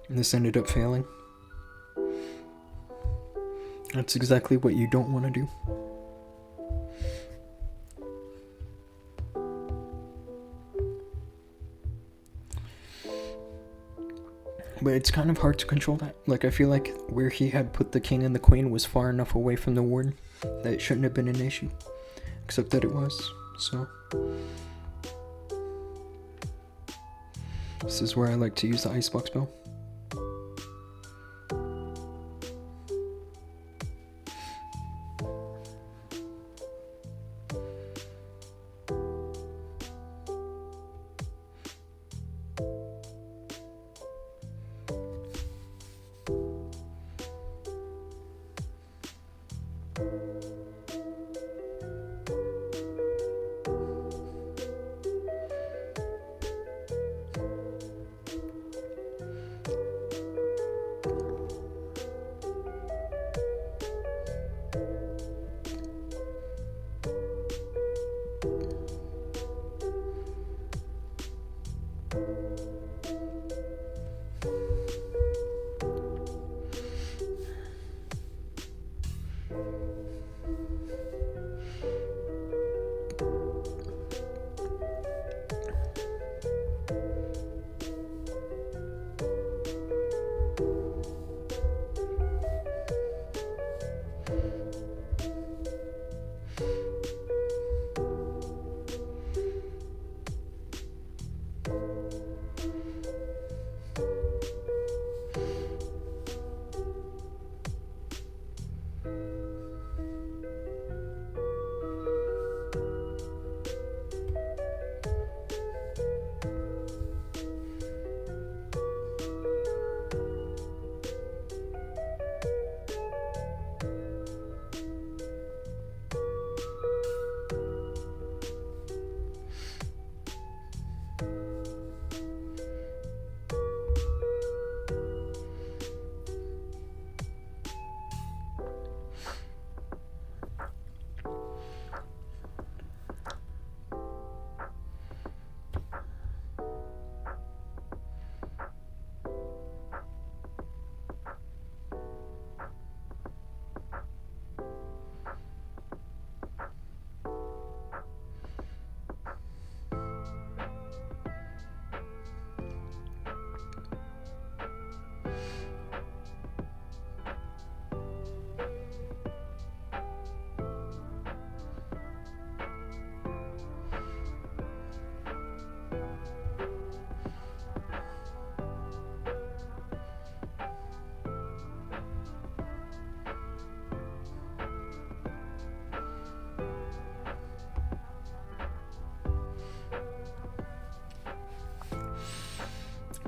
And this ended up failing. That's exactly what you don't want to do. But it's kind of hard to control that. Like, I feel like where he had put the king and the queen was far enough away from the warden that it shouldn't have been an issue. Except that it was, so. This is where I like to use the icebox spell.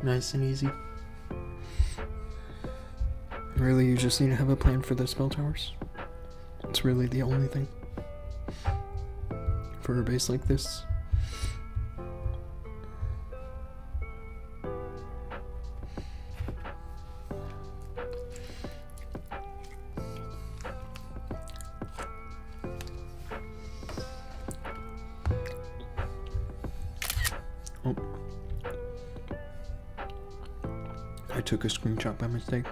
Nice and easy. Really, you just need to have a plan for the spell towers. It's really the only thing. For a base like this. Oh. I took a screenshot by mistake.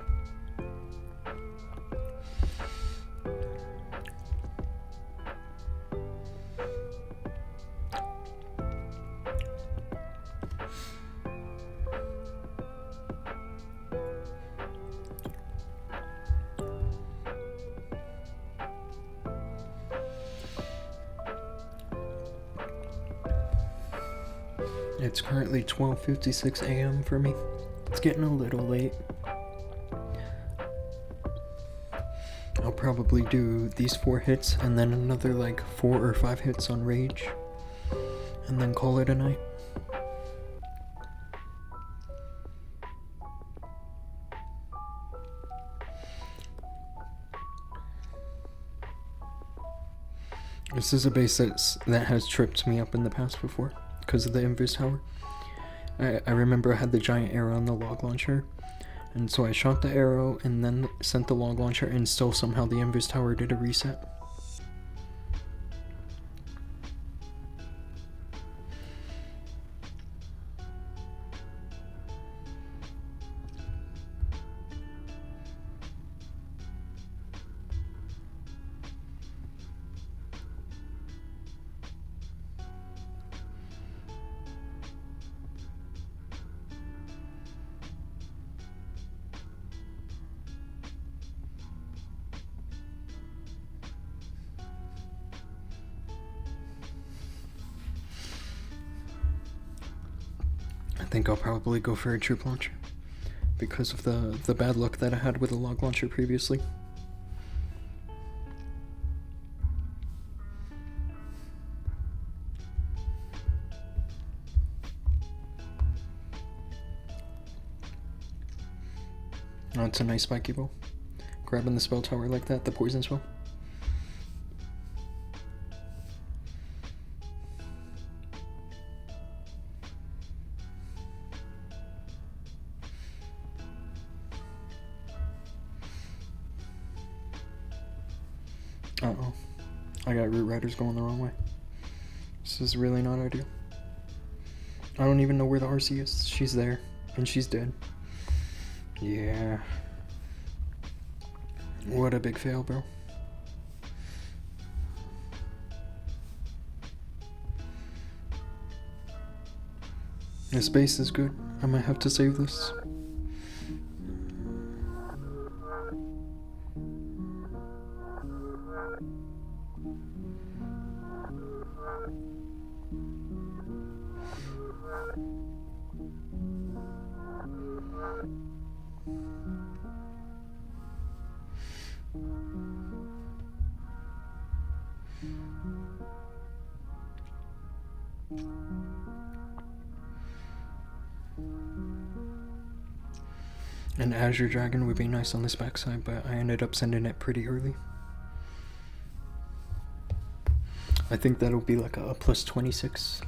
It's currently 12:56 a.m. for me. It's getting a little late. I'll probably do these 4 hits and then another like 4 or 5 hits on Rage, and then call it a night. This is a base that has tripped me up in the past before because of the Invis Tower. I remember I had the giant arrow on the log launcher, and so I shot the arrow and then sent the log launcher, and still somehow the Invis Tower did a reset. I think I'll probably go for a troop launcher because of the bad luck that I had with the log launcher previously. Oh, it's a nice spiky bow. Grabbing the spell tower like that, the poison spell. Uh-oh. I got root riders going the wrong way. This is really not ideal. I don't even know where the RC is. She's there, and she's dead. Yeah. What a big fail, bro. This base is good. I might have to save this. An Azure Dragon would be nice on this backside, but I ended up sending it pretty early. I think that'll be like a plus 26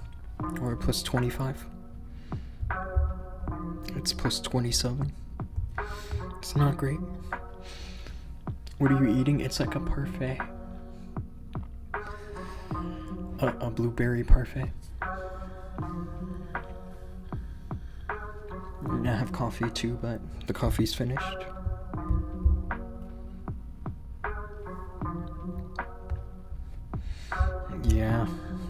or a plus 25. It's plus 27. It's not great. What are you eating? It's like a parfait. A blueberry parfait. And I have coffee too, but the coffee's finished. Yeah,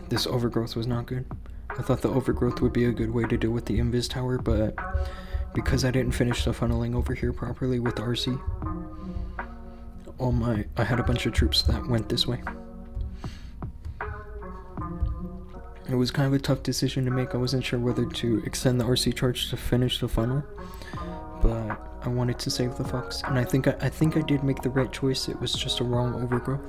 this overgrowth was not good. I thought the overgrowth would be a good way to deal with the Invis Tower, but because I didn't finish the funneling over here properly with RC, I had a bunch of troops that went this way. It was kind of a tough decision to make. I wasn't sure whether to extend the RC charge to finish the funnel, but I wanted to save the fox, and I think I did make the right choice. It was just a wrong overgrowth.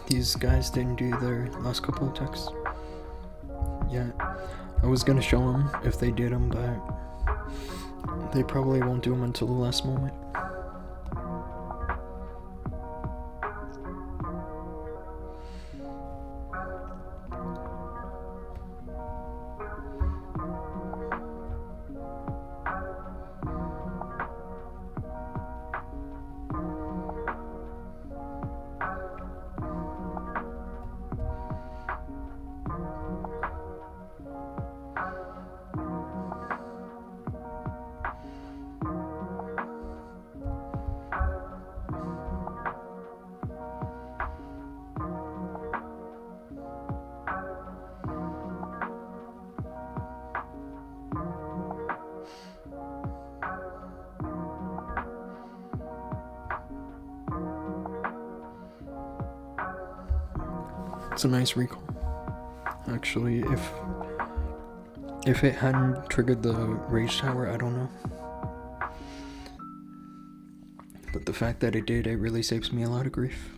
These guys didn't do their last couple attacks. Yeah, I was gonna show them if they did them, but they probably won't do them until the last moment. It's a nice recall. Actually, if it hadn't triggered the rage tower, I don't know. But the fact that it did, it really saves me a lot of grief.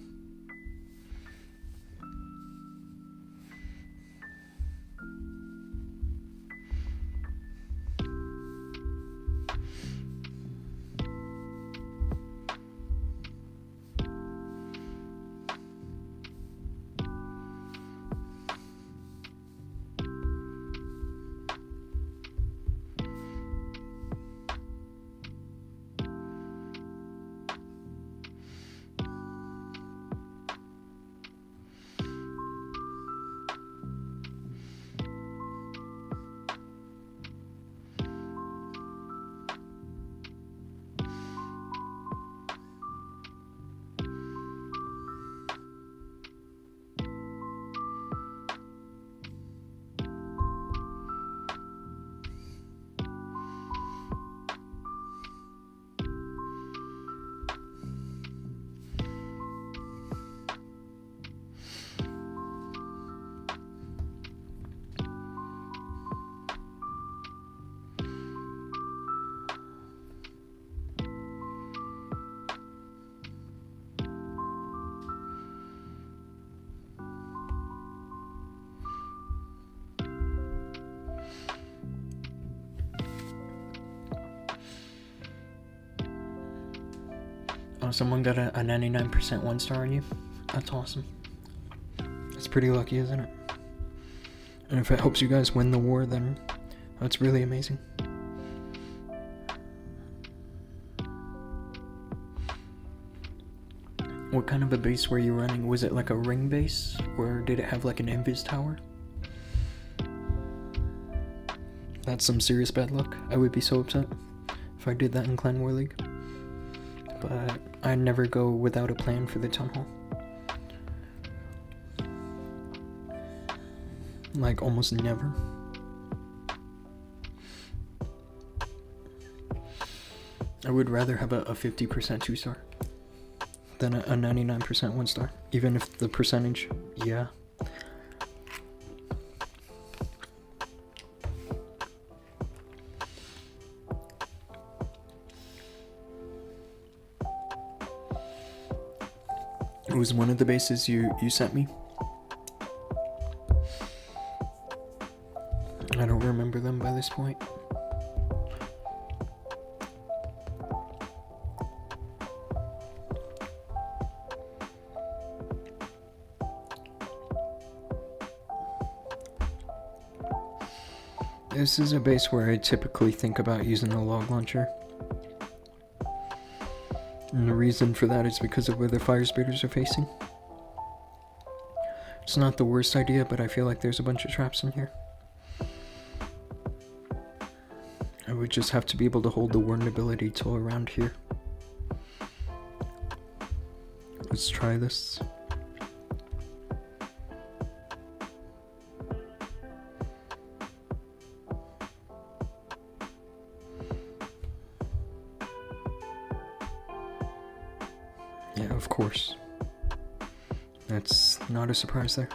Oh, someone got a 99% 1-star on you? That's awesome. That's pretty lucky, isn't it? And if it helps you guys win the war, then that's really amazing. What kind of a base were you running? Was it like a ring base? Or did it have like an invis tower? That's some serious bad luck. I would be so upset if I did that in Clan War League. But I'd never go without a plan for the town hall. Like, almost never. I would rather have a 50% 2-star than a 99% 1-star. Even if the percentage, yeah. It was one of the bases you sent me. I don't remember them by this point. This is a base where I typically think about using the log launcher. And the reason for that is because of where the fire speeders are facing. It's not the worst idea, but I feel like there's a bunch of traps in here. I would just have to be able to hold the warden ability till around here. Let's try this. Yeah, of course. That's not a surprise there.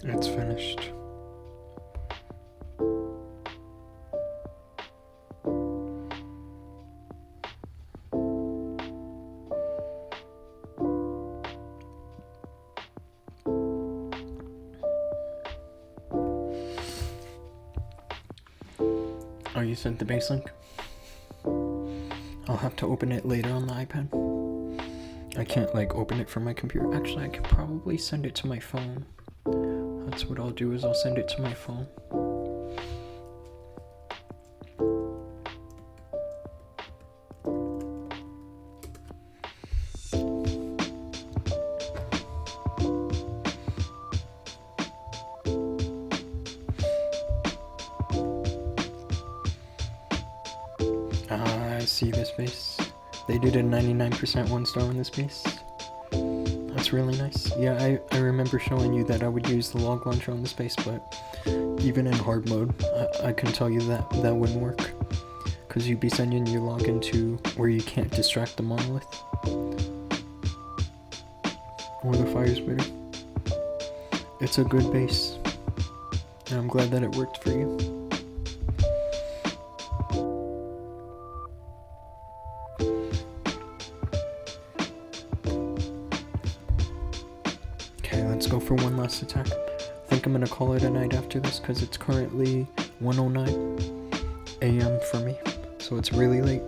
It's finished. Oh, you sent the base link? I'll have to open it later on the iPad. I can't like open it from my computer. Actually, I could probably send it to my phone. That's what I'll do, is I'll send it to my phone. I see this base. They did a 99% 1-star on this base. That's really nice. Yeah, I remember showing you that I would use the log launcher on this base, but even in hard mode, I can tell you that that wouldn't work. Because you'd be sending your log into where you can't distract the monolith. Or the fire spitter. It's a good base. And I'm glad that it worked for you. Let's go for one last attack. I think I'm gonna call it a night after this because it's currently 1:09 a.m. for me, so it's really late.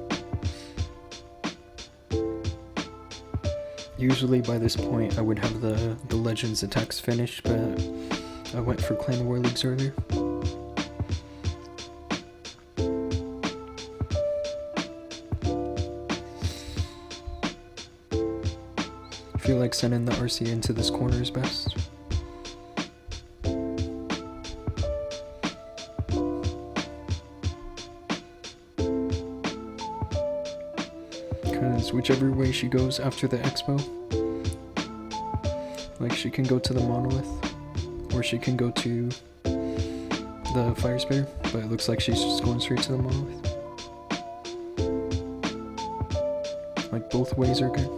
Usually by this point I would have the Legends attacks finished, but I went for Clan War Leagues earlier. I feel like sending the RC into this corner is best. Because whichever way she goes after the expo, like she can go to the monolith, or she can go to the fire spitter, but it looks like she's just going straight to the monolith. Like both ways are good.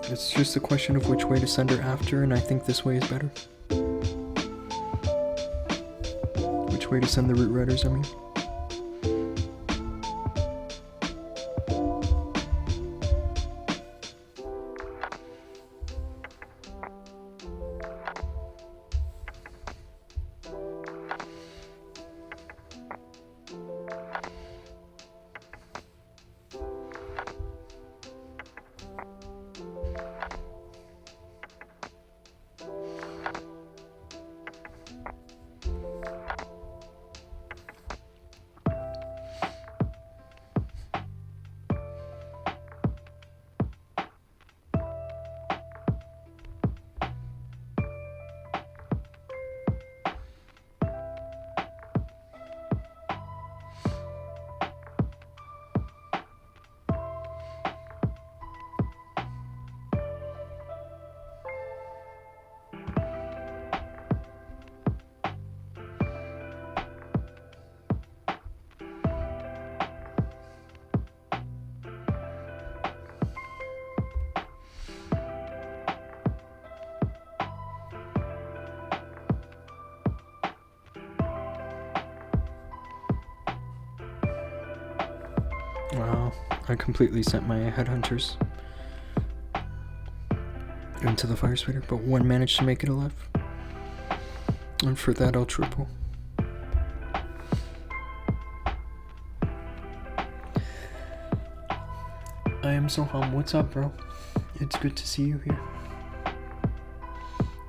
It's just a question of which way to send her after, and I think this way is better. Which way to send the root riders, I mean. Wow, I completely sent my headhunters into the fire spitter, but one managed to make it alive. And for that, I'll triple. I am Soham. What's up, bro? It's good to see you here.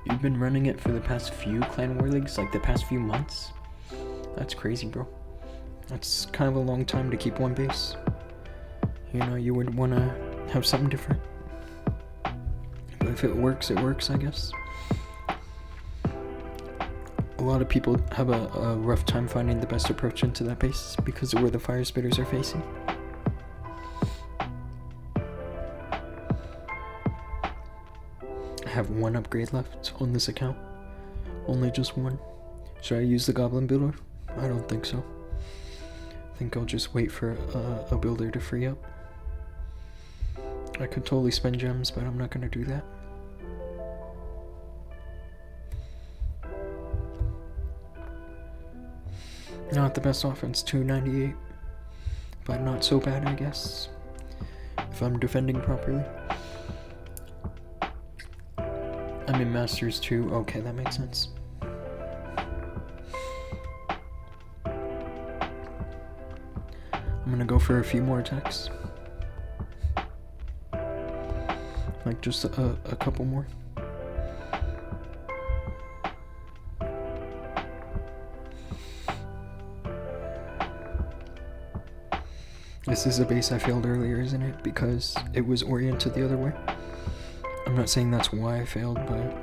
You've been running it for the past few Clan War Leagues, like the past few months? That's crazy, bro. That's kind of a long time to keep one base. You know, you would want to have something different. But if it works, I guess. A lot of people have a rough time finding the best approach into that base because of where the fire spitters are facing. I have one upgrade left on this account. Only just one. Should I use the Goblin Builder? I don't think so. I think I'll just wait for a builder to free up. I could totally spend gems, but I'm not gonna do that. Not the best offense, 298. But not so bad, I guess. If I'm defending properly. I'm in Masters too. Okay, that makes sense. I'm gonna go for a few more attacks. Like just a couple more. This is a base I failed earlier, isn't it? Because it was oriented the other way. I'm not saying that's why I failed, but...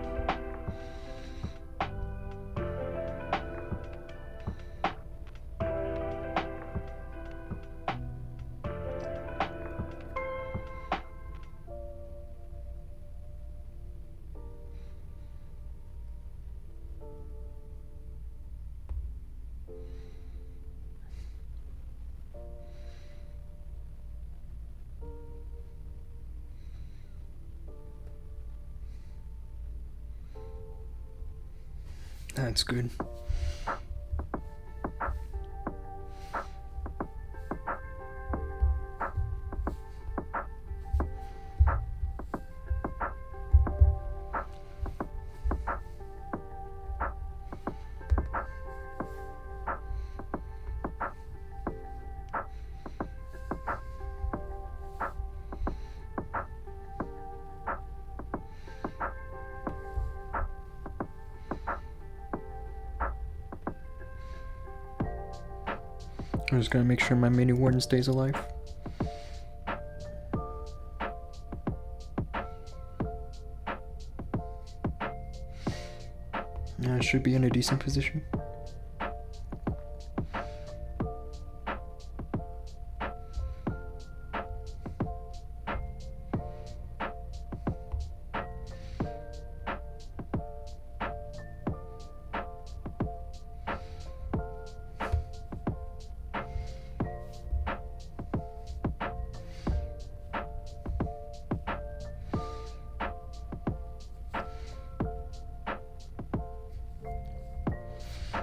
That's good. I'm just gonna make sure my mini warden stays alive. Yeah, I should be in a decent position.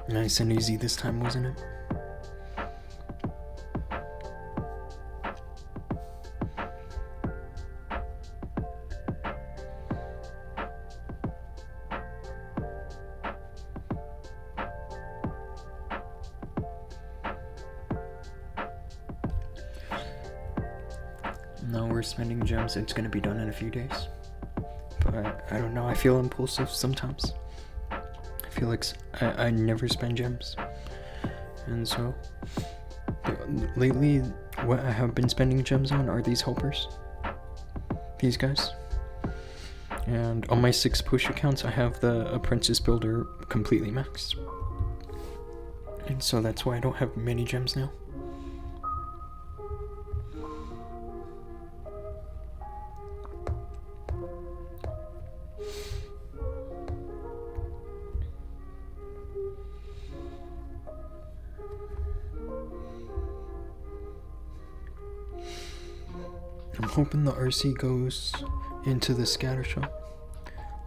Nice and easy this time, wasn't it? No, we're spending gems. It's gonna be done in a few days. But I don't know, I feel impulsive sometimes. I feel like I never spend gems. And so, lately, what I have been spending gems on are these helpers. These guys. And on my 6 push accounts, I have the Apprentice Builder completely maxed. And so that's why I don't have many gems now. I'm hoping the RC goes into the scatter shot.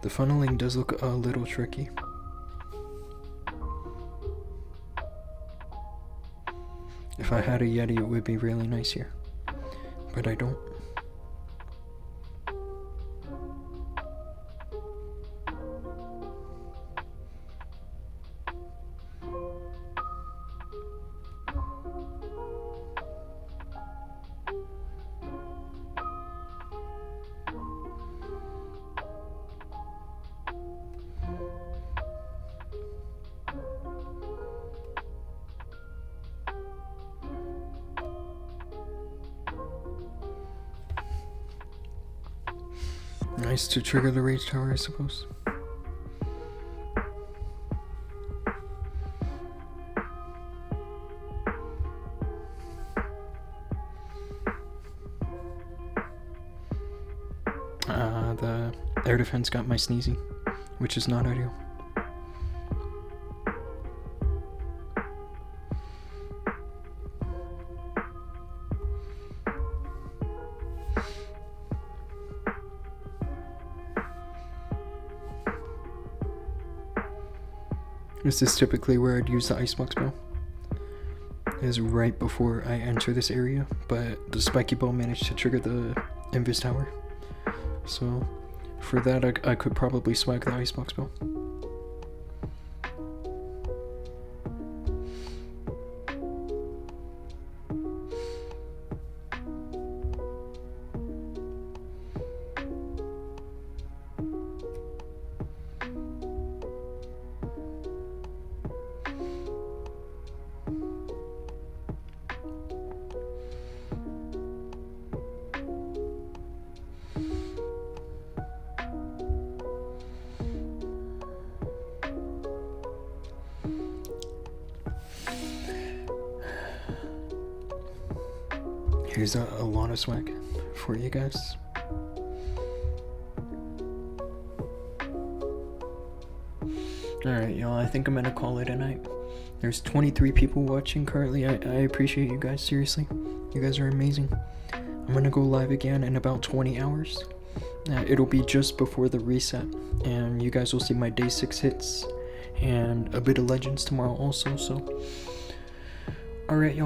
The funneling does look a little tricky. If I had a Yeti, it would be really nice here. But I don't. Nice to trigger the rage tower, I suppose. The air defense got my sneezing, which is not ideal. This is typically where I'd use the icebox bow. Is right before I enter this area, but the spiky ball managed to trigger the invis tower. So for that, I could probably swag the icebox bow. Here's a lot of swag for you guys. Alright, y'all, I think I'm gonna call it a night. There's 23 people watching currently. I appreciate you guys, seriously. You guys are amazing. I'm gonna go live again in about 20 hours. It'll be just before the reset, and you guys will see my day 6 hits and a bit of legends tomorrow also, so. Alright, y'all.